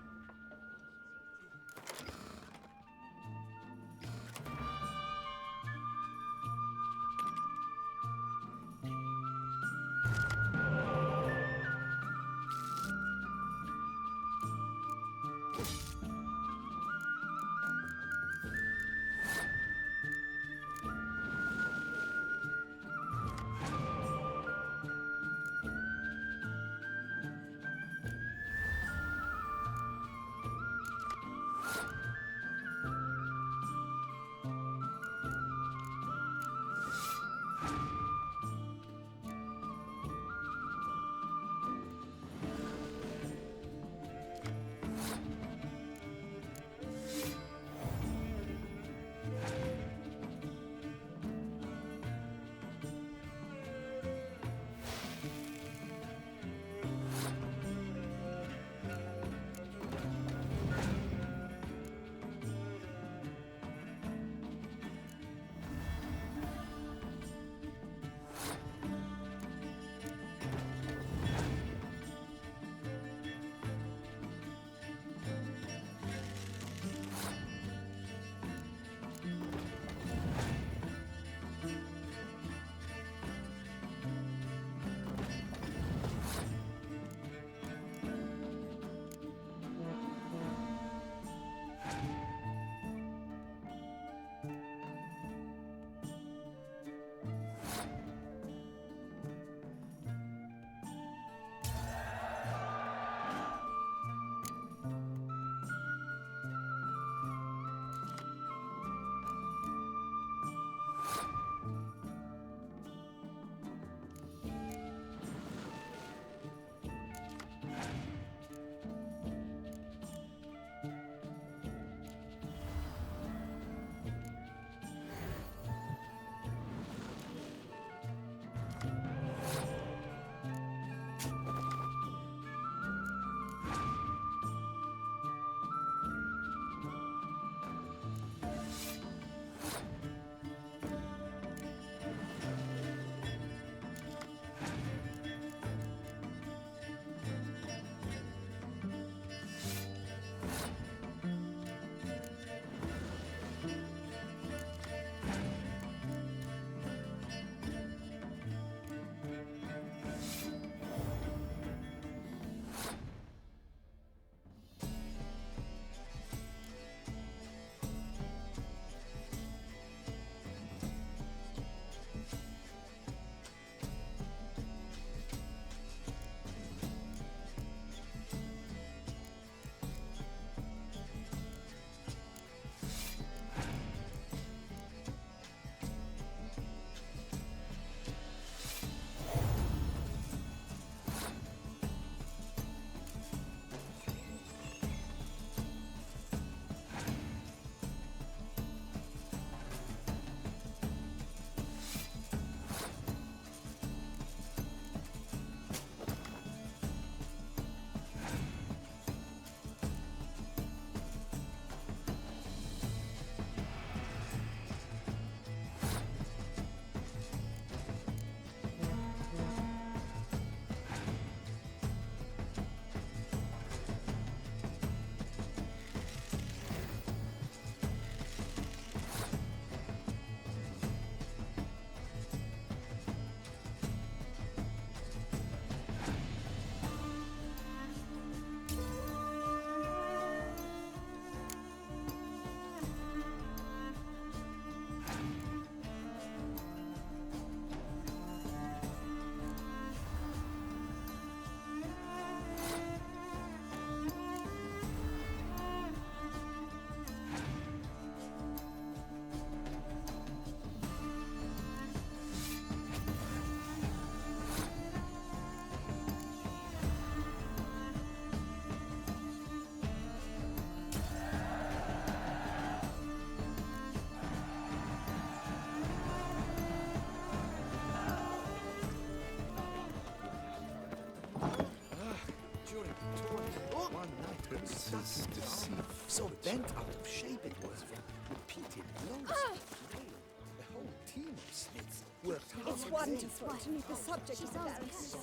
So bent out of shape it was from repeated blows. The whole team of smiths worked hard. It's wonderful to meet the subject of the barracks.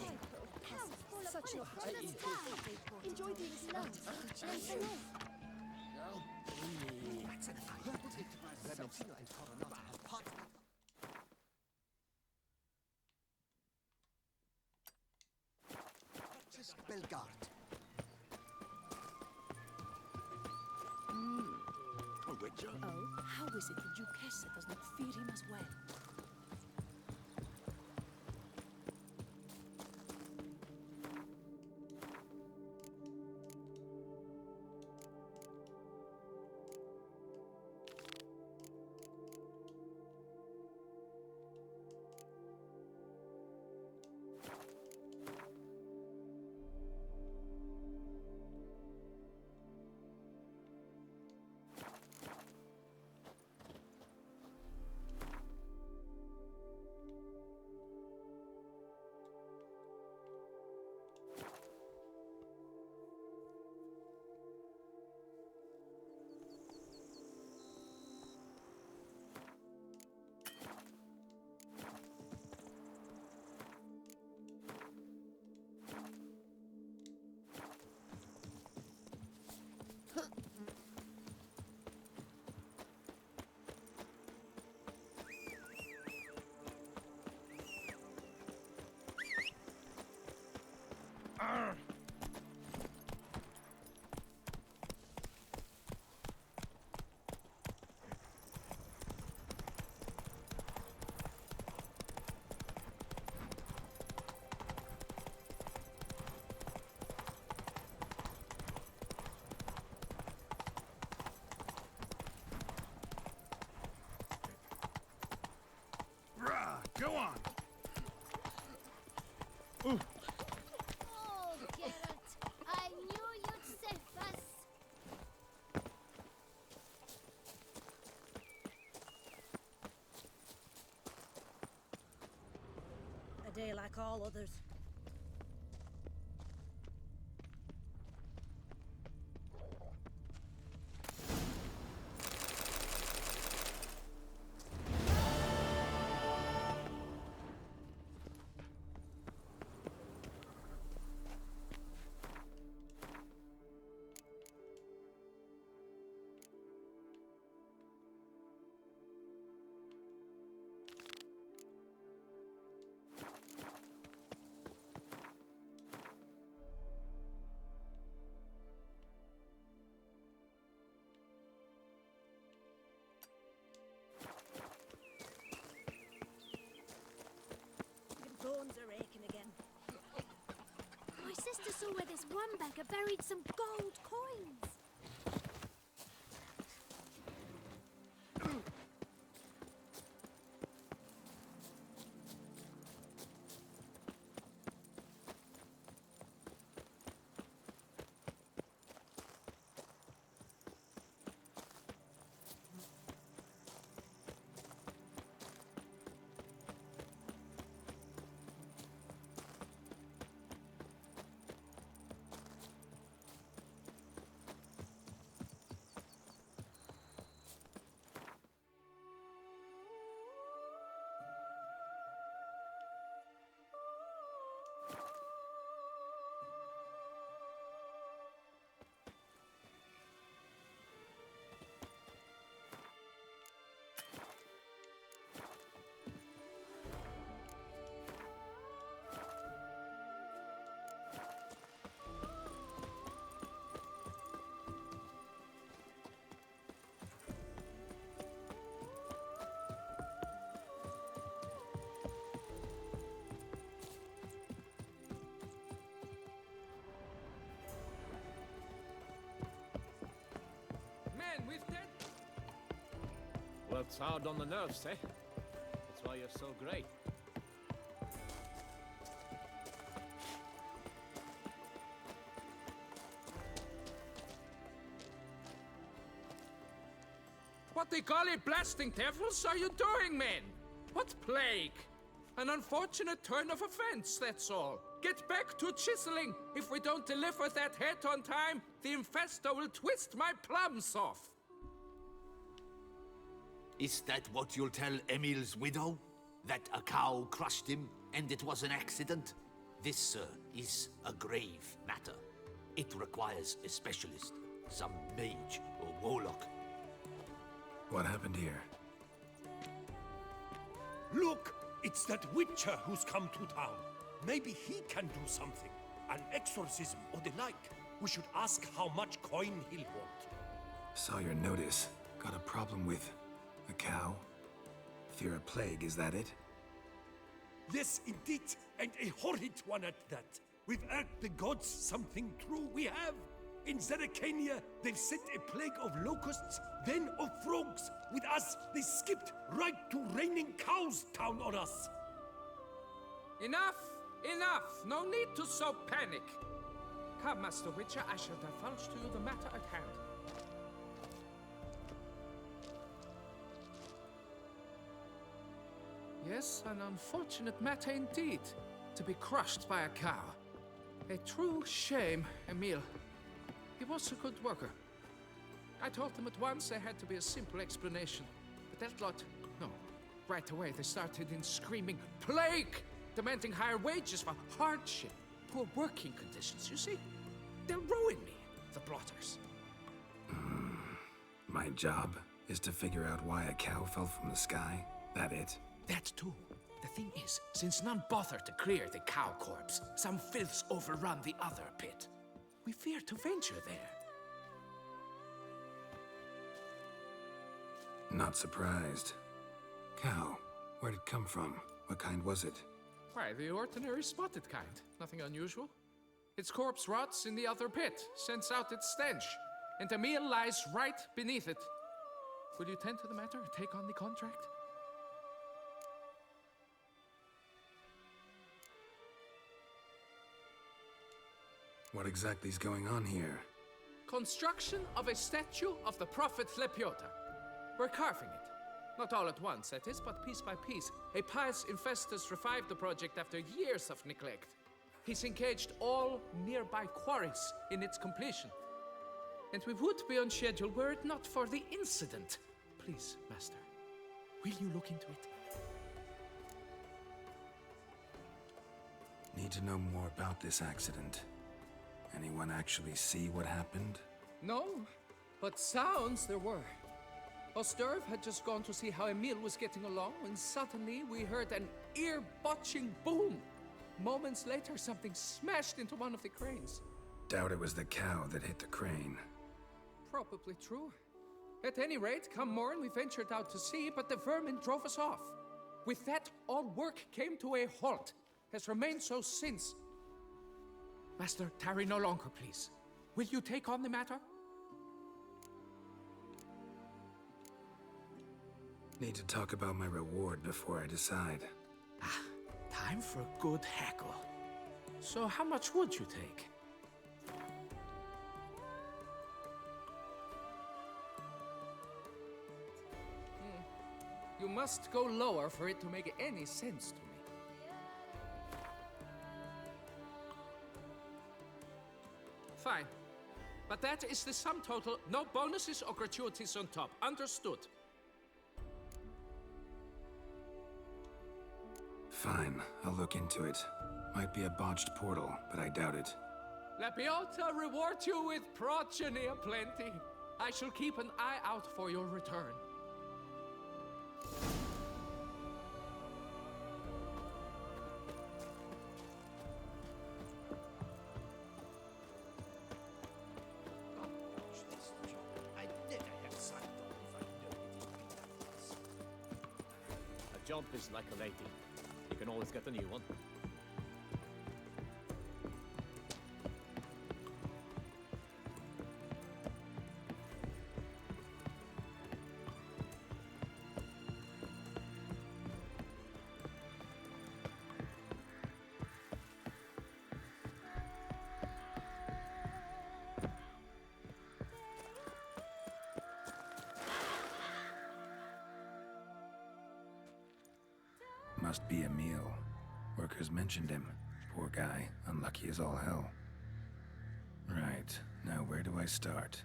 Such a enjoy being smart. Belgard. A witcher? Oh, how is it that Duquesa does not fear him as well? Go on! Oh, Geralt, I knew you'd save us. A day like all others. Bones are aching again. My sister saw where this one beggar buried some gold coins. Man, we've dead. Works hard on the nerves, eh? That's why you're so great. What the golly blasting devils are you doing, men? What plague? An unfortunate turn of events, that's all. Get back to chiseling. If we don't deliver that head on time, the infestor will twist my plums off. Is that what you'll tell Emil's widow? That a cow crushed him and it was an accident? This, sir, is a grave matter. It requires a specialist, some mage or warlock. What happened here? Look! It's that witcher who's come to town. Maybe he can do something. An exorcism or the like. We should ask how much coin he'll want. Saw your notice. Got a problem with a cow? Fear a plague, is that it? Yes, indeed, and a horrid one at that. We've earned the gods something true, we have. In Zeracania, they've sent a plague of locusts, then of frogs. With us, they skipped right to raining cows down on us. Enough! Enough! No need to so panic. Come, Master Witcher, I shall divulge to you the matter at hand. Yes, an unfortunate matter indeed, to be crushed by a cow. A true shame, Emil. He was a good worker. I told them at once there had to be a simple explanation. But that lot, no. Right away they started in screaming, plague! Demanding higher wages for hardship, poor working conditions, you see? They'll ruin me, the blotters. My job is to figure out why a cow fell from the sky? That it? That too. The thing is, since none bothered to clear the cow corpse, some filths overrun the other pit. We fear to venture there. Not surprised. Cow, where'd it come from? What kind was it? Why, the ordinary spotted kind. Nothing unusual. Its corpse rots in the other pit, sends out its stench, and Emil lies right beneath it. Will you tend to the matter and take on the contract? What exactly is going on here? Construction of a statue of the prophet Lepiota. We're carving it. Not all at once, that is, but piece by piece. A pious infestus revived the project after years of neglect. He's engaged all nearby quarries in its completion. And we would be on schedule were it not for the incident. Please, Master, will you look into it? Need to know more about this accident. Anyone actually see what happened? No, but sounds there were. Osterv had just gone to see how Emil was getting along when suddenly we heard an ear-botching boom. Moments later, something smashed into one of the cranes. Doubt it was the cow that hit the crane. Probably true. At any rate, come morn, we ventured out to sea, but the vermin drove us off. With that, all work came to a halt. Has remained so since. Master, tarry no longer, please. Will you take on the matter? Need to talk about my reward before I decide. Time for a good hackle. So how much would you take? You must go lower for it to make any sense to me. Fine. But that is the sum total. No bonuses or gratuities on top. Understood? Fine, I'll look into it. Might be a botched portal, but I doubt it. Lepiota reward you with progeny aplenty. I shall keep an eye out for your return. A jump is like a lady. You can always get a new one. Must be Emil. Workers mentioned him. Poor guy, unlucky as all hell. Right, now where do I start?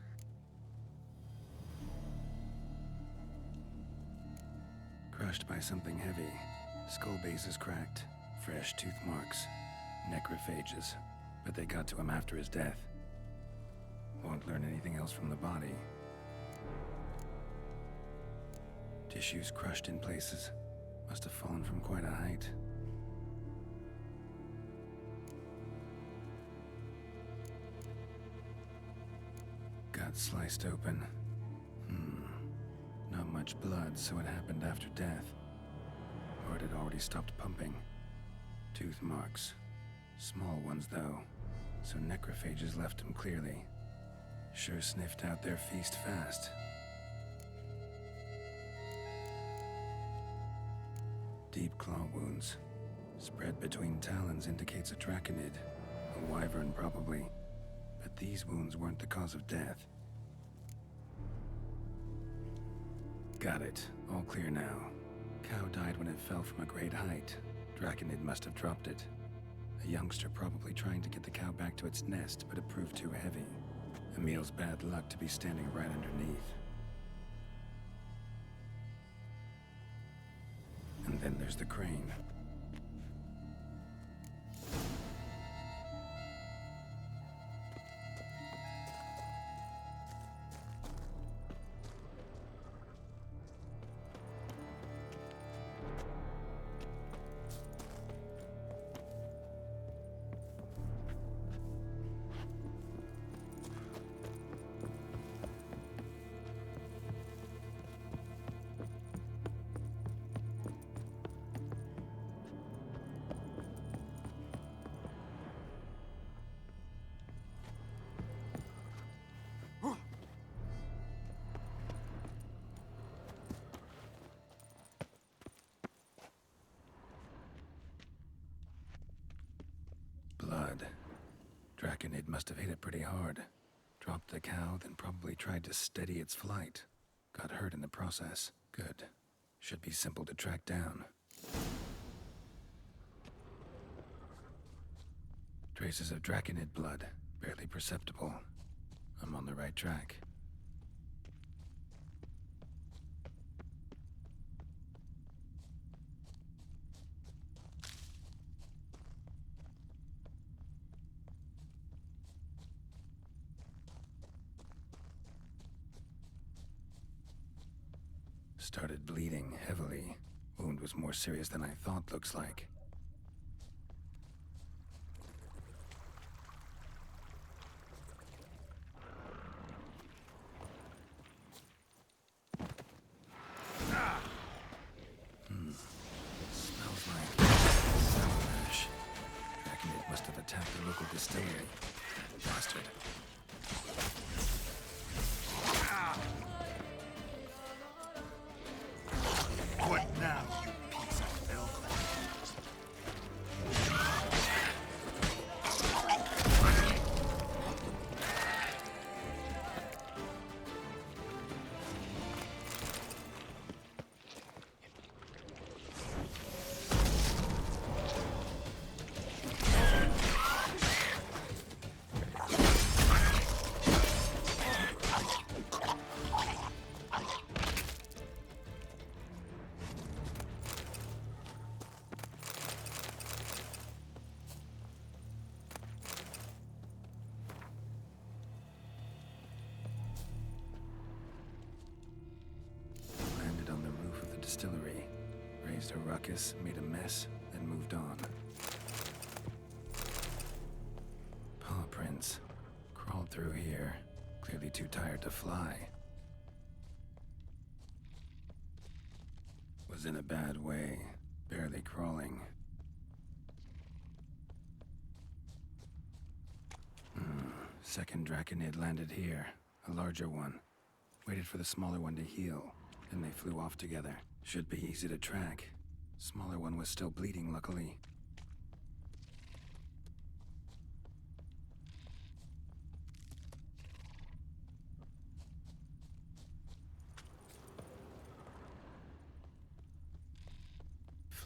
Crushed by something heavy. Skull base is cracked. Fresh tooth marks. Necrophages. But they got to him after his death. Won't learn anything else from the body. Tissues crushed in places. Must have fallen from quite a height. Gut sliced open. Not much blood, so it happened after death. Heart had already stopped pumping. Tooth marks. Small ones, though, so necrophages left him clearly. Sure sniffed out their feast fast. Deep claw wounds. Spread between talons indicates a draconid. A wyvern, probably. But these wounds weren't the cause of death. Got it. All clear now. Cow died when it fell from a great height. Draconid must have dropped it. A youngster probably trying to get the cow back to its nest, but it proved too heavy. Emil's bad luck to be standing right underneath. And then there's the crane. Blood. Draconid must have hit it pretty hard. Dropped the cow, then probably tried to steady its flight. Got hurt in the process. Good. Should be simple to track down. Traces of Draconid blood. Barely perceptible. I'm on the right track. Started bleeding heavily. Wound was more serious than I thought, looks like. Smells like sour ash. Draconid must have attacked the local distillery. Bastard. What now, you piece of milk? Landed on the roof of the distillery. Raised a ruckus, made a mess, then moved on. Paw prints. Crawled through here. Clearly too tired to fly. Was in a bad way. Barely crawling. Second Draconid landed here. A larger one. Waited for the smaller one to heal. Then they flew off together. Should be easy to track. Smaller one was still bleeding, luckily.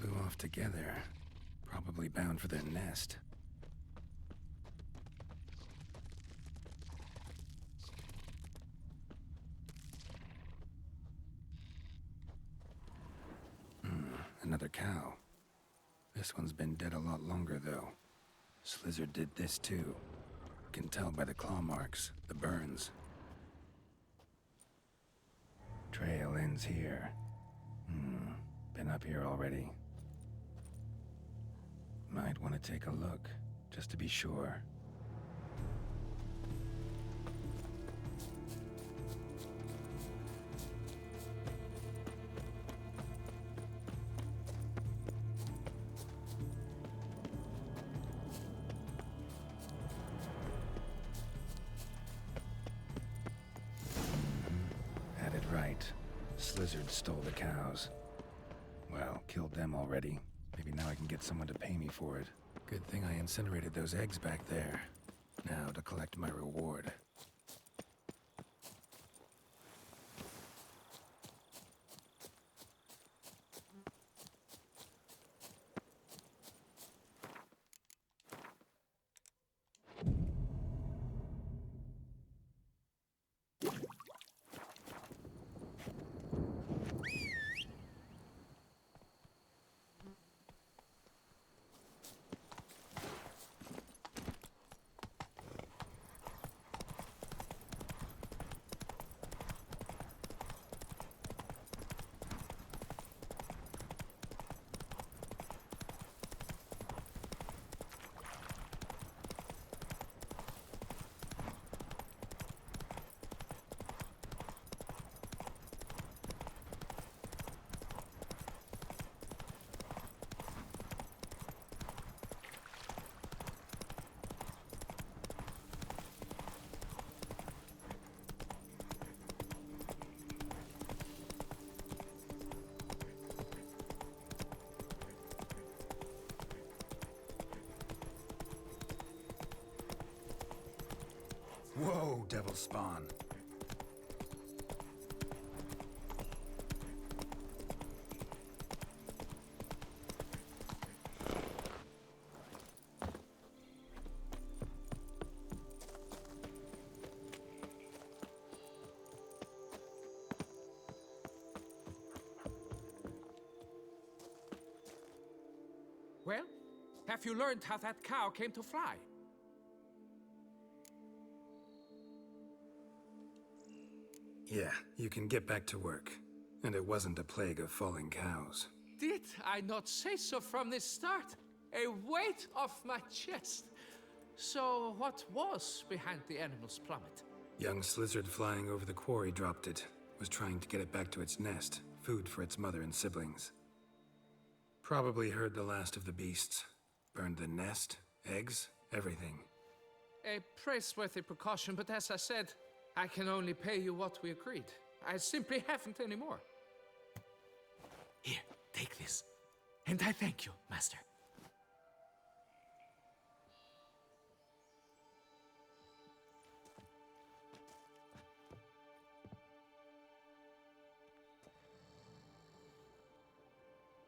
Flew off together. Probably bound for their nest. Another cow. This one's been dead a lot longer, though. Slizzard did this, too. Can tell by the claw marks, the burns. Trail ends here. Been up here already. Might want to take a look, just to be sure. Had it right. Slizzard stole the cows. Well, killed them already. Maybe now I can get someone to pay me for it. Good thing I incinerated those eggs back there. Now to collect my reward. Whoa, devil spawn. Well, have you learned how that cow came to fly? Yeah, you can get back to work. And it wasn't a plague of falling cows. Did I not say so from the start? A weight off my chest. So what was behind the animal's plummet? Young Slizzard flying over the quarry dropped it. Was trying to get it back to its nest. Food for its mother and siblings. Probably heard the last of the beasts. Burned the nest, eggs, everything. A praiseworthy precaution, but as I said, I can only pay you what we agreed. I simply haven't any more. Here, take this. And I thank you, Master.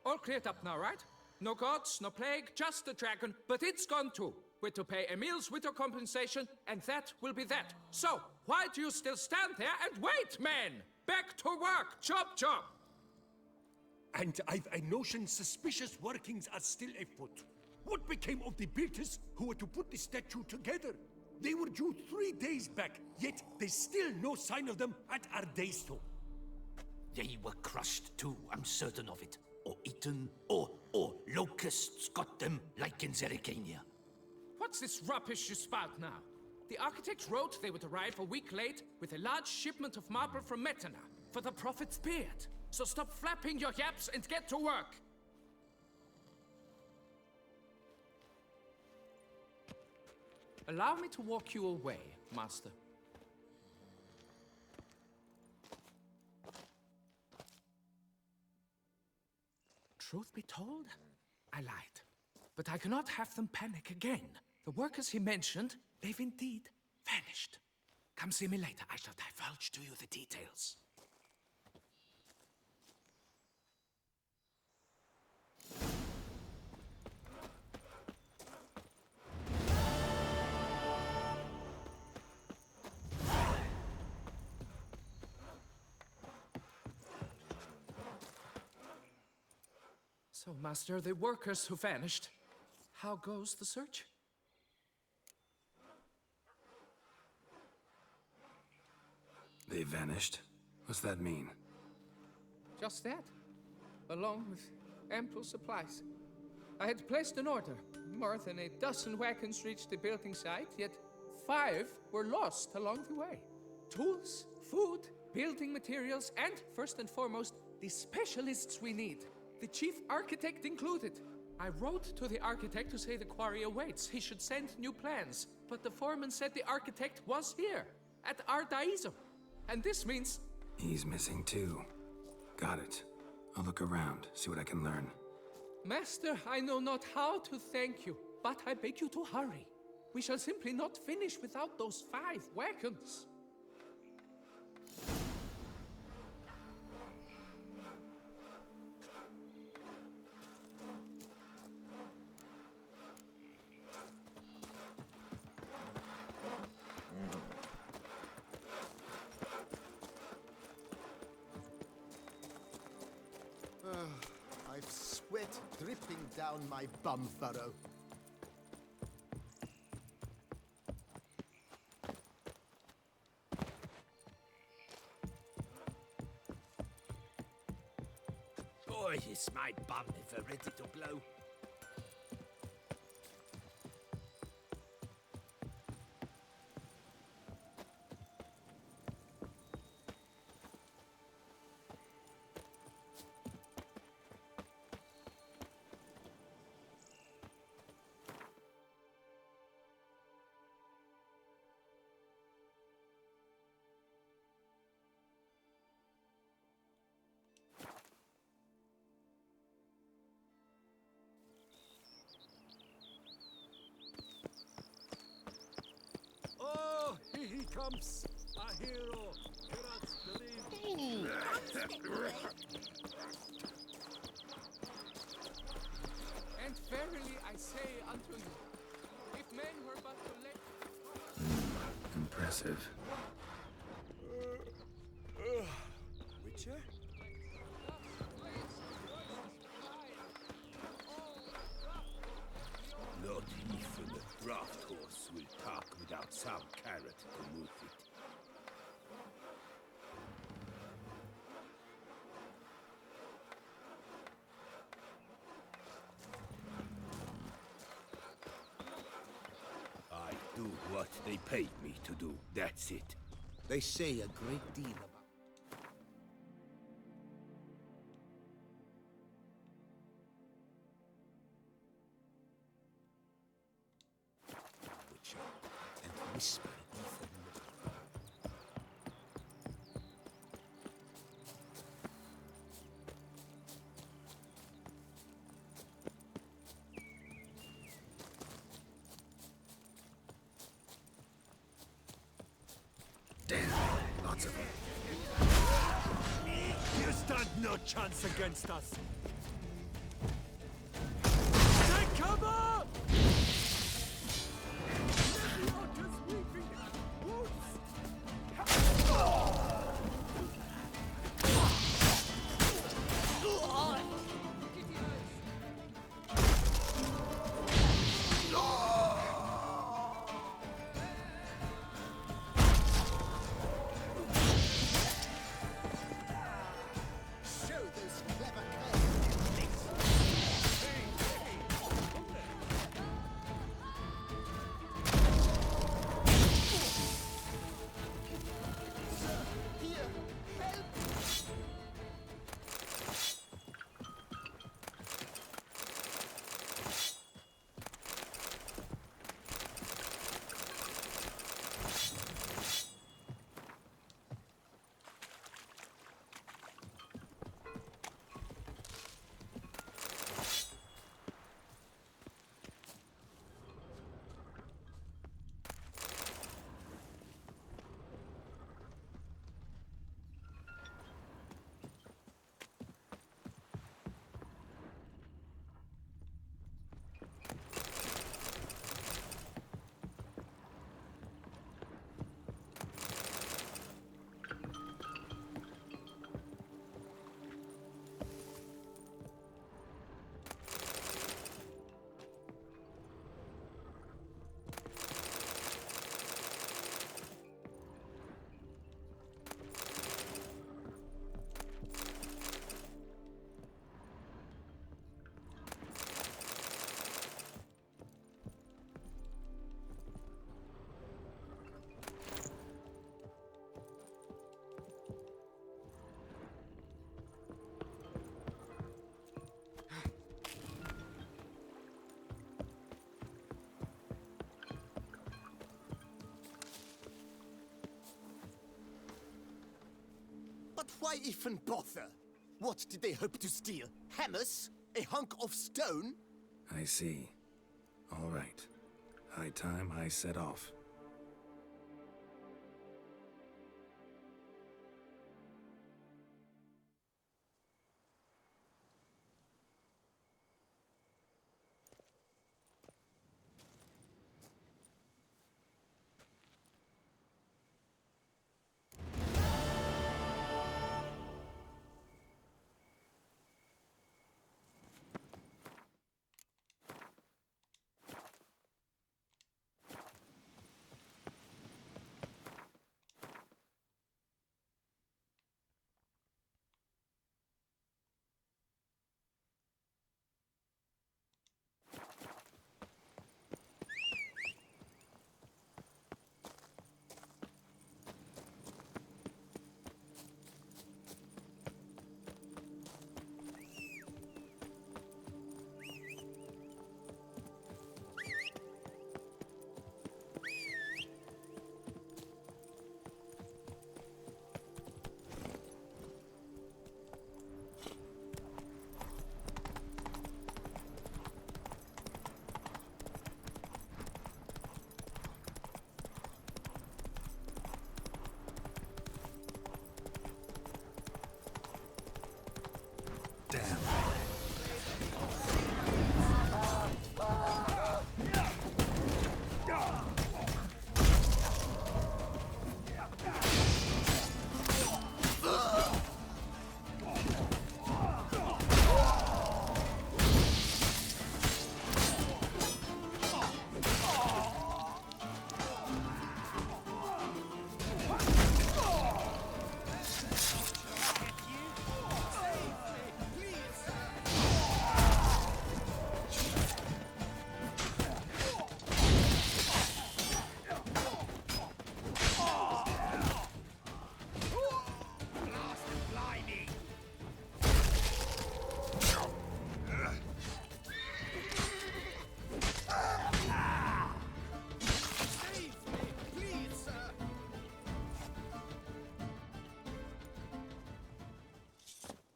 All cleared up now, right? No gods, no plague, just the dragon, but it's gone too. We're to pay Emil's widow compensation, and that will be that. So, why do you still stand there and wait, men? Back to work! Chop, chop! And I've a notion suspicious workings are still afoot. What became of the builders who were to put the statue together? They were due 3 days back, yet there's still no sign of them at Ardeisto. They were crushed too, I'm certain of it. Or eaten, or locusts got them, like in Zerikania. What's this rubbish you spout now? The architect wrote they would arrive a week late with a large shipment of marble from Metana for the prophet's beard. So stop flapping your yaps and get to work! Allow me to walk you away, Master. Truth be told, I lied. But I cannot have them panic again. The workers he mentioned, they've indeed vanished. Come see me later. I shall divulge to you the details. So, Master, the workers who vanished. How goes the search? They vanished? What's that mean? Just that, along with ample supplies. I had placed an order. More than a dozen wagons reached the building site, yet 5 were lost along the way. Tools, food, building materials, and, first and foremost, the specialists we need. The chief architect included. I wrote to the architect to say the quarry awaits. He should send new plans. But the foreman said the architect was here, at Ardaizum. And this means... He's missing too. Got it. I'll look around, see what I can learn. Master, I know not how to thank you, but I beg you to hurry. We shall simply not finish without those 5 wagons. I've sweat dripping down my bum furrow. Boy, is my bum ever ready to blow. Oh, here he comes! A hero! Cannot believe. And verily I say unto you, if men were but to let... Impressive. Witcher? Not even a draft horse will talk without some carrot to move it. I do what they paid me to do, that's it. They say a great deal about... Witcher, and whisper even more. Damn, lots of them. You stand no chance against us. Take cover! Show those clever curs But why even bother? What did they hope to steal? Hammers? A hunk of stone? I see. All right. High time I set off.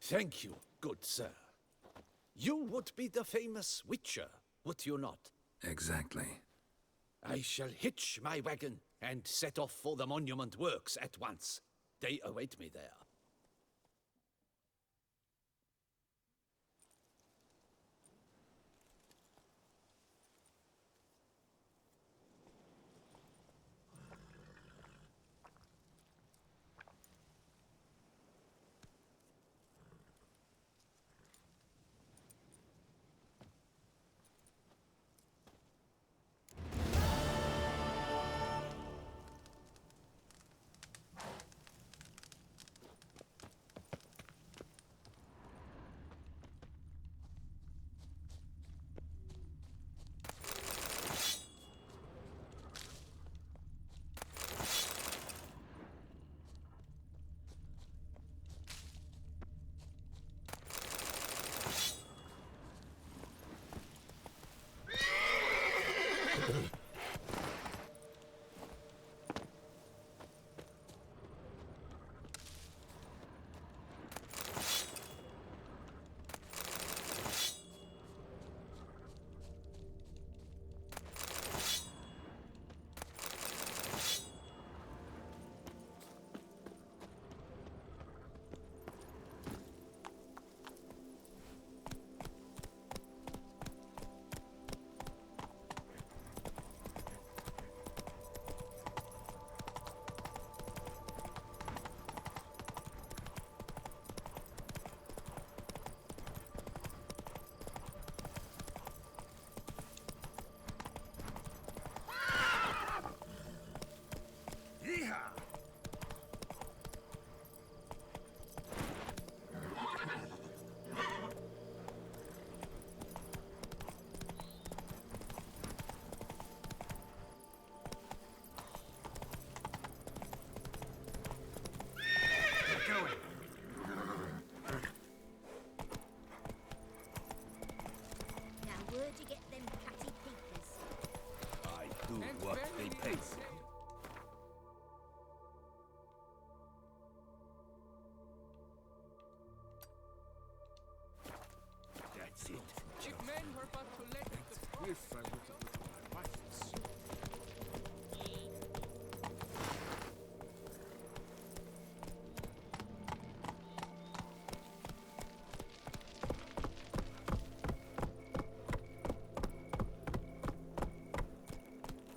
Thank you, good sir. You would be the famous Witcher, would you not? Exactly. I shall hitch my wagon and set off for the monument works at once. They await me there.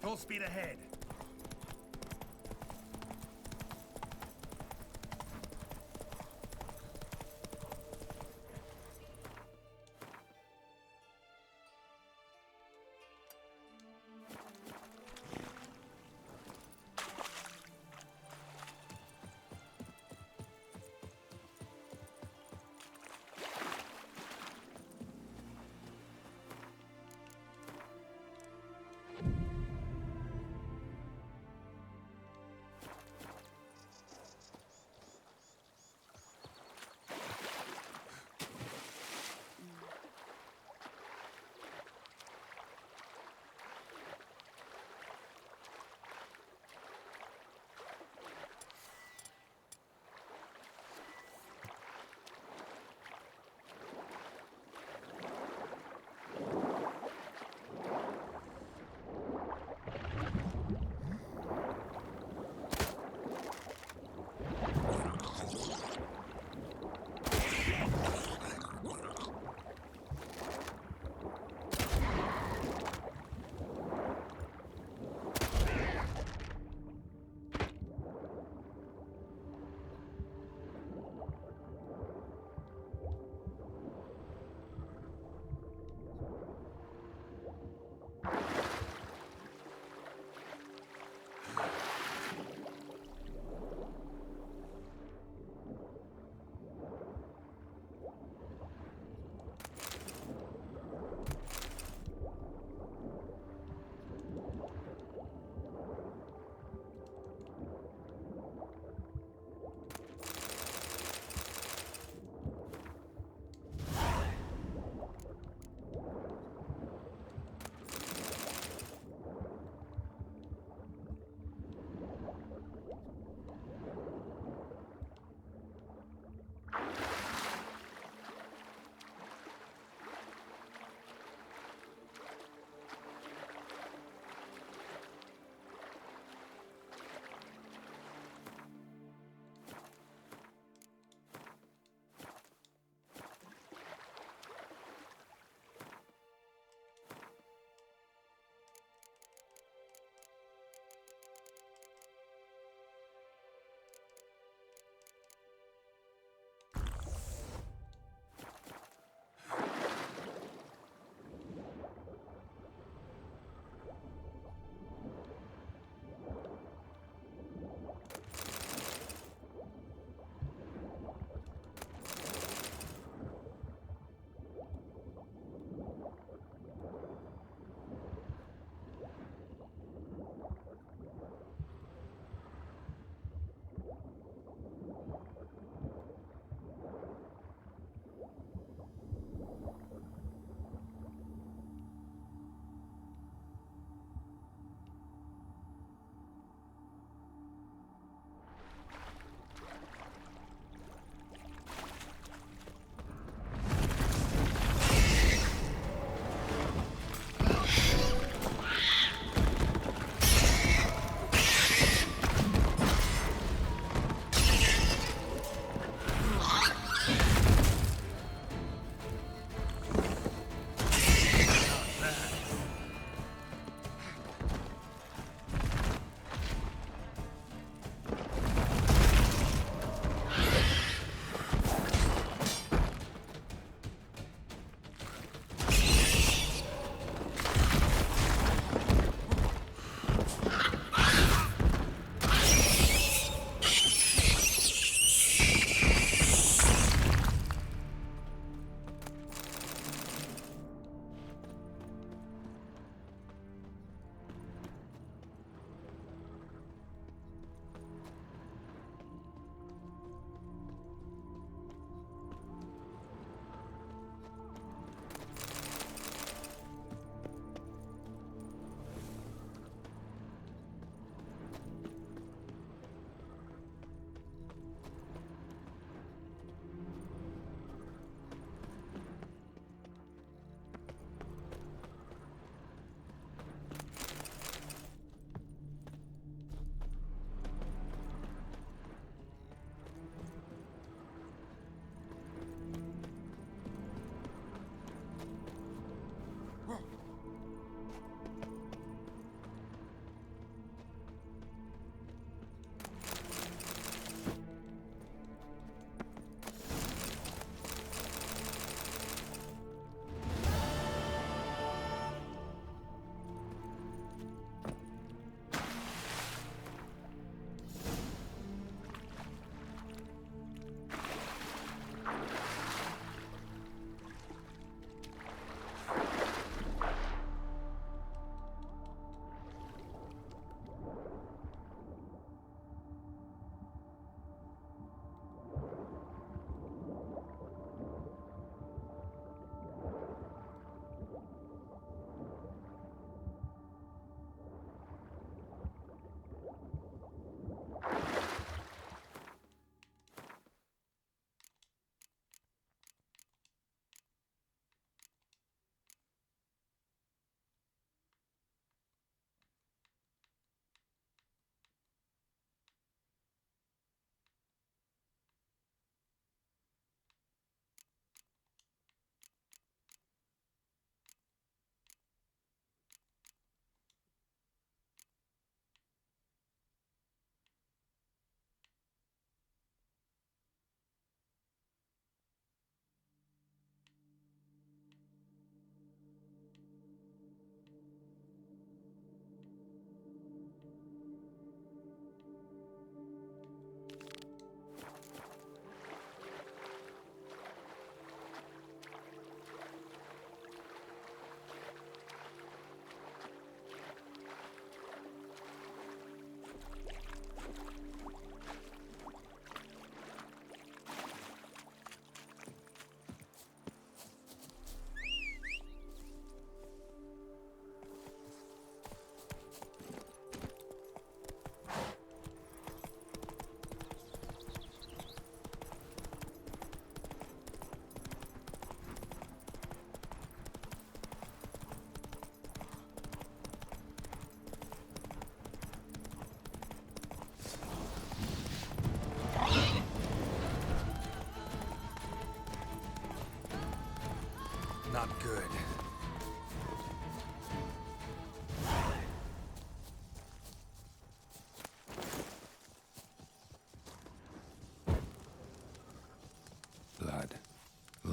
Full speed ahead.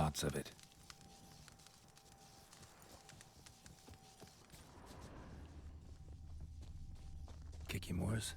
Lots of it. Kikimores?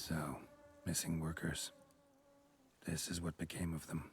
So, missing workers. This is what became of them.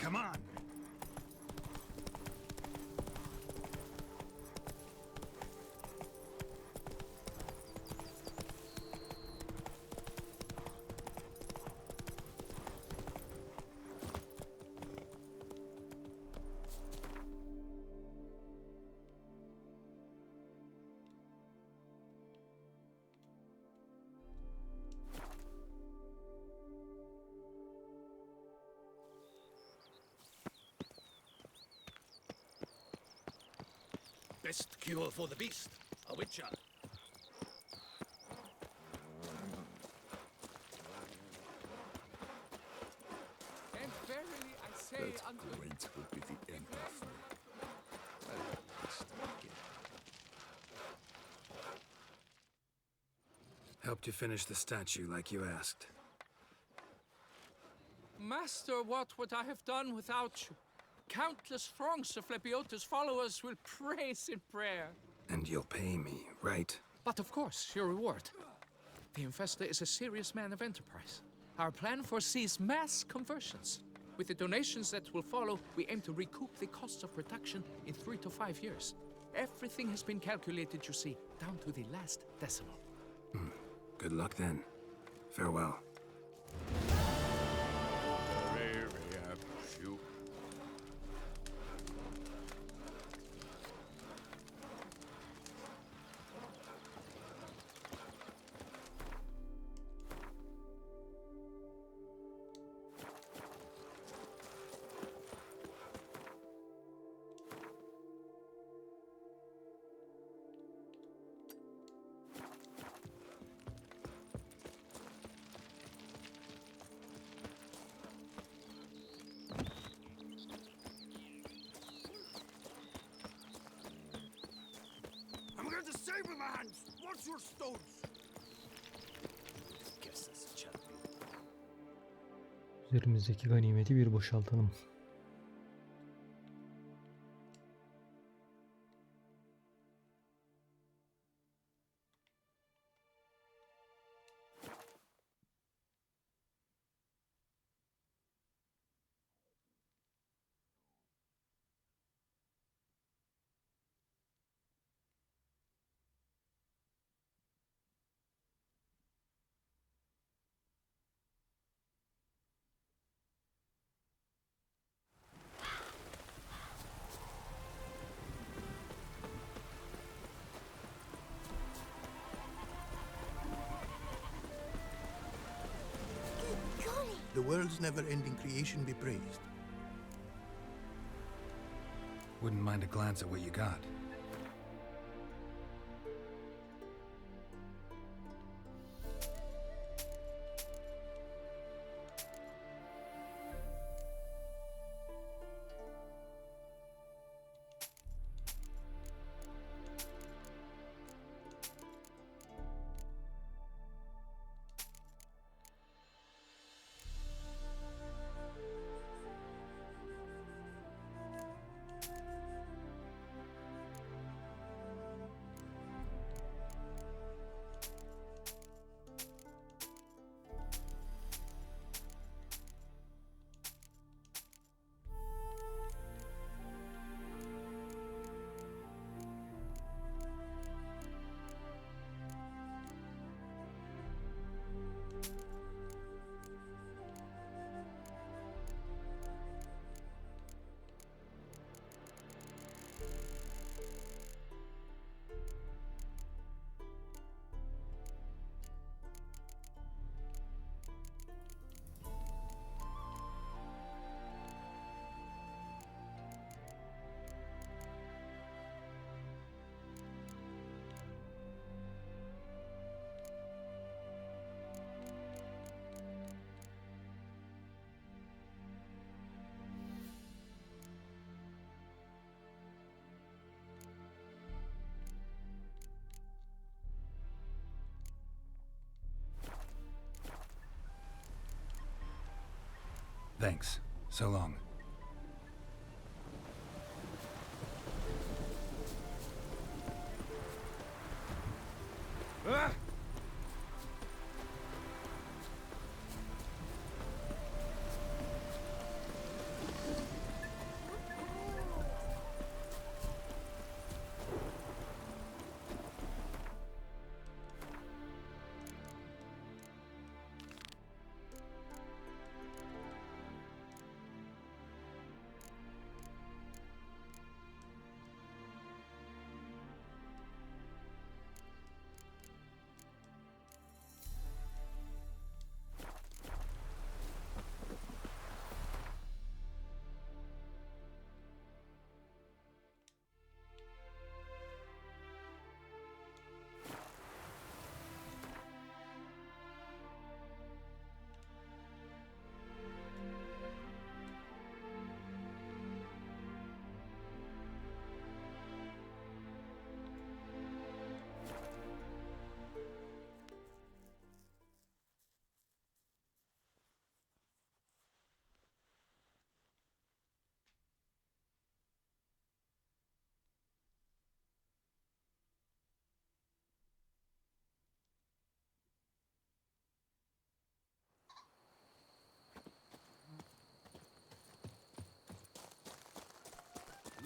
Come on! Best cure for the beast, a witcher. Can't say That unto great would be the end of me. Helped you finish the statue like you asked. Master, what would I have done without you? Countless throngs of Lepiota's followers will praise in prayer. And you'll pay me, right? But of course, your reward. The Infestor is a serious man of enterprise. Our plan foresees mass conversions. With the donations that will follow, we aim to recoup the costs of production in 3 to 5 years. Everything has been calculated, you see, down to the last decimal. Good luck then. Farewell. I'm going to save with my hands. What's your stones? Guess that's a champion. Üzerimizdeki ganimeti bir boşaltalım. The world's never-ending creation be praised. Wouldn't mind a glance at what you got. Thanks. So long.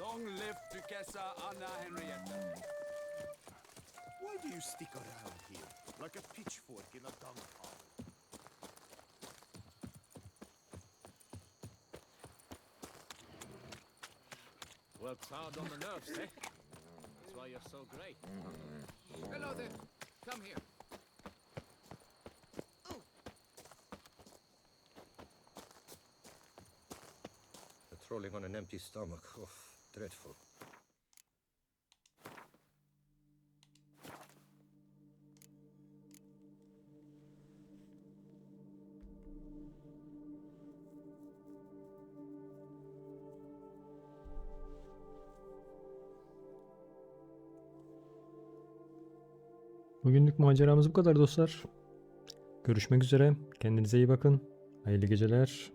Long live Duchessa Anna Henrietta. Why do you stick around here like a pitchfork in a dung pile? Works hard on the nerves, eh? That's why you're so great. Hello there. Come here. Patrolling on an empty stomach. Oh, dreadful. Bugünlük maceramız bu kadar dostlar. Görüşmek üzere. Kendinize iyi bakın. Hayırlı geceler.